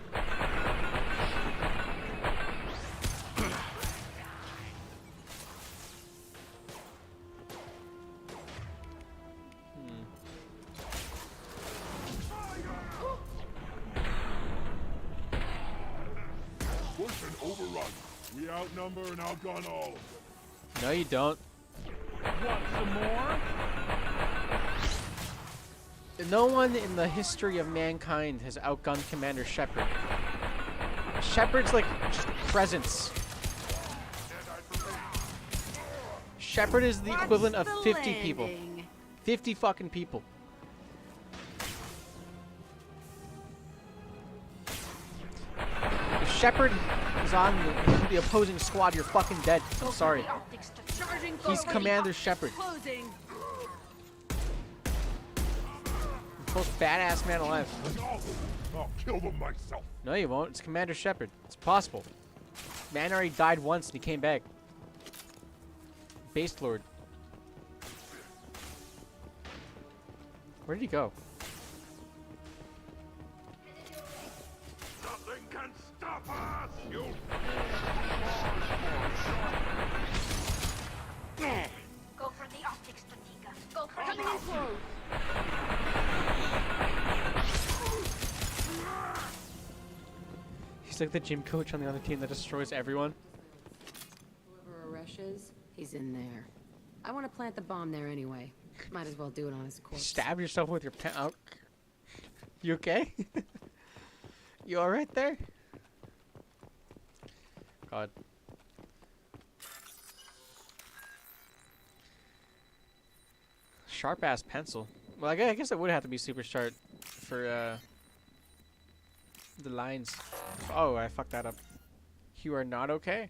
Push and overrun. We outnumber and outgun all of them. No, you don't. Want some more? No one in the history of mankind has outgunned Commander Shepard. Shepard's like just a presence. Shepard is the equivalent of 50 people. 50 fucking people. If Shepard is on the opposing squad, you're fucking dead. I'm sorry. He's Commander Shepard. Most badass man alive. I'll kill them myself. No, you won't. It's Commander Shepard. It's possible. Man already died once and he came back. Base Lord. Where did he go? Nothing can stop us. You. Go for the optics, Tootin. Go for Coming in close. He's like the gym coach on the other team that destroys everyone. Whoever Aresh is, he's in there. I want to plant the bomb there anyway. Might as well do it on his corpse. Stab yourself with your pen. Oh. You okay? You alright there? God. Sharp ass pencil. Well, I guess it would have to be super sharp for the lines. Oh, I fucked that up. You are not okay.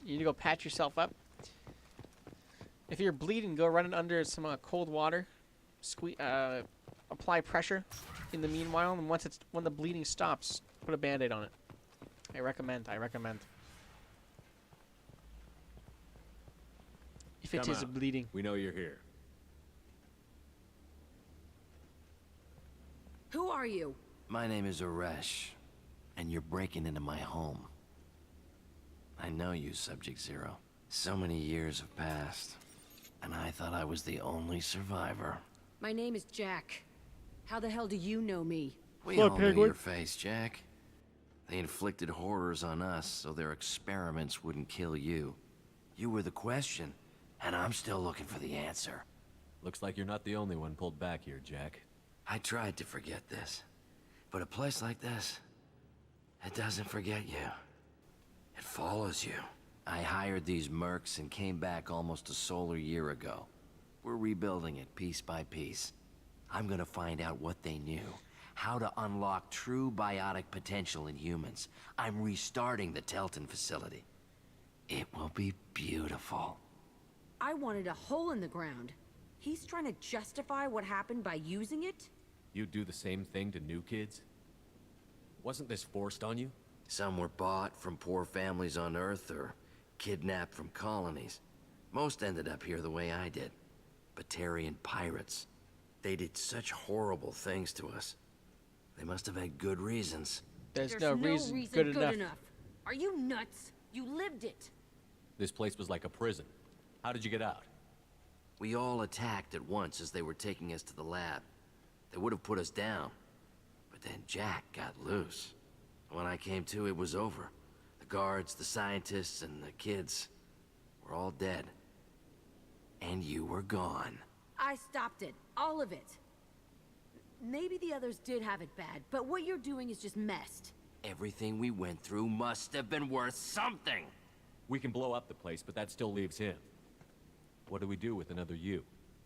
You need to go patch yourself up. If you're bleeding, go run it under some cold water. Apply pressure. In the meanwhile, and when the bleeding stops, put a band-aid on it. I recommend. If it Come is out. bleeding. We know you're here. Who are you? My name is Aresh, and you're breaking into my home. I know you, Subject Zero. So many years have passed, and I thought I was the only survivor. My name is Jack. How the hell do you know me? We all knew your face, Jack. They inflicted horrors on us so their experiments wouldn't kill you. You were the question, and I'm still looking for the answer. Looks like you're not the only one pulled back here, Jack. I tried to forget this, but a place like this, it doesn't forget you. It follows you. I hired these mercs and came back almost a solar year ago. We're rebuilding it piece by piece. I'm gonna find out what they knew, how to unlock true biotic potential in humans. I'm restarting the Tootin facility. It will be beautiful. I wanted a hole in the ground. He's trying to justify what happened by using it? You do the same thing to new kids? Wasn't this forced on you? Some were bought from poor families on Earth or kidnapped from colonies. Most ended up here the way I did. Batarian pirates. They did such horrible things to us. They must have had good reasons. There's no reason good enough. Are you nuts? You lived it. This place was like a prison. How did you get out? We all attacked at once as they were taking us to the lab. They would have put us down. But then Jack got loose. When I came to, it was over. The guards, the scientists, and the kids were all dead. And you were gone. I stopped it. All of it. Maybe the others did have it bad, but what you're doing is just messed. Everything we went through must have been worth something. We can blow up the place, but that still leaves him. What do we do with another you?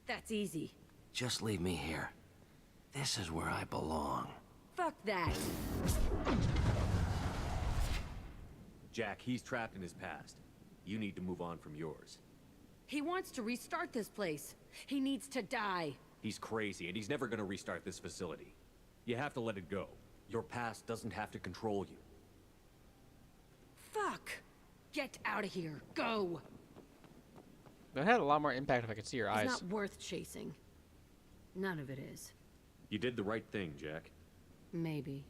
That's easy. Just leave me here. This is where I belong. Fuck that. Jack, he's trapped in his past. You need to move on from yours. He wants to restart this place. He needs to die. He's crazy, and he's never gonna restart this facility. You have to let it go. Your past doesn't have to control you. Fuck. Get out of here. Go. That had a lot more impact if I could see your eyes. It's not worth chasing. None of it is. You did the right thing, Jack. Maybe.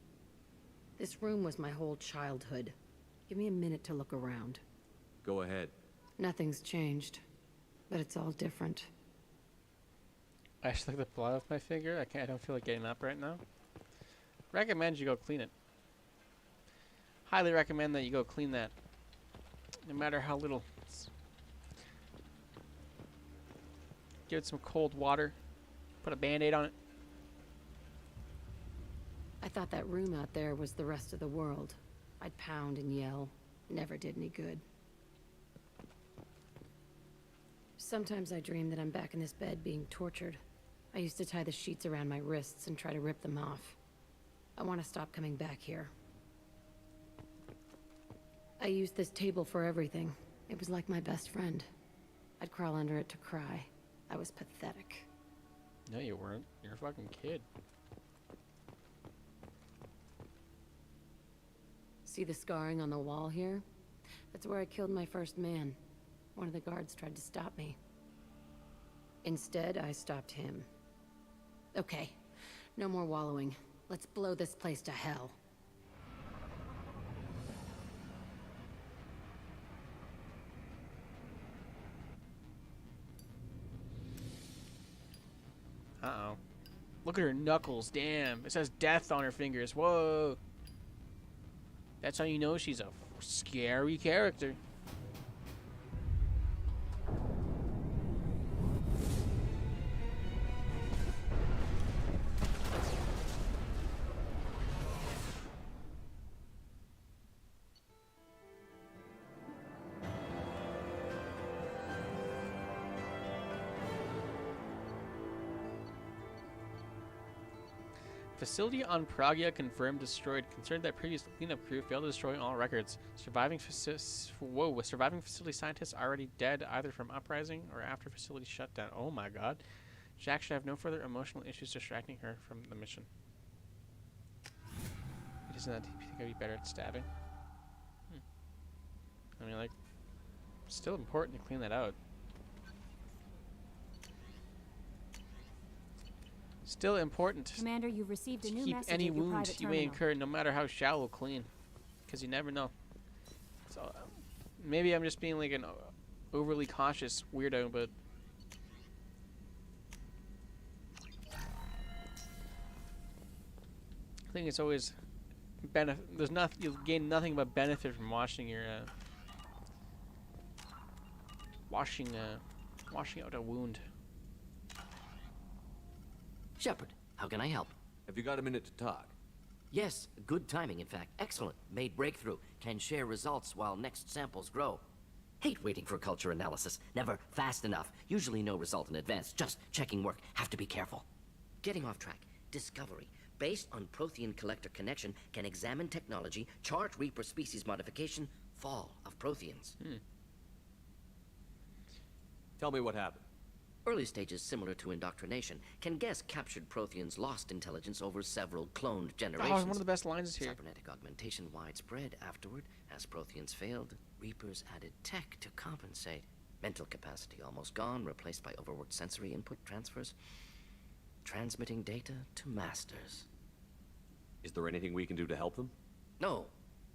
This room was my whole childhood. Give me a minute to look around. Go ahead. Nothing's changed, but it's all different. I just looked at the blood off my finger. I don't feel like getting up right now. Recommend you go clean it. Highly recommend that you go clean that. No matter how little. Give it some cold water. Put a band-aid on it. I thought that room out there was the rest of the world. I'd pound and yell. Never did any good. Sometimes I dream that I'm back in this bed being tortured. I used to tie the sheets around my wrists and try to rip them off. I want to stop coming back here. I used this table for everything. It was like my best friend. I'd crawl under it to cry. I was pathetic. No, you weren't. You're a fucking kid. See the scarring on the wall here? That's where I killed my first man. One of the guards tried to stop me. Instead, I stopped him. Okay, no more wallowing. Let's blow this place to hell. Uh-oh. Look at her knuckles. Damn. It says death on her fingers. Whoa. That's how you know she's a scary character. Facility on Pragia confirmed destroyed. Concerned that previous cleanup crew failed to destroy all records. Surviving facility scientists already dead either from uprising or after facility shutdown. Oh my god. Jack should have no further emotional issues distracting her from the mission. Doesn't that think I'd be better at stabbing? I mean, like, still important to clean that out. Still important Commander, you've received a to new keep message any at your wound private you may terminal. incur, no matter how shallow, clean. Because you never know. So maybe I'm just being like an overly cautious weirdo, but I think it's always there's nothing, you'll gain nothing but benefit from washing your washing out a wound. Shepard, how can I help? Have you got a minute to talk? Yes, good timing, in fact. Excellent. Made breakthrough. Can share results while next samples grow. Hate waiting for culture analysis. Never fast enough. Usually no result in advance. Just checking work. Have to be careful. Getting off track. Discovery. Based on Prothean collector connection, can examine technology, chart Reaper species modification, fall of Protheans. Tell me what happened. Early stages similar to indoctrination can guess captured Protheans lost intelligence over several cloned generations. Oh, one of the best lines here. Cybernetic augmentation widespread afterward. As Protheans failed, Reapers added tech to compensate. Mental capacity almost gone, replaced by overworked sensory input transfers. Transmitting data to masters. Is there anything we can do to help them? No.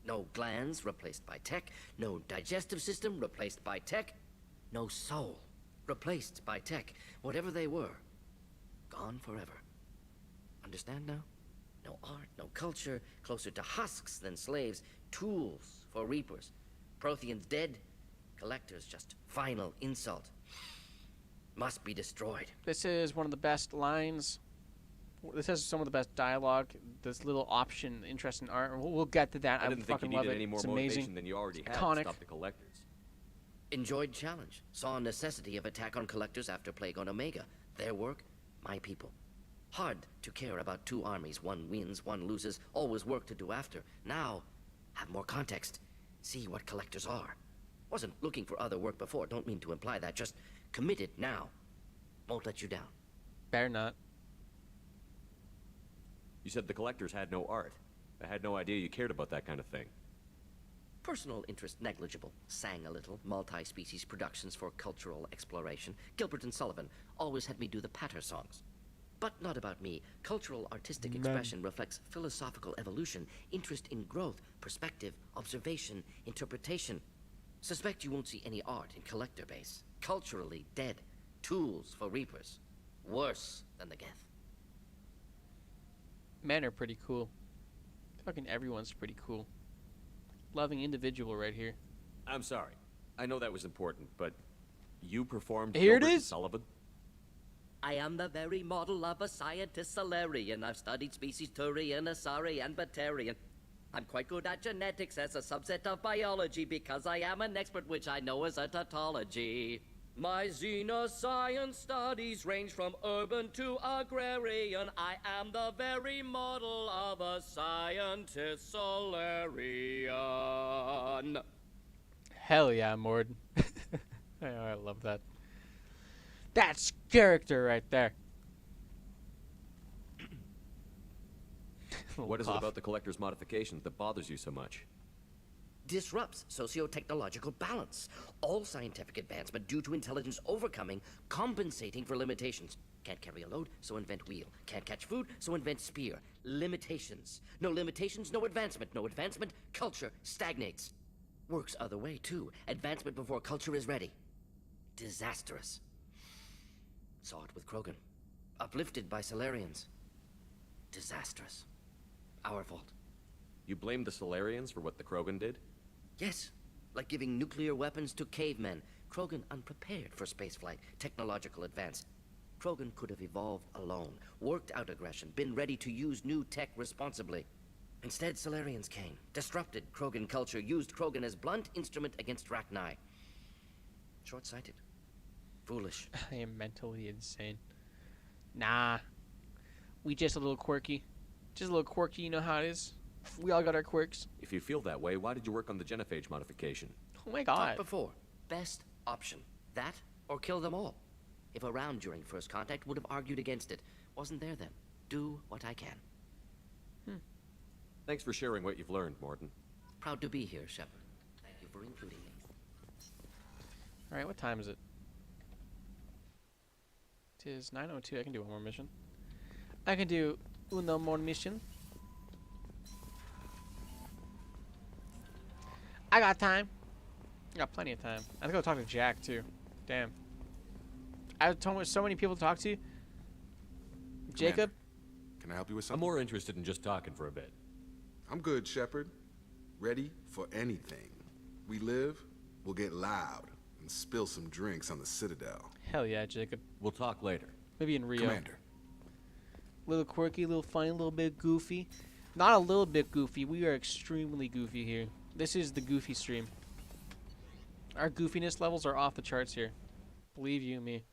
No glands replaced by tech. No digestive system replaced by tech. No soul replaced by tech. Whatever they were, gone forever. Understand now? No art, no culture, closer to husks than slaves. Tools for Reapers. Protheans dead. Collectors just final insult. Must be destroyed. This is one of the best lines. This has some of the best dialogue. This little option, interest in art. We'll get to that. I didn't think you fucking love needed it. any more It's motivation amazing. than you already had Iconic. to stop the collectors. Enjoyed challenge. Saw necessity of attack on collectors after Plague on Omega. Their work, my people. Hard to care about two armies. One wins, one loses. Always work to do after. Now, have more context. See what collectors are. Wasn't looking for other work before. Don't mean to imply that. Just committed now. Won't let you down. Better not. You said the collectors had no art. I had no idea you cared about that kind of thing. Personal interest negligible. Sang a little. Multi-species productions for cultural exploration. Gilbert and Sullivan always had me do the patter songs. But not about me. Cultural artistic expression reflects philosophical evolution, interest in growth, perspective, observation, interpretation. Suspect you won't see any art in collector base. Culturally dead. Tools for Reapers. Worse than the Geth. Men are pretty cool. Fucking everyone's pretty cool. Loving individual right here. I'm sorry. I know that was important, but you performed Here it Gilbert and is. Sullivan? I am the very model of a scientist Solarian. I've studied species Turian, Asari, and Batarian. I'm quite good at genetics as a subset of biology because I am an expert, which I know as a tautology. My xenoscience studies range from urban to agrarian. I am the very model of a scientist Solarian. Hell yeah, Mord. I love that. That's character right there. What is it about the collector's modifications that bothers you so much? Disrupts socio-technological balance. All scientific advancement due to intelligence overcoming, compensating for limitations. Can't carry a load, so invent wheel. Can't catch food, so invent spear. Limitations. No limitations, no advancement. No advancement, culture stagnates. Works other way, too. Advancement before culture is ready. Disastrous. Saw it with Krogan. Uplifted by Solarians. Disastrous. Our fault. You blame the Solarians for what the Krogan did? Yes, like giving nuclear weapons to cavemen. Krogan unprepared for spaceflight, technological advance. Krogan could have evolved alone, worked out aggression, been ready to use new tech responsibly. Instead, Solarians came, disrupted Krogan culture, used Krogan as blunt instrument against Rachni. Short-sighted. Foolish. I am mentally insane. Nah. We just a little quirky. Just a little quirky, you know how it is. We all got our quirks. If you feel that way, why did you work on the genophage modification? Oh my god. Talked before. Best option. That or kill them all. If around during first contact, would have argued against it. Wasn't there then. Do what I can. Thanks for sharing what you've learned, Morton. Proud to be here, Shepard. Thank you for including me. Alright, what time is it? It is 9:02. I can do one more mission. I can do uno more mission. I got time. I got plenty of time. I think I'll talk to Jack too. Damn. I have so many people to talk to. Jacob? Can I help you with I'm something? more interested in just talking for a bit. I'm good, Shepard. Ready for anything. We live, we'll get loud and spill some drinks on the Citadel. Hell yeah, Jacob. We'll talk later. Maybe in Rio. Commander. Little quirky, little funny, little bit goofy. Not a little bit goofy. We are extremely goofy here. This is the goofy stream. Our goofiness levels are off the charts here. Believe you me.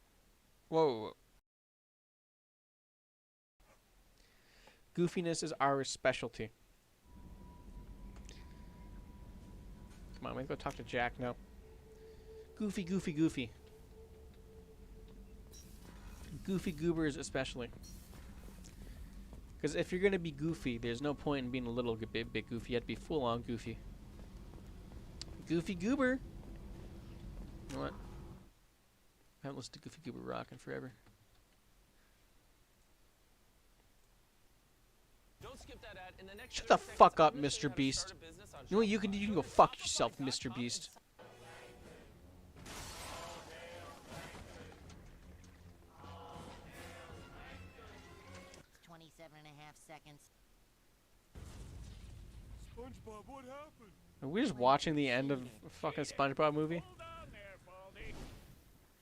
Whoa. Goofiness is our specialty. Come on, let's go talk to Jack now. Goofy, goofy, goofy. Goofy Goobers especially. Because if you're gonna be goofy, there's no point in being a little bit goofy. You have to be full on goofy. Goofy Goober. You know what? I haven't listened to Goofy Goober Rockin' forever. Shut the fuck up, Mr. Beast. You know what you can do? You can go fuck yourself, Mr. Beast. Seconds. SpongeBob, what happened? Are we just watching the end of a fucking SpongeBob movie? Hold on there, Baldy.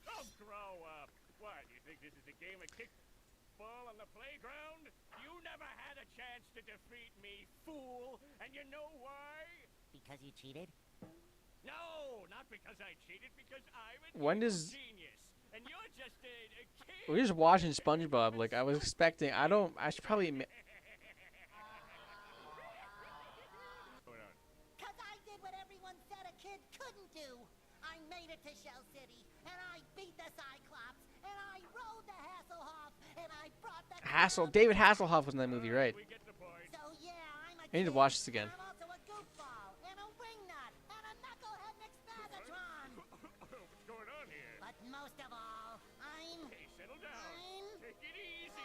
Oh, grow up. What, you think this is a game of kickball on the playground? You never had a chance to defeat me, fool. And you know why? Because you cheated? No, not because I cheated, because I'm a When does... genius. And you're just a kid. We're just watching SpongeBob. Like, I was expecting... I should probably... Because I did what everyone said a kid couldn't do. I made it to Shell City, and I beat the Cyclops, and I rode the Hasselhoff, and I brought the... David Hasselhoff was in that movie, right? So yeah, I'm a I need to watch this again. I'm also a goofball, and a wingnut, and a knucklehead McSpagatron. What's going on here? But most of all, I'm... Hey, settle down. Take it easy.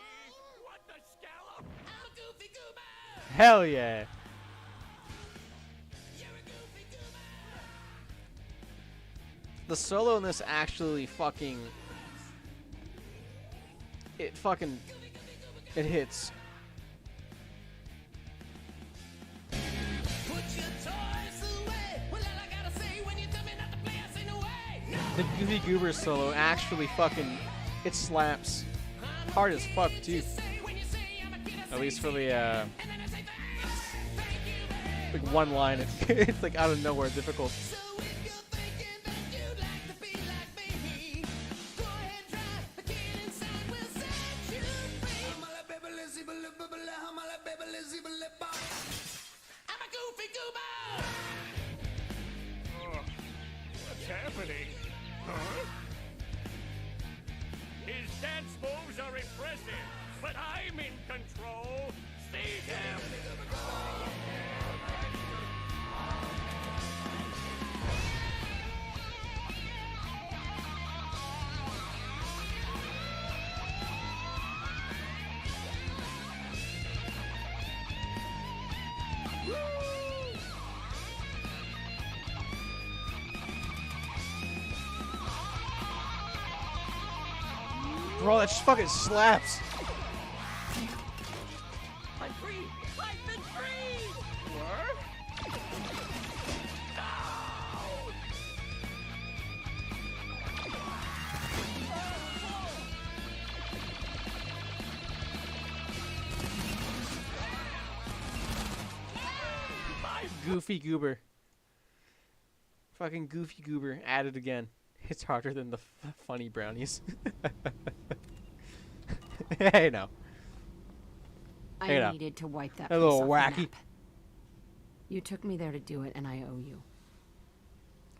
What the scallop? I'm a goofy goober. Hell yeah. The solo in this actually fucking... It hits. The Goofy Goober solo actually fucking... It slaps. Hard as fuck, too. At least for the, like, one line. It's like out of nowhere difficult. What's happening? Huh? His dance moves are impressive, but I'm in control. Seize him! Bro, that just fucking slaps. I'm free! I've been free! What? Goofy Goober. Fucking Goofy Goober at it again. It's harder than the funny brownies. Hey, no. I needed to wipe that A place little off the wacky. map. You took me there to do it, and I owe you.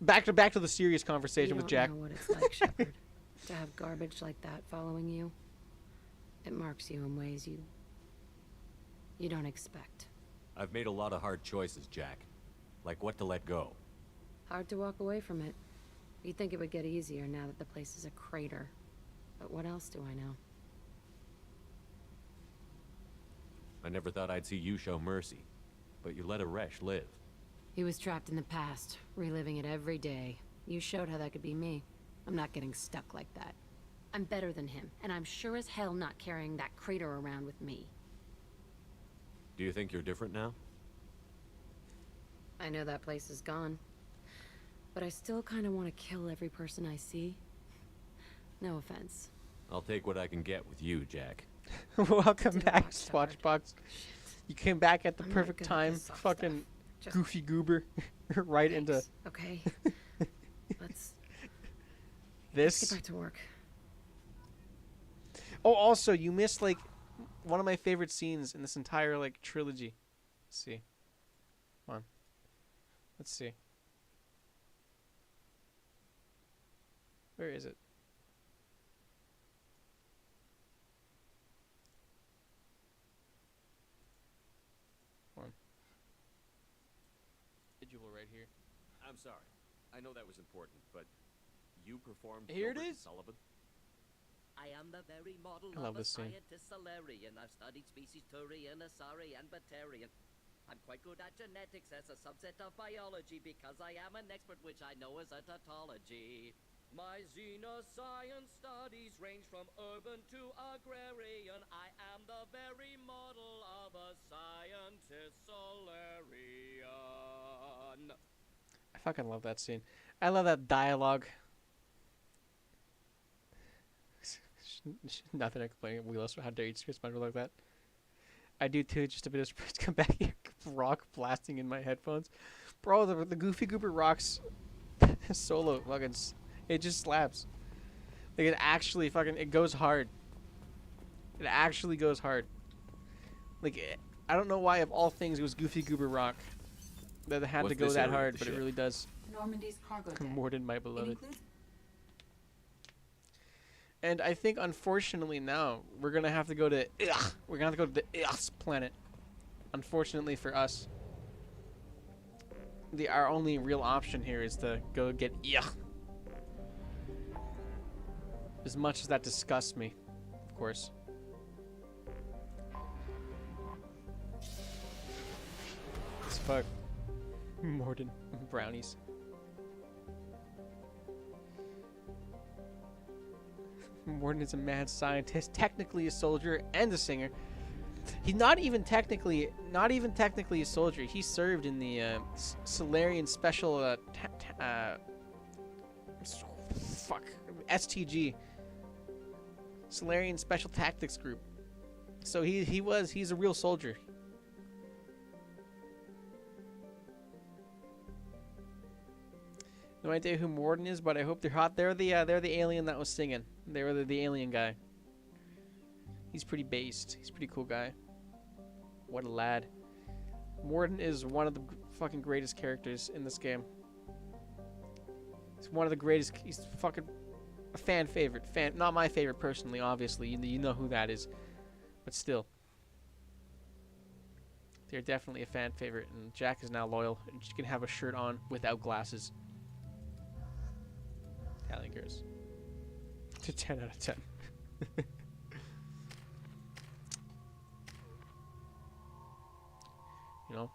Back to the serious conversation with Jack. You don't know what it's like, Shepard, to have garbage like that following you. It marks you in ways you don't expect. I've made a lot of hard choices, Jack. Like what to let go. Hard to walk away from it. You'd think it would get easier now that the place is a crater. But what else do I know? I never thought I'd see you show mercy, but you let Aresh live. He was trapped in the past, reliving it every day. You showed how that could be me. I'm not getting stuck like that. I'm better than him, and I'm sure as hell not carrying that crater around with me. Do you think you're different now? I know that place is gone. But I still kind of want to kill every person I see. No offense. I'll take what I can get with you, Jack. Welcome back, Swatchbox. You came back at the perfect time. Fucking Goofy Goober. Right into... Okay. Let's this. get back to work. Oh, also, you missed, like, one of my favorite scenes in this entire, like, trilogy. Let's see. Come on. Let's see. Where is it? I'm sorry. I know that was important, but you performed Here it Gilbert is. Sullivan? I am the very model I love of a this scene. scientist Solarian. I've studied species Turian, Asari, and Batarian. I'm quite good at genetics as a subset of biology because I am an expert, which I know is a tautology. My xenoscience studies range from urban to agrarian. I am the very model of a scientist Solarian. I fucking love that scene. I love that dialogue. Nothing I complain. Wheelos, how dare you scream my like that? I do too. Just a bit of come back here. Rock blasting in my headphones, bro. The Goofy Goober Rocks solo fucking. It just slaps. Like it actually fucking. It goes hard. It actually goes hard. Like I don't know why of all things it was Goofy Goober Rock that had to go that hard, but it really does. Normandy's cargo deck. Morden, my beloved. Includes And I think, unfortunately, now we're gonna have to go to. We're gonna have to go to the planet. Unfortunately for us, our only real option here is to go get. As much as that disgusts me, of course. As fuck. Morden brownies. Morden is a mad scientist, technically a soldier and a singer. He's not even technically a soldier. He served in the Solarian Special STG, Solarian Special Tactics Group. So he's a real soldier. No idea who Morden is, but I hope they're hot. They're the alien that was singing. They were the alien guy. He's pretty based. He's a pretty cool guy. What a lad. Morden is one of the fucking greatest characters in this game. He's one of the greatest. He's fucking a fan favorite. Not my favorite personally, obviously. You know who that is, but still. They're definitely a fan favorite, and Jack is now loyal. And she can have a shirt on without glasses. Italian girls. To 10 out of 10. You know?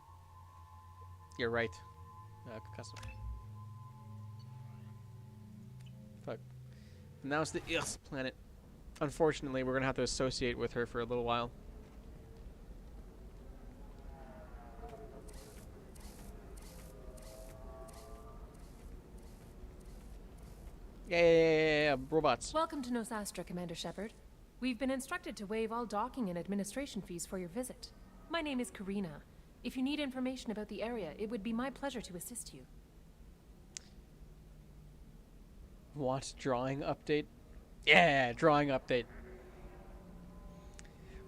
You're right. Custom. Fuck. And now it's the planet. Unfortunately, we're gonna have to associate with her for a little while. Yeah, robots. Welcome to Nosastra, Commander Shepard. We've been instructed to waive all docking and administration fees for your visit. My name is Karina. If you need information about the area, it would be my pleasure to assist you. Want drawing update? Yeah, drawing update.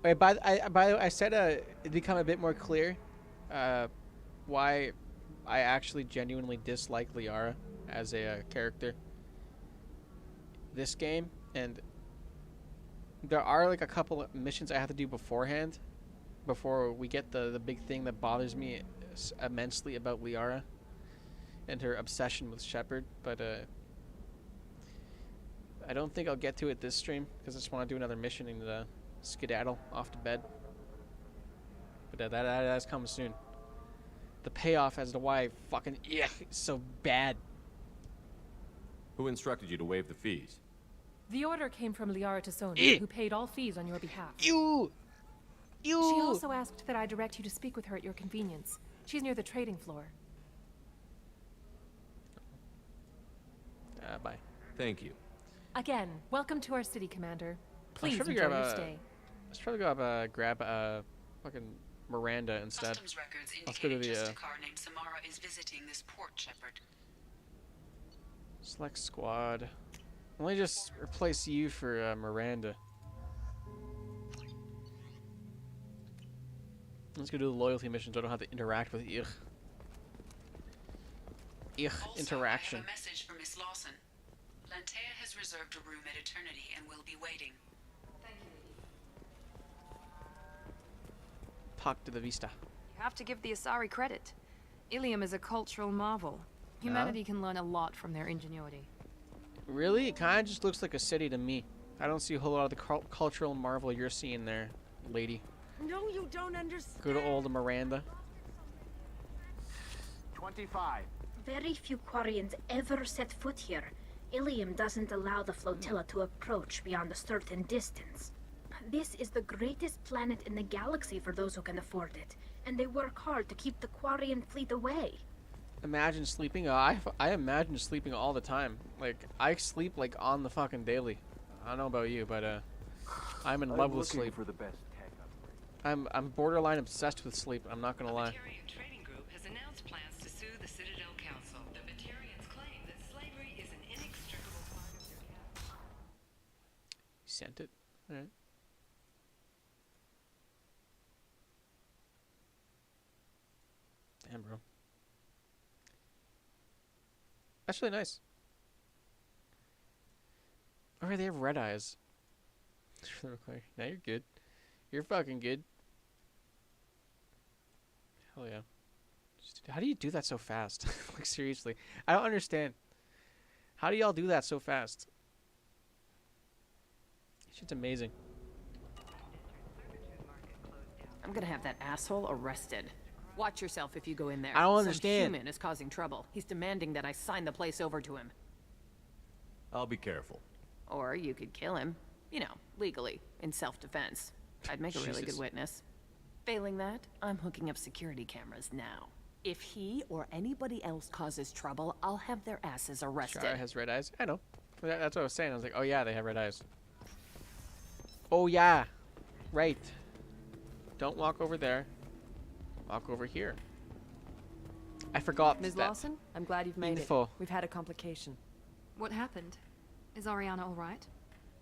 Wait, by the way, I said it become a bit more clear why I actually genuinely dislike Liara as a character. This game, and there are like a couple of missions I have to do beforehand before we get the big thing that bothers me immensely about Liara and her obsession with Shepard, but I don't think I'll get to it this stream because I just want to do another mission and skedaddle off to bed. But that's coming soon. The payoff as to why fucking it's so bad. Who instructed you to waive the fees? The order came from Liara Tassoni, who paid all fees on your behalf. You! She also asked that I direct you to speak with her at your convenience. She's near the trading floor. Bye. Thank you. Again, welcome to our city, Commander. Please enjoy your stay. Let's try to go grab fucking Miranda instead. Customs records Let's go to indicate the just a car named Samara is visiting this port, Shepard. select squad. Let me just replace you for Miranda. Let's go do the loyalty missions. I don't have to interact with interaction. I have a message for Miss Lawson. Lantea has reserved a room at Eternity and will be waiting. Thank you. Talk to the Vista. You have to give the Asari credit. Ilium is a cultural marvel. Humanity can learn a lot from their ingenuity. Really? It kind of just looks like a city to me. I don't see a whole lot of the cultural marvel you're seeing there, lady. No, you don't understand. Good old Miranda. 25. Very few Quarians ever set foot here. Ilium doesn't allow the flotilla to approach beyond a certain distance. This is the greatest planet in the galaxy for those who can afford it, and they work hard to keep the Quarian fleet away. Imagine sleeping. I imagine sleeping all the time. Like, I sleep like on the fucking daily. I don't know about you, but I'm in love with sleep. For the best tech upgrade. I'm borderline obsessed with sleep. I'm not gonna lie. Batarian Trading Group has announced plans to sue the Citadel Council. The Batarians claim that slavery is an inextricable part of their capital. You sent it. All right. Damn, bro. That's really nice. Or they have red eyes. Now you're good. You're fucking good. Hell yeah. How do you do that so fast? Like, seriously. I don't understand. How do y'all do that so fast? Shit's amazing. I'm gonna have that asshole arrested. Watch yourself if you go in there. I don't Some understand. human is causing trouble. He's demanding that I sign the place over to him. I'll be careful. Or you could kill him. You know, legally, in self-defense. I'd make a really Jesus. good witness. Failing that, I'm hooking up security cameras now. If he or anybody else causes trouble, I'll have their asses arrested. Shara has red eyes. I know. That's what I was saying. I was like, oh yeah, they have red eyes. Oh yeah. Right. Don't walk over there. Walk over here. I forgot Ms. that. Lawson, I'm glad you've made Info. it. We've had a complication. What happened? Is Ariana all right?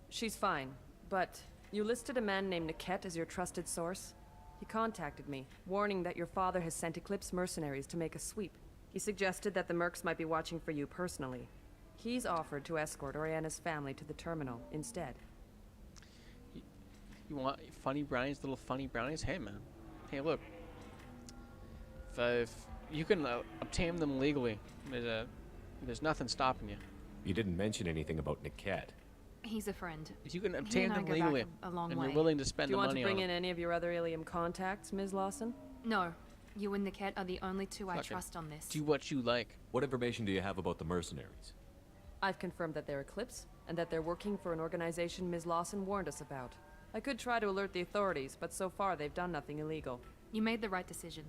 She's fine, but you listed a man named Niket as your trusted source. He contacted me, warning that your father has sent Eclipse mercenaries to make a sweep. He suggested that the Mercs might be watching for you personally. He's offered to escort Oriana's family to the terminal instead. You want funny brownies, little funny brownies? Hey man. Hey look. If you can obtain them legally, there's nothing stopping you. You didn't mention anything about Niket. He's a friend. If you can He obtain and I them go legally, back a long and way. you're willing to spend Do you the want money to bring on in them. any of your other Ilium contacts, Ms. Lawson? No. You and Niket are the only two I Fucking trust on this. Do what you like. What information do you have about the mercenaries? I've confirmed that they're Eclipse, and that they're working for an organization Ms. Lawson warned us about. I could try to alert the authorities, but so far they've done nothing illegal. You made the right decision.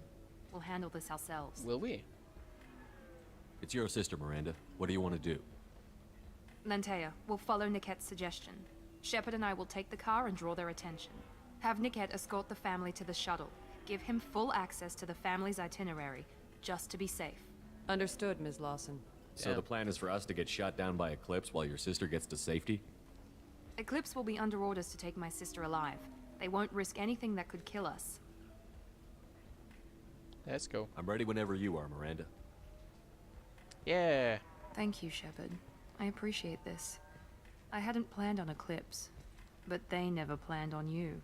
We'll handle this ourselves. Will we? It's your sister, Miranda. What do you want to do? Lantea, we'll follow Niket's suggestion. Shepard and I will take the car and draw their attention. Have Niket escort the family to the shuttle. Give him full access to the family's itinerary, just to be safe. Understood, Ms. Lawson. So the plan is for us to get shot down by Eclipse while your sister gets to safety? Eclipse will be under orders to take my sister alive. They won't risk anything that could kill us. Let's go. I'm ready whenever you are, Miranda. Yeah. Thank you, Shepard. I appreciate this. I hadn't planned on Eclipse, but they never planned on you.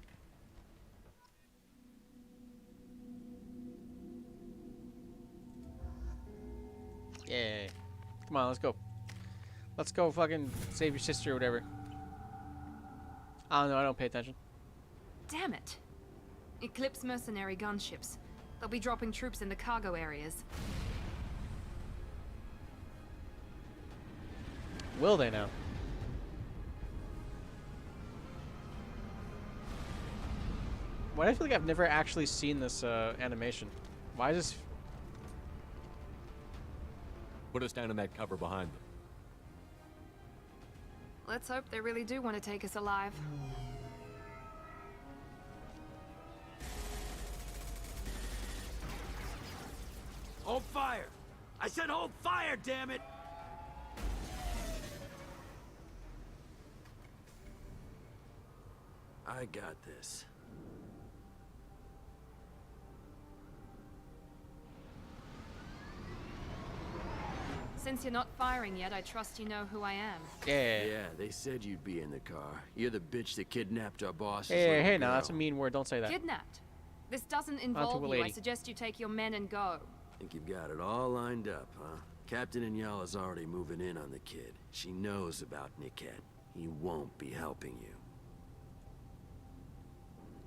Yeah. Come on, let's go. Let's go fucking save your sister or whatever. I don't know, I don't pay attention. Damn it! Eclipse mercenary gunships. They'll be dropping troops in the cargo areas. Will they now? Why do I feel like I've never actually seen this animation? Why is this... Put us down in that cover behind them. Let's hope they really do want to take us alive. Hold fire! I said hold fire, damn it! I got this. Since you're not firing yet, I trust you know who I am. Yeah. Yeah, they said you'd be in the car. You're the bitch that kidnapped our boss. Hey, now that's a mean word. Don't say that. Kidnapped? This doesn't to a involve you. I lady. suggest you take your men and go. Think you've got it all lined up, huh? Captain Inyala's already moving in on the kid. She knows about Niket. He won't be helping you.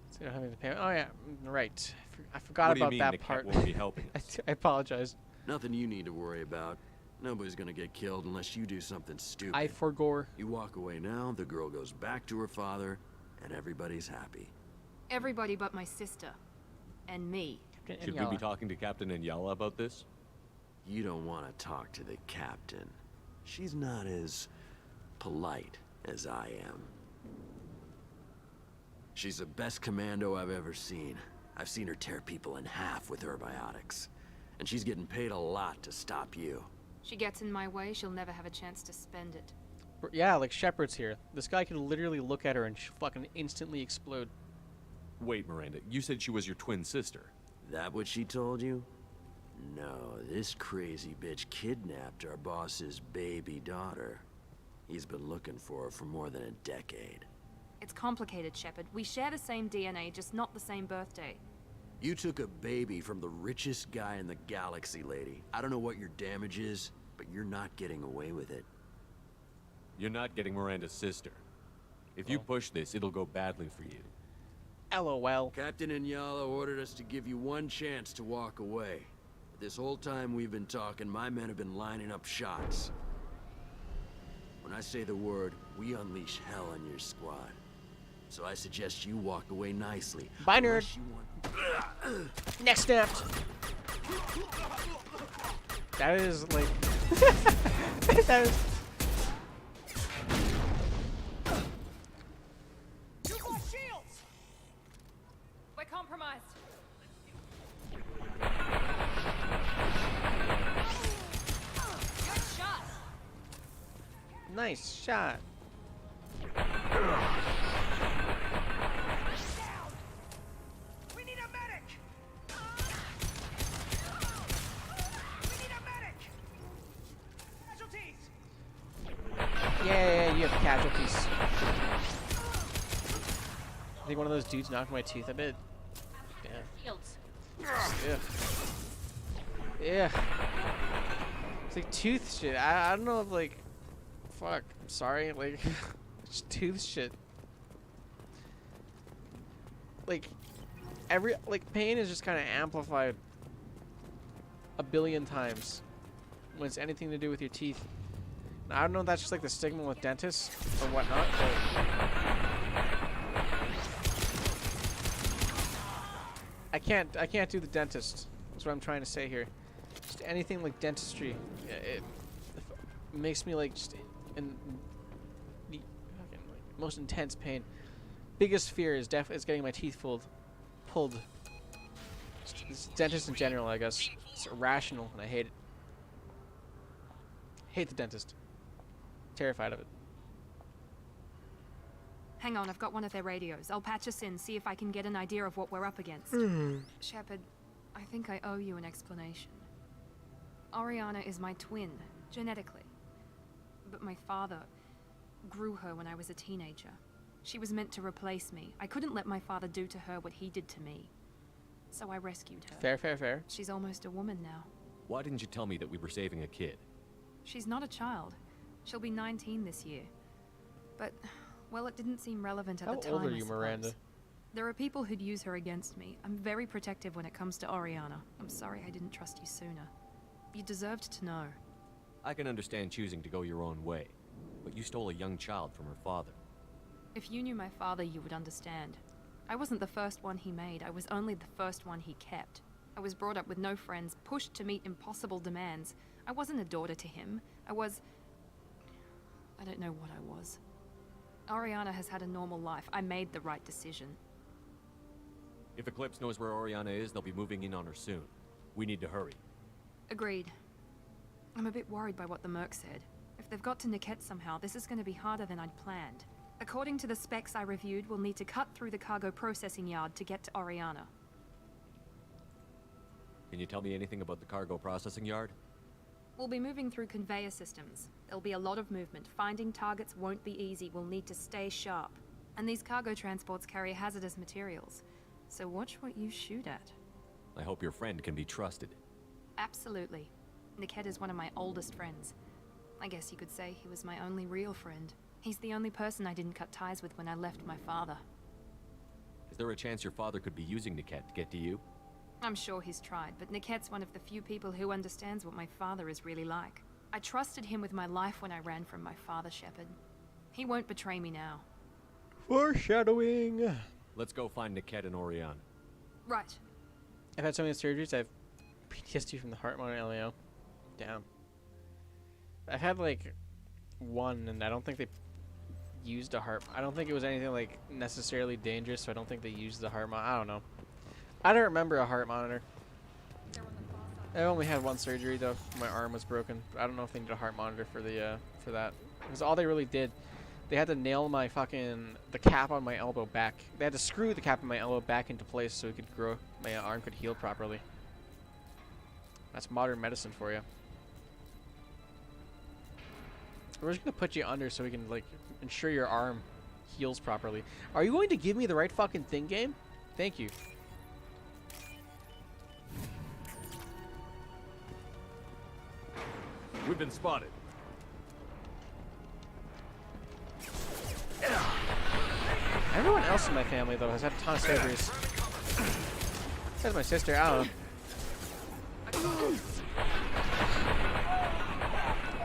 So you don't have any payment. Oh yeah, right. I forgot What do you about mean that Niket part. won't be helping us? I apologize. Nothing you need to worry about. Nobody's gonna get killed unless you do something stupid. I forgore. You walk away now, the girl goes back to her father, and everybody's happy. Everybody but my sister. And me. Should we be talking to Captain Inyala about this? You don't want to talk to the captain. She's not as polite as I am. She's the best commando I've ever seen. I've seen her tear people in half with her biotics. And she's getting paid a lot to stop you. She gets in my way, she'll never have a chance to spend it. Yeah, like Shepard's here. This guy could literally look at her and fucking instantly explode. Wait, Miranda, you said she was your twin sister. That what she told you? No, this crazy bitch kidnapped our boss's baby daughter. He's been looking for her for more than a decade. It's complicated, Shepard. We share the same DNA, just not the same birthday. You took a baby from the richest guy in the galaxy, lady. I don't know what your damage is, but you're not getting away with it. You're not getting Miranda's sister. If you push this, it'll go badly for you. LOL. Captain Inyala ordered us to give you one chance to walk away. This whole time we've been talking, my men have been lining up shots. When I say the word, we unleash hell on your squad. So I suggest you walk away nicely. Bye, nerd. Next snapped. That is like... that is... You got shields! We're compromised. Good shot. Nice shot. We need a medic! We need a medic! Casualties! Yeah, you have casualties. I think one of those dudes knocked my tooth a bit. Yeah. Shields. Yeah. Yeah. It's like tooth shit. I don't know if like... Fuck. I'm sorry. Like... it's tooth shit. Like... pain is just kind of amplified a billion times when it's anything to do with your teeth. Now, I don't know if that's just like the stigma with dentists or whatnot, but... I can't do the dentist. That's what I'm trying to say here. Just anything like dentistry, it makes me like just in the fucking, like, most intense pain. Biggest fear is getting my teeth pulled. Just dentist in general, I guess. It's irrational, and I hate it. Hate the dentist. Terrified of it. Hang on, I've got one of their radios. I'll patch us in, see if I can get an idea of what we're up against. Shepard, I think I owe you an explanation. Oriana is my twin, genetically. But my father grew her when I was a teenager. She was meant to replace me. I couldn't let my father do to her what he did to me. So I rescued her. Fair. She's almost a woman now. Why didn't you tell me that we were saving a kid? She's not a child. She'll be 19 this year. But, well, it didn't seem relevant at the time, How old are I you, suppose. Miranda? There are people who'd use her against me. I'm very protective when it comes to Oriana. I'm sorry I didn't trust you sooner. You deserved to know. I can understand choosing to go your own way, but you stole a young child from her father. If you knew my father, you would understand. I wasn't the first one he made. I was only the first one he kept. I was brought up with no friends, pushed to meet impossible demands. I wasn't a daughter to him. I don't know what I was. Oriana has had a normal life. I made the right decision. If Eclipse knows where Oriana is, they'll be moving in on her soon. We need to hurry. Agreed. I'm a bit worried by what the Merc said. If they've got to Niket somehow, this is going to be harder than I'd planned. According to the specs I reviewed, we'll need to cut through the cargo processing yard to get to Oriana. Can you tell me anything about the cargo processing yard? We'll be moving through conveyor systems. There'll be a lot of movement. Finding targets won't be easy. We'll need to stay sharp. And these cargo transports carry hazardous materials. So watch what you shoot at. I hope your friend can be trusted. Absolutely. Niket is one of my oldest friends. I guess you could say he was my only real friend. He's the only person I didn't cut ties with when I left my father. Is there a chance your father could be using Niket to get to you? I'm sure he's tried, but Niket's one of the few people who understands what my father is really like. I trusted him with my life when I ran from my father, Shepard. He won't betray me now. Foreshadowing. Let's go find Niket and Orion. Right. I've had so many surgeries. I've PTSD from the heart monitor LAO. Damn. I've had like one, and I don't think they used a heart. I don't think it was anything like necessarily dangerous, so I don't think they used the heart monitor. I don't know. I don't remember a heart monitor. I only had one surgery though. My arm was broken. I don't know if they need a heart monitor for the for that. Because all they really did, they had to nail my the cap on my elbow back. They had to screw the cap on my elbow back into place so it could grow. My arm could heal properly. That's modern medicine for you. We're just gonna put you under so we can like ensure your arm heals properly. Are you going to give me the right fucking thing, game? Thank you. We've been spotted. Everyone else in my family though has had a ton of surgeries. That's my sister. I don't know.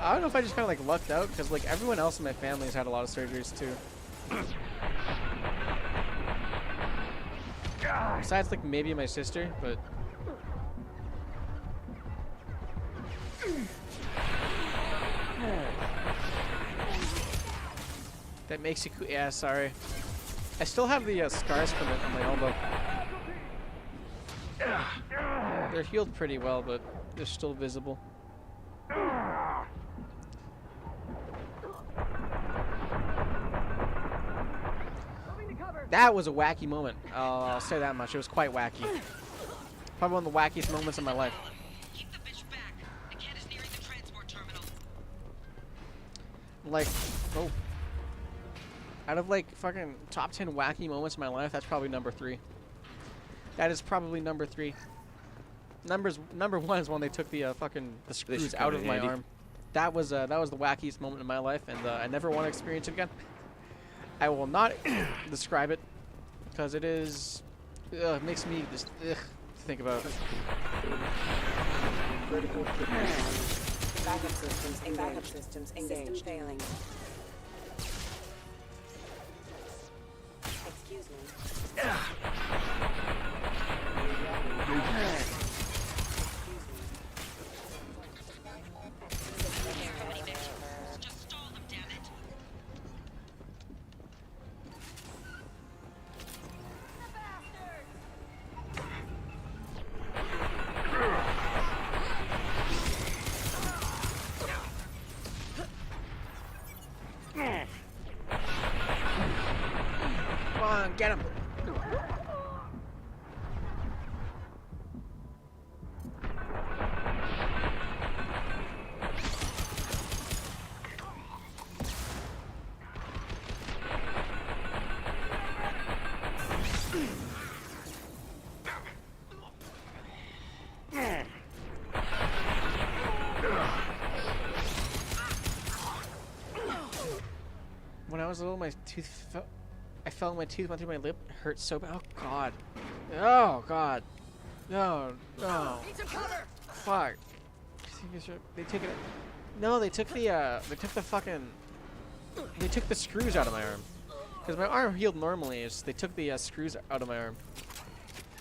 I don't know if I just kind of like lucked out because like everyone else in my family has had a lot of surgeries too. Besides like maybe my sister, but that makes you cool. Yeah, sorry. I still have the scars from it on my elbow. They're healed pretty well, but they're still visible. That was a wacky moment. I'll say that much. It was quite wacky. Probably one of the wackiest moments of my life. Keep the bitch back. The cat is nearing the transport terminal. Like, oh. Out of like fucking top 10 wacky moments in my life, that's probably number 3. That is probably number 3. Number 1 is when they took the the screws out of my arm. That was the wackiest moment in my life, and I never want to experience it again. I will not describe it because it is it makes me just think about it. Backup systems engaged. Failing. Excuse me. Come on, get him. When I was little, my tooth I felt my tooth went through my lip. It hurt so bad. Oh god. Oh god. No. No. Fuck. They took it. No, they took the fucking. They took the screws out of my arm. Because my arm healed normally. It's they took the screws out of my arm.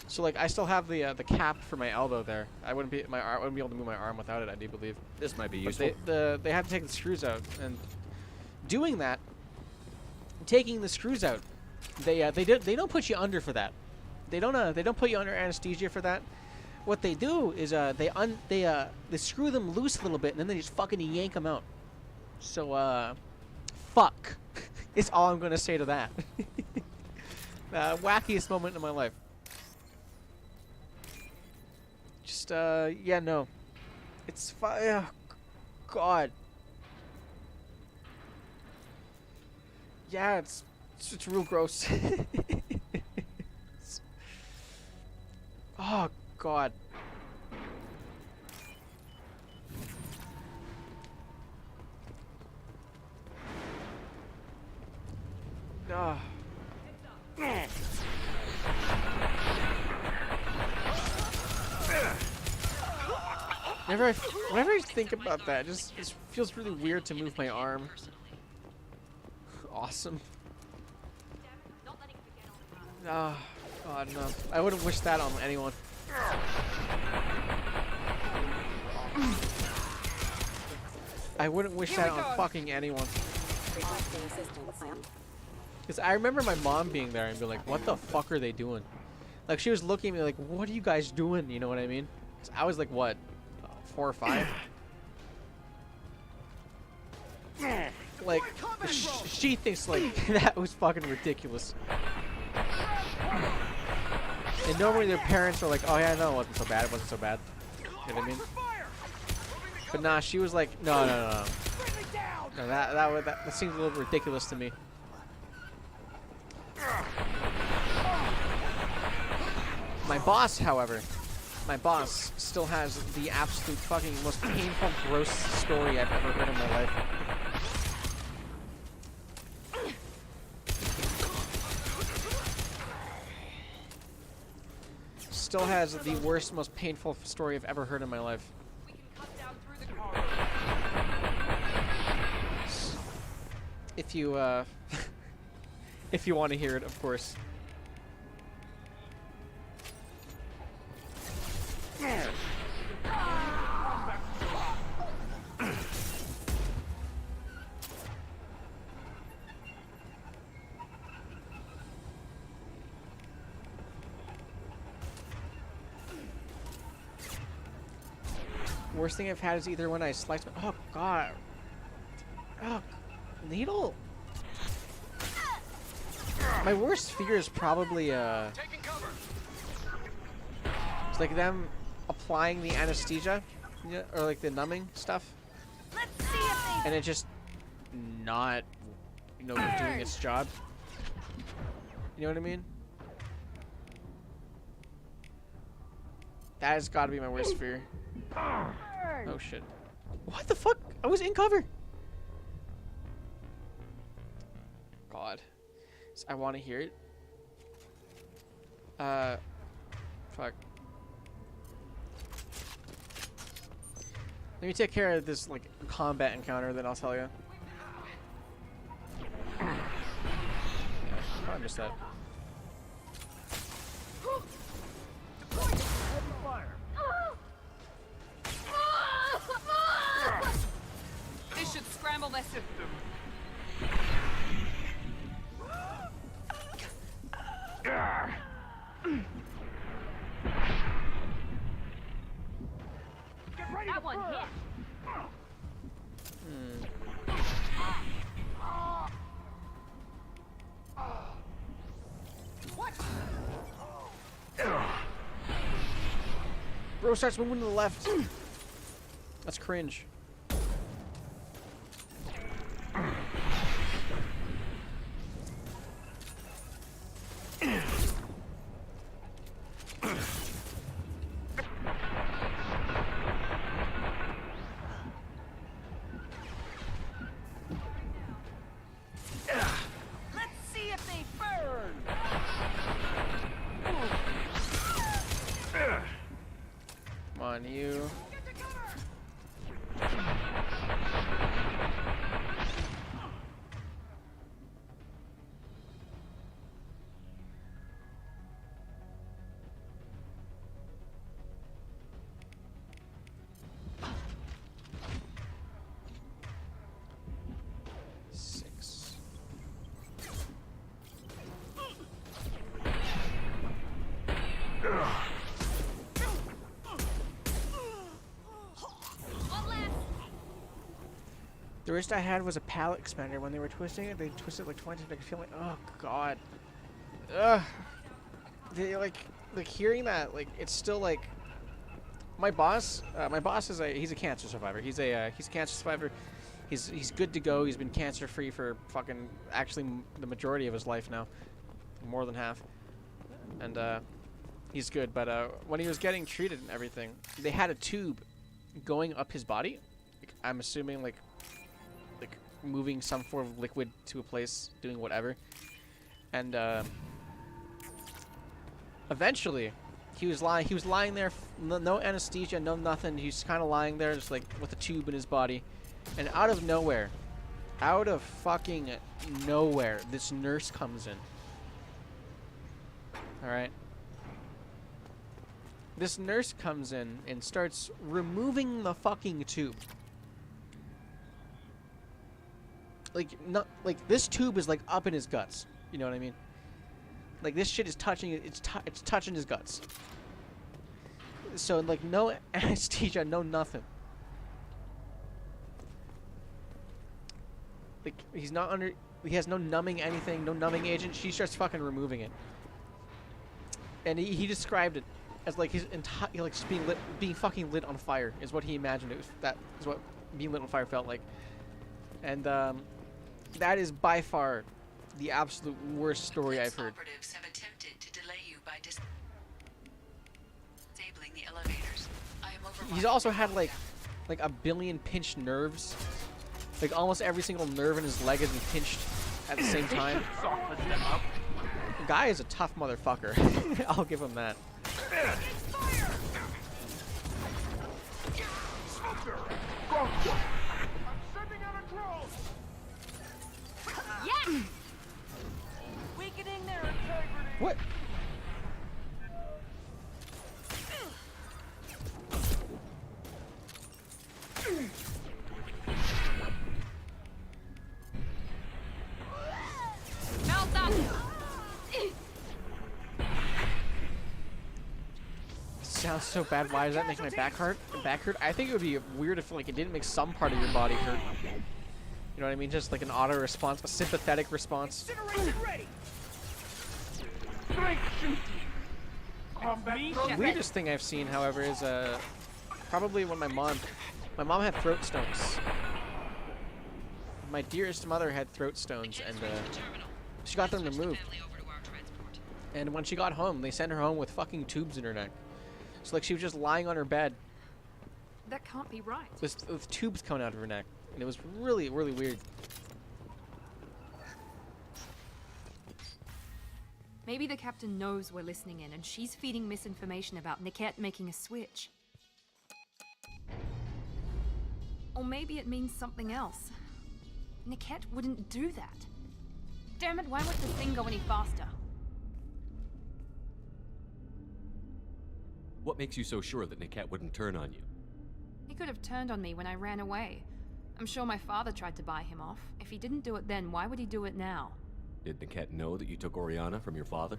So like I still have the cap for my elbow there. I wouldn't be able to move my arm without it. I do believe. This might be But useful. they had to take the screws out, and doing that, taking the screws out, they don't put you under for that. They don't put you under anesthesia for that. What they do is they screw them loose a little bit, and then they just fucking yank them out. So fuck is all I'm gonna say to that. Wackiest moment in my life. Just yeah, no, it's oh, God. Yeah, it's real gross. Oh god. Whenever I think about that, it feels really weird to move my arm. Awesome. Oh, God, no. I wouldn't wish that on anyone. I wouldn't wish that on fucking anyone. Because I remember my mom being there and be like, what the fuck are they doing? Like, she was looking at me like, what are you guys doing? You know what I mean? 'Cause I was like, what, 4 or 5? Like, she thinks like that was fucking ridiculous. And normally their parents are like, oh yeah, no, it wasn't so bad, it wasn't so bad. You know what I mean? But nah, she was like, no. No, that seems a little ridiculous to me. My boss, however, still has the absolute fucking most painful, gross story I've ever heard in my life. Still has the worst, most painful story I've ever heard in my life. If you, if you want to hear it, of course. Worst thing I've had is either when I sliced my— oh god. Oh, needle. My worst fear is probably it's like them applying the anesthesia, you know, or like the numbing stuff, and it just not, you know, doing its job. You know what I mean? That has got to be my worst fear. Oh shit. What the fuck? I was in cover. God. I want to hear it. Fuck. Let me take care of this, like, combat encounter, then I'll tell you. Yeah, probably missed that. This should scramble their system. That one hit. What? Bro starts moving to the left. That's cringe. On you. The worst I had was a pallet expander. When they were twisting it, they twisted like 20 times. I could feel like, oh god. Ugh. They like hearing that, like, it's still like, my boss is he's a cancer survivor. He's a cancer survivor. He's good to go. He's been cancer free for fucking actually the majority of his life now, more than half, and he's good. But when he was getting treated and everything, they had a tube going up his body. Like, I'm assuming like moving some form of liquid to a place, doing whatever, and eventually He was lying there, no anesthesia, no nothing. He's kind of lying there, just like with a tube in his body. And out of nowhere, out of fucking nowhere, this nurse comes in. All right. This nurse comes in and starts removing the fucking tube. Like this tube is like up in his guts. You know what I mean? Like this shit is touching it. It's touching his guts. So like no anesthesia, no nothing. Like he's not under. He has no numbing anything, no numbing agent. She starts fucking removing it. And he described it as like his entire, like just being fucking lit on fire is what he imagined it was. That is what being lit on fire felt like. And that is by far the absolute worst story I've heard. Operatives have attempted to delay you by disabling the elevators. I am over. He's also had like a billion pinched nerves. Like almost every single nerve in his leg has been pinched at the same time. The guy is a tough motherfucker. I'll give him that. Yes! Weakening their integrity. What? Sounds so bad. Why does that make my back hurt? I think it would be weird if like it didn't make some part of your body hurt. You know what I mean? Just like an auto response, a sympathetic response. The weirdest thing I've seen, however, is probably when my mom had throat stones. My dearest mother had throat stones, and she got them removed. And when she got home, they sent her home with fucking tubes in her neck. So like she was just lying on her bed That can't be right. with tubes coming out of her neck, and it was really, really weird. Maybe the captain knows we're listening in, and she's feeding misinformation about Niket making a switch. Or maybe it means something else. Niket wouldn't do that. Damn it, why won't this thing go any faster? What makes you so sure that Niket wouldn't turn on you? He could have turned on me when I ran away. I'm sure my father tried to buy him off. If he didn't do it then, why would he do it now? Did Niket know that you took Oriana from your father?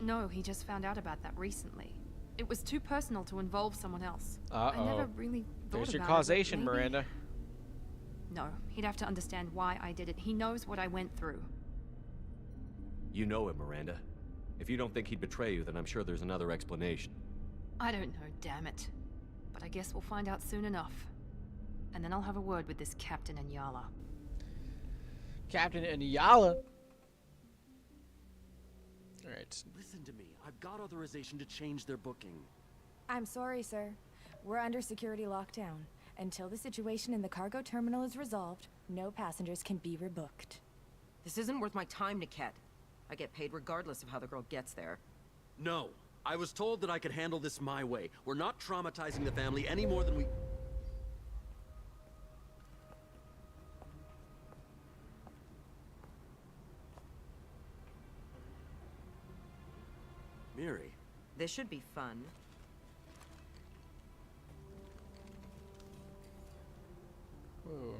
No, he just found out about that recently. It was too personal to involve someone else. Uh-oh. I never really thought There's your about causation, it, but maybe... Miranda. No, he'd have to understand why I did it. He knows what I went through. You know him, Miranda. If you don't think he'd betray you, then I'm sure there's another explanation. I don't know, damn it. But I guess we'll find out soon enough. And then I'll have a word with this Captain Anyala. Captain Anyala? Alright. Listen to me. I've got authorization to change their booking. I'm sorry, sir. We're under security lockdown. Until the situation in the cargo terminal is resolved, no passengers can be rebooked. This isn't worth my time, Niket. I get paid regardless of how the girl gets there. No. I was told that I could handle this my way. We're not traumatizing the family any more than we... Miri. This should be fun. Ooh.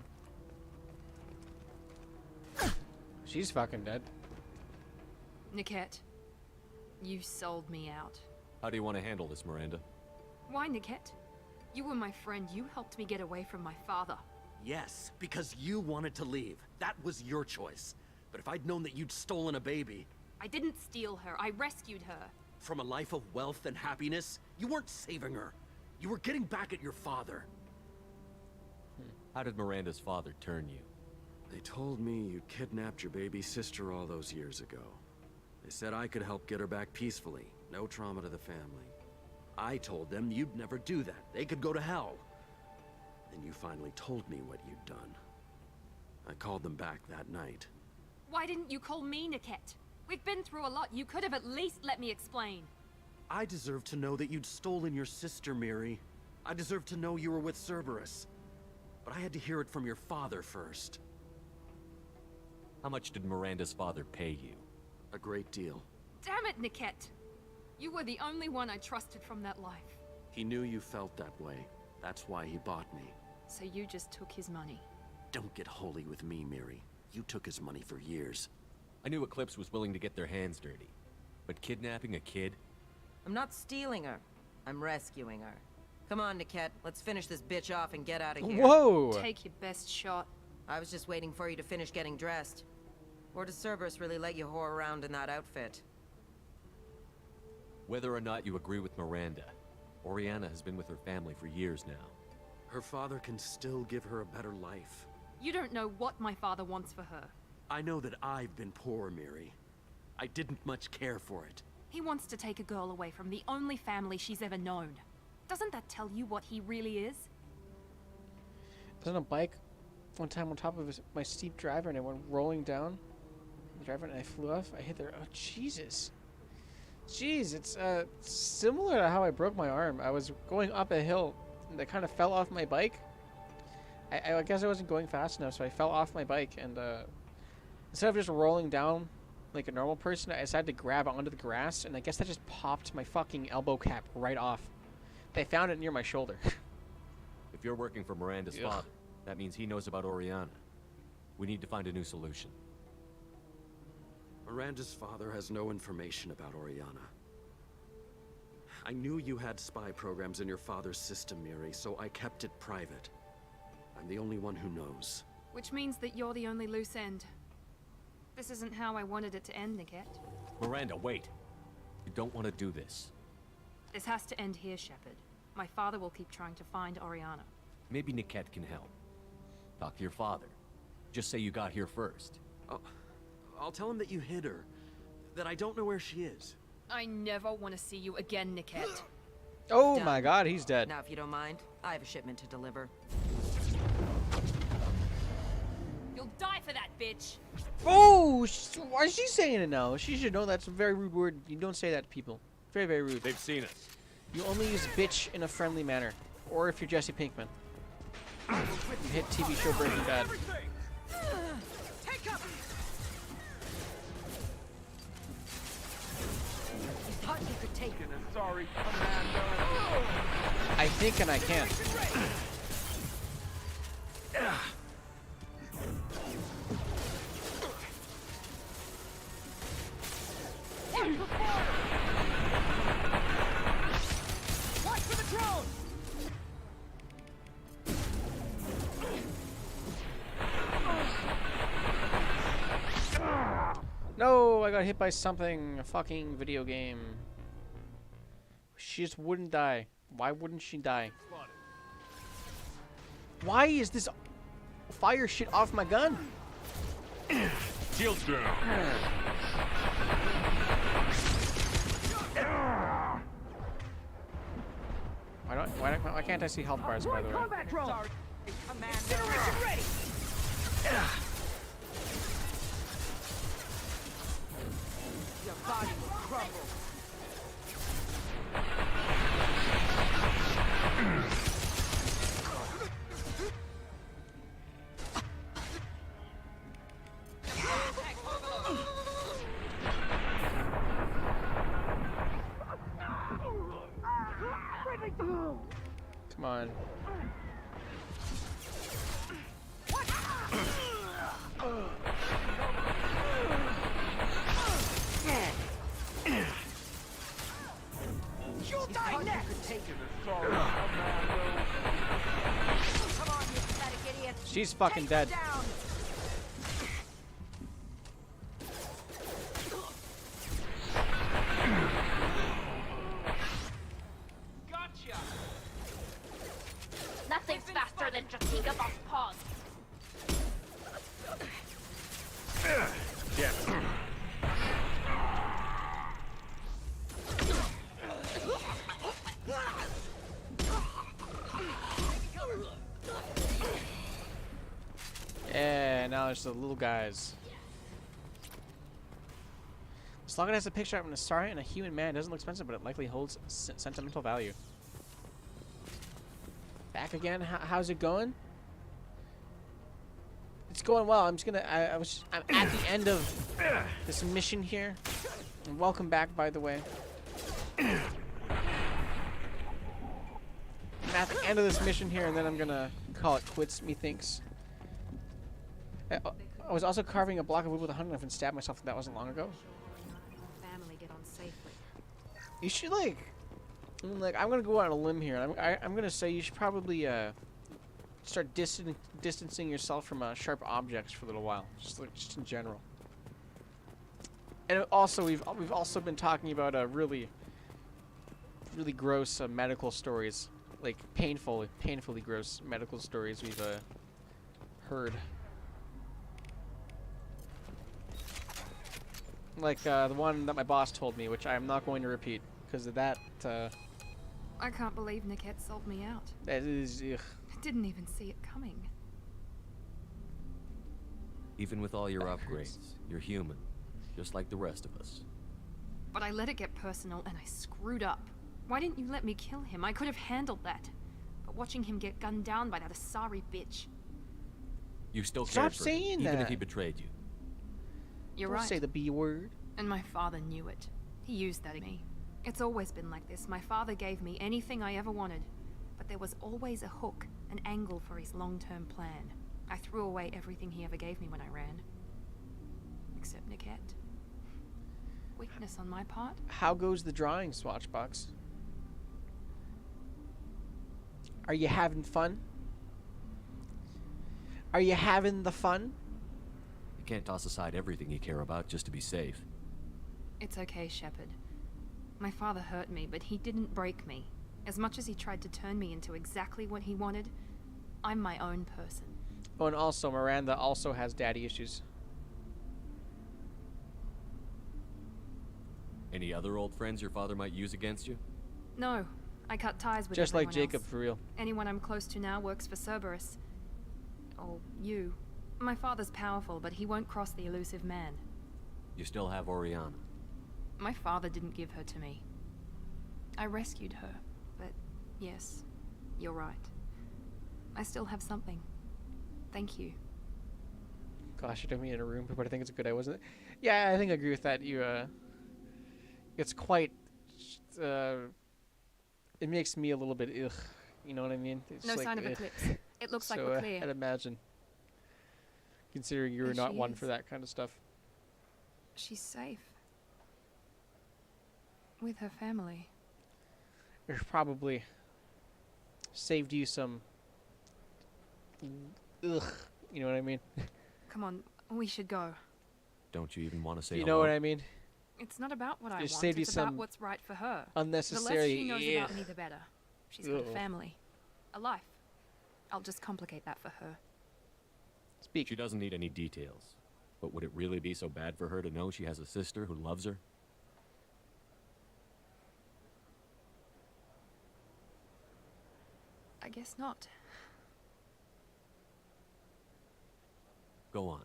She's fucking dead. Niket, you sold me out. How do you want to handle this, Miranda? Why, Niket? You were my friend. You helped me get away from my father. Yes, because you wanted to leave. That was your choice. But if I'd known that you'd stolen a baby... I didn't steal her. I rescued her. From a life of wealth and happiness, you weren't saving her. You were getting back at your father. How did Miranda's father turn you? They told me you kidnapped your baby sister all those years ago. They said I could help get her back peacefully. No trauma to the family. I told them you'd never do that. They could go to hell. Then you finally told me what you'd done. I called them back that night. Why didn't you call me, Niket? We've been through a lot. You could have at least let me explain. I deserve to know that you'd stolen your sister, Miri. I deserve to know you were with Cerberus. But I had to hear it from your father first. How much did Miranda's father pay you? A great deal. Damn it, Niket! You were the only one I trusted from that life. He knew you felt that way. That's why he bought me. So you just took his money. Don't get holy with me, Miri. You took his money for years. I knew Eclipse was willing to get their hands dirty. But kidnapping a kid? I'm not stealing her. I'm rescuing her. Come on, Niket. Let's finish this bitch off and get out of here. Whoa! Take your best shot. I was just waiting for you to finish getting dressed. Or does Cerberus really let you whore around in that outfit? Whether or not you agree with Miranda, Oriana has been with her family for years now. Her father can still give her a better life. You don't know what my father wants for her. I know that I've been poor, Miri. I didn't much care for it. He wants to take a girl away from the only family she's ever known. Doesn't that tell you what he really is? I was on a bike one time on top of my steep driver, and I went rolling down the driver, and I flew off. I hit there. Oh, Jesus. Jeez, it's similar to how I broke my arm. I was going up a hill, and I kind of fell off my bike. I guess I wasn't going fast enough, so I fell off my bike, and instead of just rolling down like a normal person, I decided to grab onto the grass, and I guess that just popped my fucking elbow cap right off. They found it near my shoulder. If you're working for Miranda's father, that means he knows about Oriana. We need to find a new solution. Miranda's father has no information about Oriana. I knew you had spy programs in your father's system, Miri, so I kept it private. I'm the only one who knows. Which means that you're the only loose end. This isn't how I wanted it to end, Niket. Miranda, wait. You don't want to do this. This has to end here, Shepard. My father will keep trying to find Oriana. Maybe Niket can help. Talk to your father. Just say you got here first. I'll tell him that you hid her. That I don't know where she is. I never want to see you again, Niket. Oh Done. my God, he's dead. Now, if you don't mind, I have a shipment to deliver. You'll die for that, bitch! Oh, why is she saying it now? She should know that's a very rude word. You don't say that to people. Very, very rude. They've seen us. You only use bitch in a friendly manner. Or if you're Jesse Pinkman. You hit TV show Breaking Bad. Take cover! You thought you could take it. Sorry, Commando. I think and I can't. Watch for the drone! No, I got hit by something. A fucking video game. She just wouldn't die. Why wouldn't she die? Why is this fire shit off my gun? Shields down. Why can't I see health bars, by the way? Combat drone! Sorry, Incineration ready! Your body will crumble. Come on. You'll die next! Sorry, Commando. Come on, you pathetic idiot. She's fucking dead. Down. Gotcha. Nothing's faster than Jatinga Boss Pog. Yeah. Yeah, now there's the little guys. It's login has a picture of an Asari and a human man. It doesn't look expensive, but it likely holds sentimental value. Back again. How's it going? It's going well. I'm just gonna. I'm at the end of this mission here. And welcome back, by the way. I'm at the end of this mission here, and then I'm gonna call it quits. Methinks. I was also carving a block of wood with a hunting knife and stabbed myself. That wasn't long ago. Family get on safely. You should like I'm gonna go out on a limb here. I'm gonna say you should probably start distancing yourself from sharp objects for a little while, just in general. And also we've also been talking about really gross medical stories, like painfully gross medical stories we've heard. Like the one that my boss told me, which I am not going to repeat because of that. I can't believe Niket sold me out. That is. Ugh. I didn't even see it coming. Even with all your upgrades, you're human, just like the rest of us. But I let it get personal and I screwed up. Why didn't you let me kill him? I could have handled that. But watching him get gunned down by that Asari bitch. You still Stop cared for him, saying even that. if he betrayed you. You're Don't right. say the B word. And my father knew it. He used that in me. It's always been like this. My father gave me anything I ever wanted. But there was always a hook, an angle for his long-term plan. I threw away everything he ever gave me when I ran. Except Niket. Weakness on my part? How goes the drawing, Swatchbox? Are you having fun? Are you having the fun? You can't toss aside everything you care about just to be safe. It's okay, Shepard. My father hurt me, but he didn't break me. As much as he tried to turn me into exactly what he wanted, I'm my own person. Oh, and also, Miranda also has daddy issues. Any other old friends your father might use against you? No, I cut ties with Just like everyone Jacob, else. for real. Anyone I'm close to now works for Cerberus. Or you. My father's powerful, but he won't cross the elusive man. You still have Oriana. My father didn't give her to me. I rescued her, but yes, you're right. I still have something. Thank you. Gosh, you took me in a room, but I think it's a good idea, wasn't it? Yeah, I think I agree with that. It's quite, it makes me a little bit ugh. You know what I mean? It's No like, sign of ugh. eclipse. It looks like So, we're clear. I'd imagine. Considering you're There not she one is. for that kind of stuff. She's safe. With her family. It probably saved you some ugh. You know what I mean? Come on, we should go. Don't you even want to say You hello? know what I mean? It's not about what I Just want, saved you it's about some what's right for her. unnecessary The less she knows about ugh. me, the better. She's got a Ugh. family. A life. I'll just complicate that for her. Speak. She doesn't need any details. But would it really be so bad for her to know she has a sister who loves her? I guess not. Go on.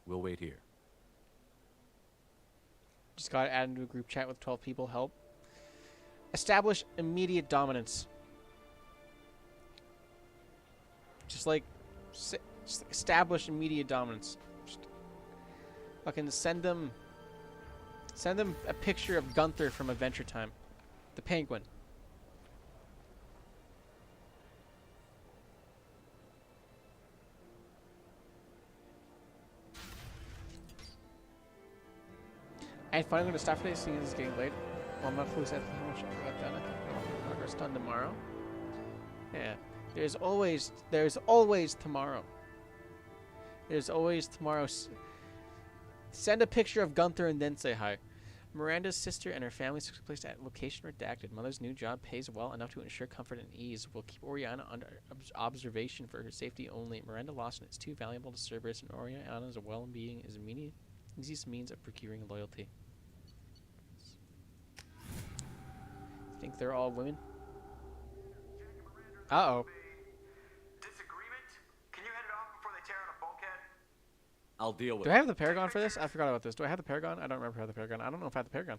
We'll wait here. Just got added to a group chat with 12 people. Help. Establish immediate dominance. Just like just establish immediate dominance. Just fucking send them a picture of Gunther from Adventure Time, the penguin. And finally, I'm going to stop today, seeing it's getting late. Well, I'm not fully set how much I got done. I think progress done tomorrow. Yeah. There's always tomorrow. There's always tomorrow. Send a picture of Gunther and then say hi. Miranda's sister and her family took place at location redacted. Mother's new job pays well enough to ensure comfort and ease. We'll keep Oriana under observation for her safety only. Miranda Lawson is too valuable to Cerberus, and Oriana's well-being is immediate. Easiest means of procuring loyalty. Think they're all women? Uh-oh. Disagreement? Can you head it off before they tear out a bulkhead? I'll I'll deal with Do it. I have the Paragon for this? I forgot about this. Do I have the Paragon? I don't remember if I have the Paragon. I don't know if I have the Paragon.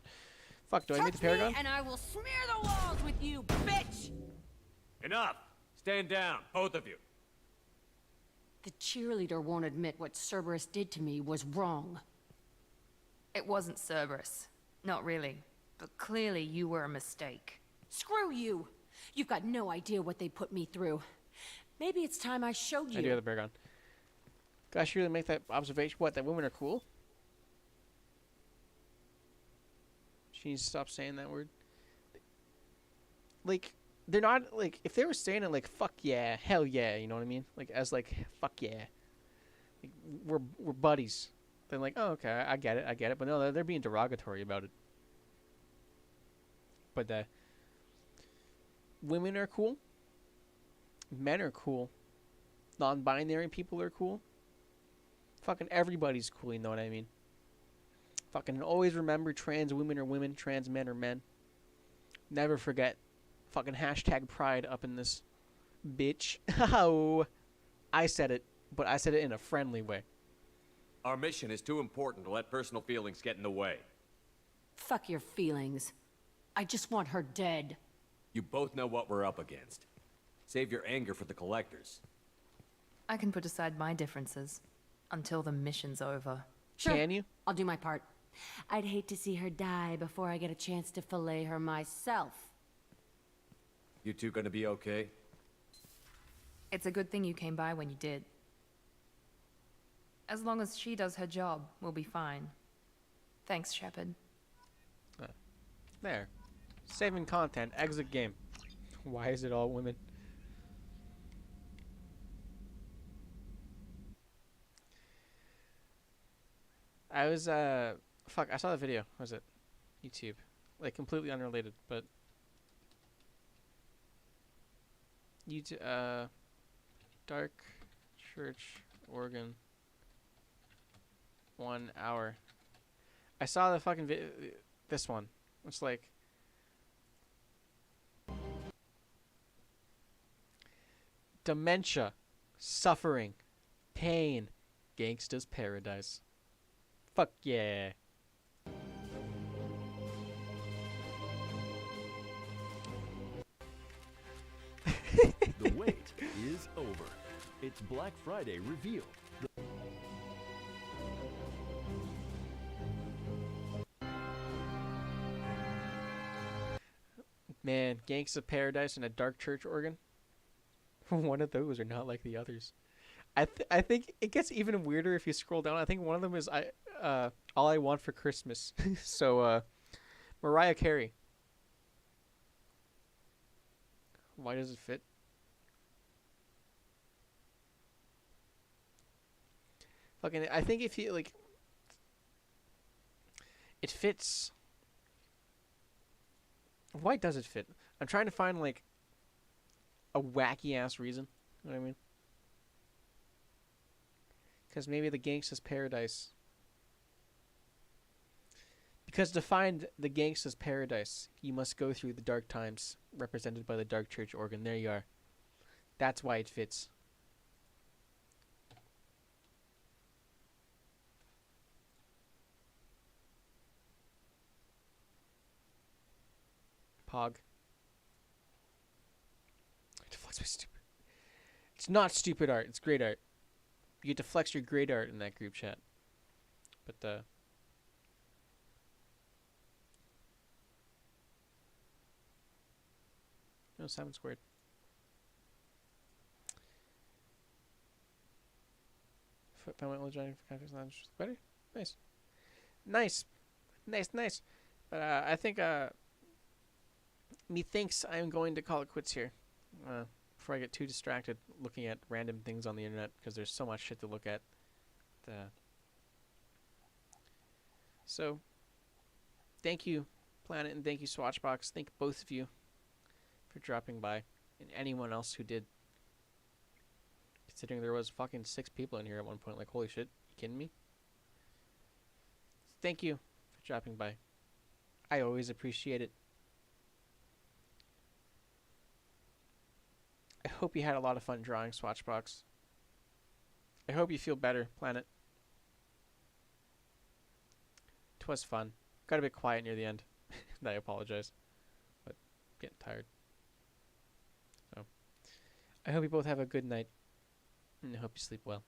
Fuck, do I need the Paragon? and I will smear the walls with you, bitch! Enough! Stand down, both of you. The cheerleader won't admit what Cerberus did to me was wrong. It wasn't Cerberus. Not really. But clearly you were a mistake. Screw you! You've got no idea what they put me through. Maybe it's time I showed you. I do have the Paragon. Gosh, you really make that observation. What, that women are cool? She needs to stop saying that word. Like, they're not, like, if they were saying it like, fuck yeah, hell yeah, you know what I mean? Like, as like, fuck yeah. Like, we're buddies. Then like, oh, okay, I get it. But no, they're being derogatory about it. But women are cool. Men are cool. Non-binary people are cool. Fucking everybody's cool, you know what I mean? Fucking always remember trans women are women, trans men are men. Never forget. Fucking hashtag pride up in this bitch. Oh, I said it, but I said it in a friendly way. Our mission is too important to let personal feelings get in the way. Fuck your feelings. I just want her dead. You both know what we're up against. Save your anger for the collectors. I can put aside my differences until the mission's over. Sure. Can you? I'll do my part. I'd hate to see her die before I get a chance to fillet her myself. You two gonna be okay? It's a good thing you came by when you did. As long as she does her job, we'll be fine. Thanks, Shepard. There. Saving content. Exit game. Why is it all women? I was, fuck, I saw the video. What was it? YouTube. Like, completely unrelated, but... YouTube, Dark Church Organ. 1 hour. I saw the fucking this one. It's like... Dementia. Suffering. Pain. Gangsta's paradise. Fuck yeah. The wait is over. It's Black Friday reveal. Man, Gangsta's Paradise and a Dark Church Organ. One of those are not like the others. I think it gets even weirder if you scroll down. I think one of them is All I Want for Christmas. So Mariah Carey. Why does it fit? Fucking, I think if you like, it fits. Why does it fit? I'm trying to find like a wacky ass reason. You know what I mean? Because maybe the Gangsta's Paradise. Because to find the Gangsta's Paradise, you must go through the dark times, represented by the Dark Church Organ. There you are. That's why it fits. Pog. Deflex my stupid. It's not stupid art. It's great art. You get to flex your great art in that group chat. But no, 7 squared. Better? Nice. Nice. Nice, nice. But I think methinks I'm going to call it quits here. Before I get too distracted looking at random things on the internet, because there's so much shit to look at. So, thank you, Planet, and thank you, Swatchbox. Thank both of you for dropping by, and anyone else who did. Considering there was fucking 6 people in here at one point, like, holy shit, you kidding me? Thank you for dropping by. I always appreciate it. I hope you had a lot of fun drawing, Swatchbox. I hope you feel better, Planet. was fun. Got a bit quiet near the end. I apologize. But getting tired. So I hope you both have a good night. And I hope you sleep well.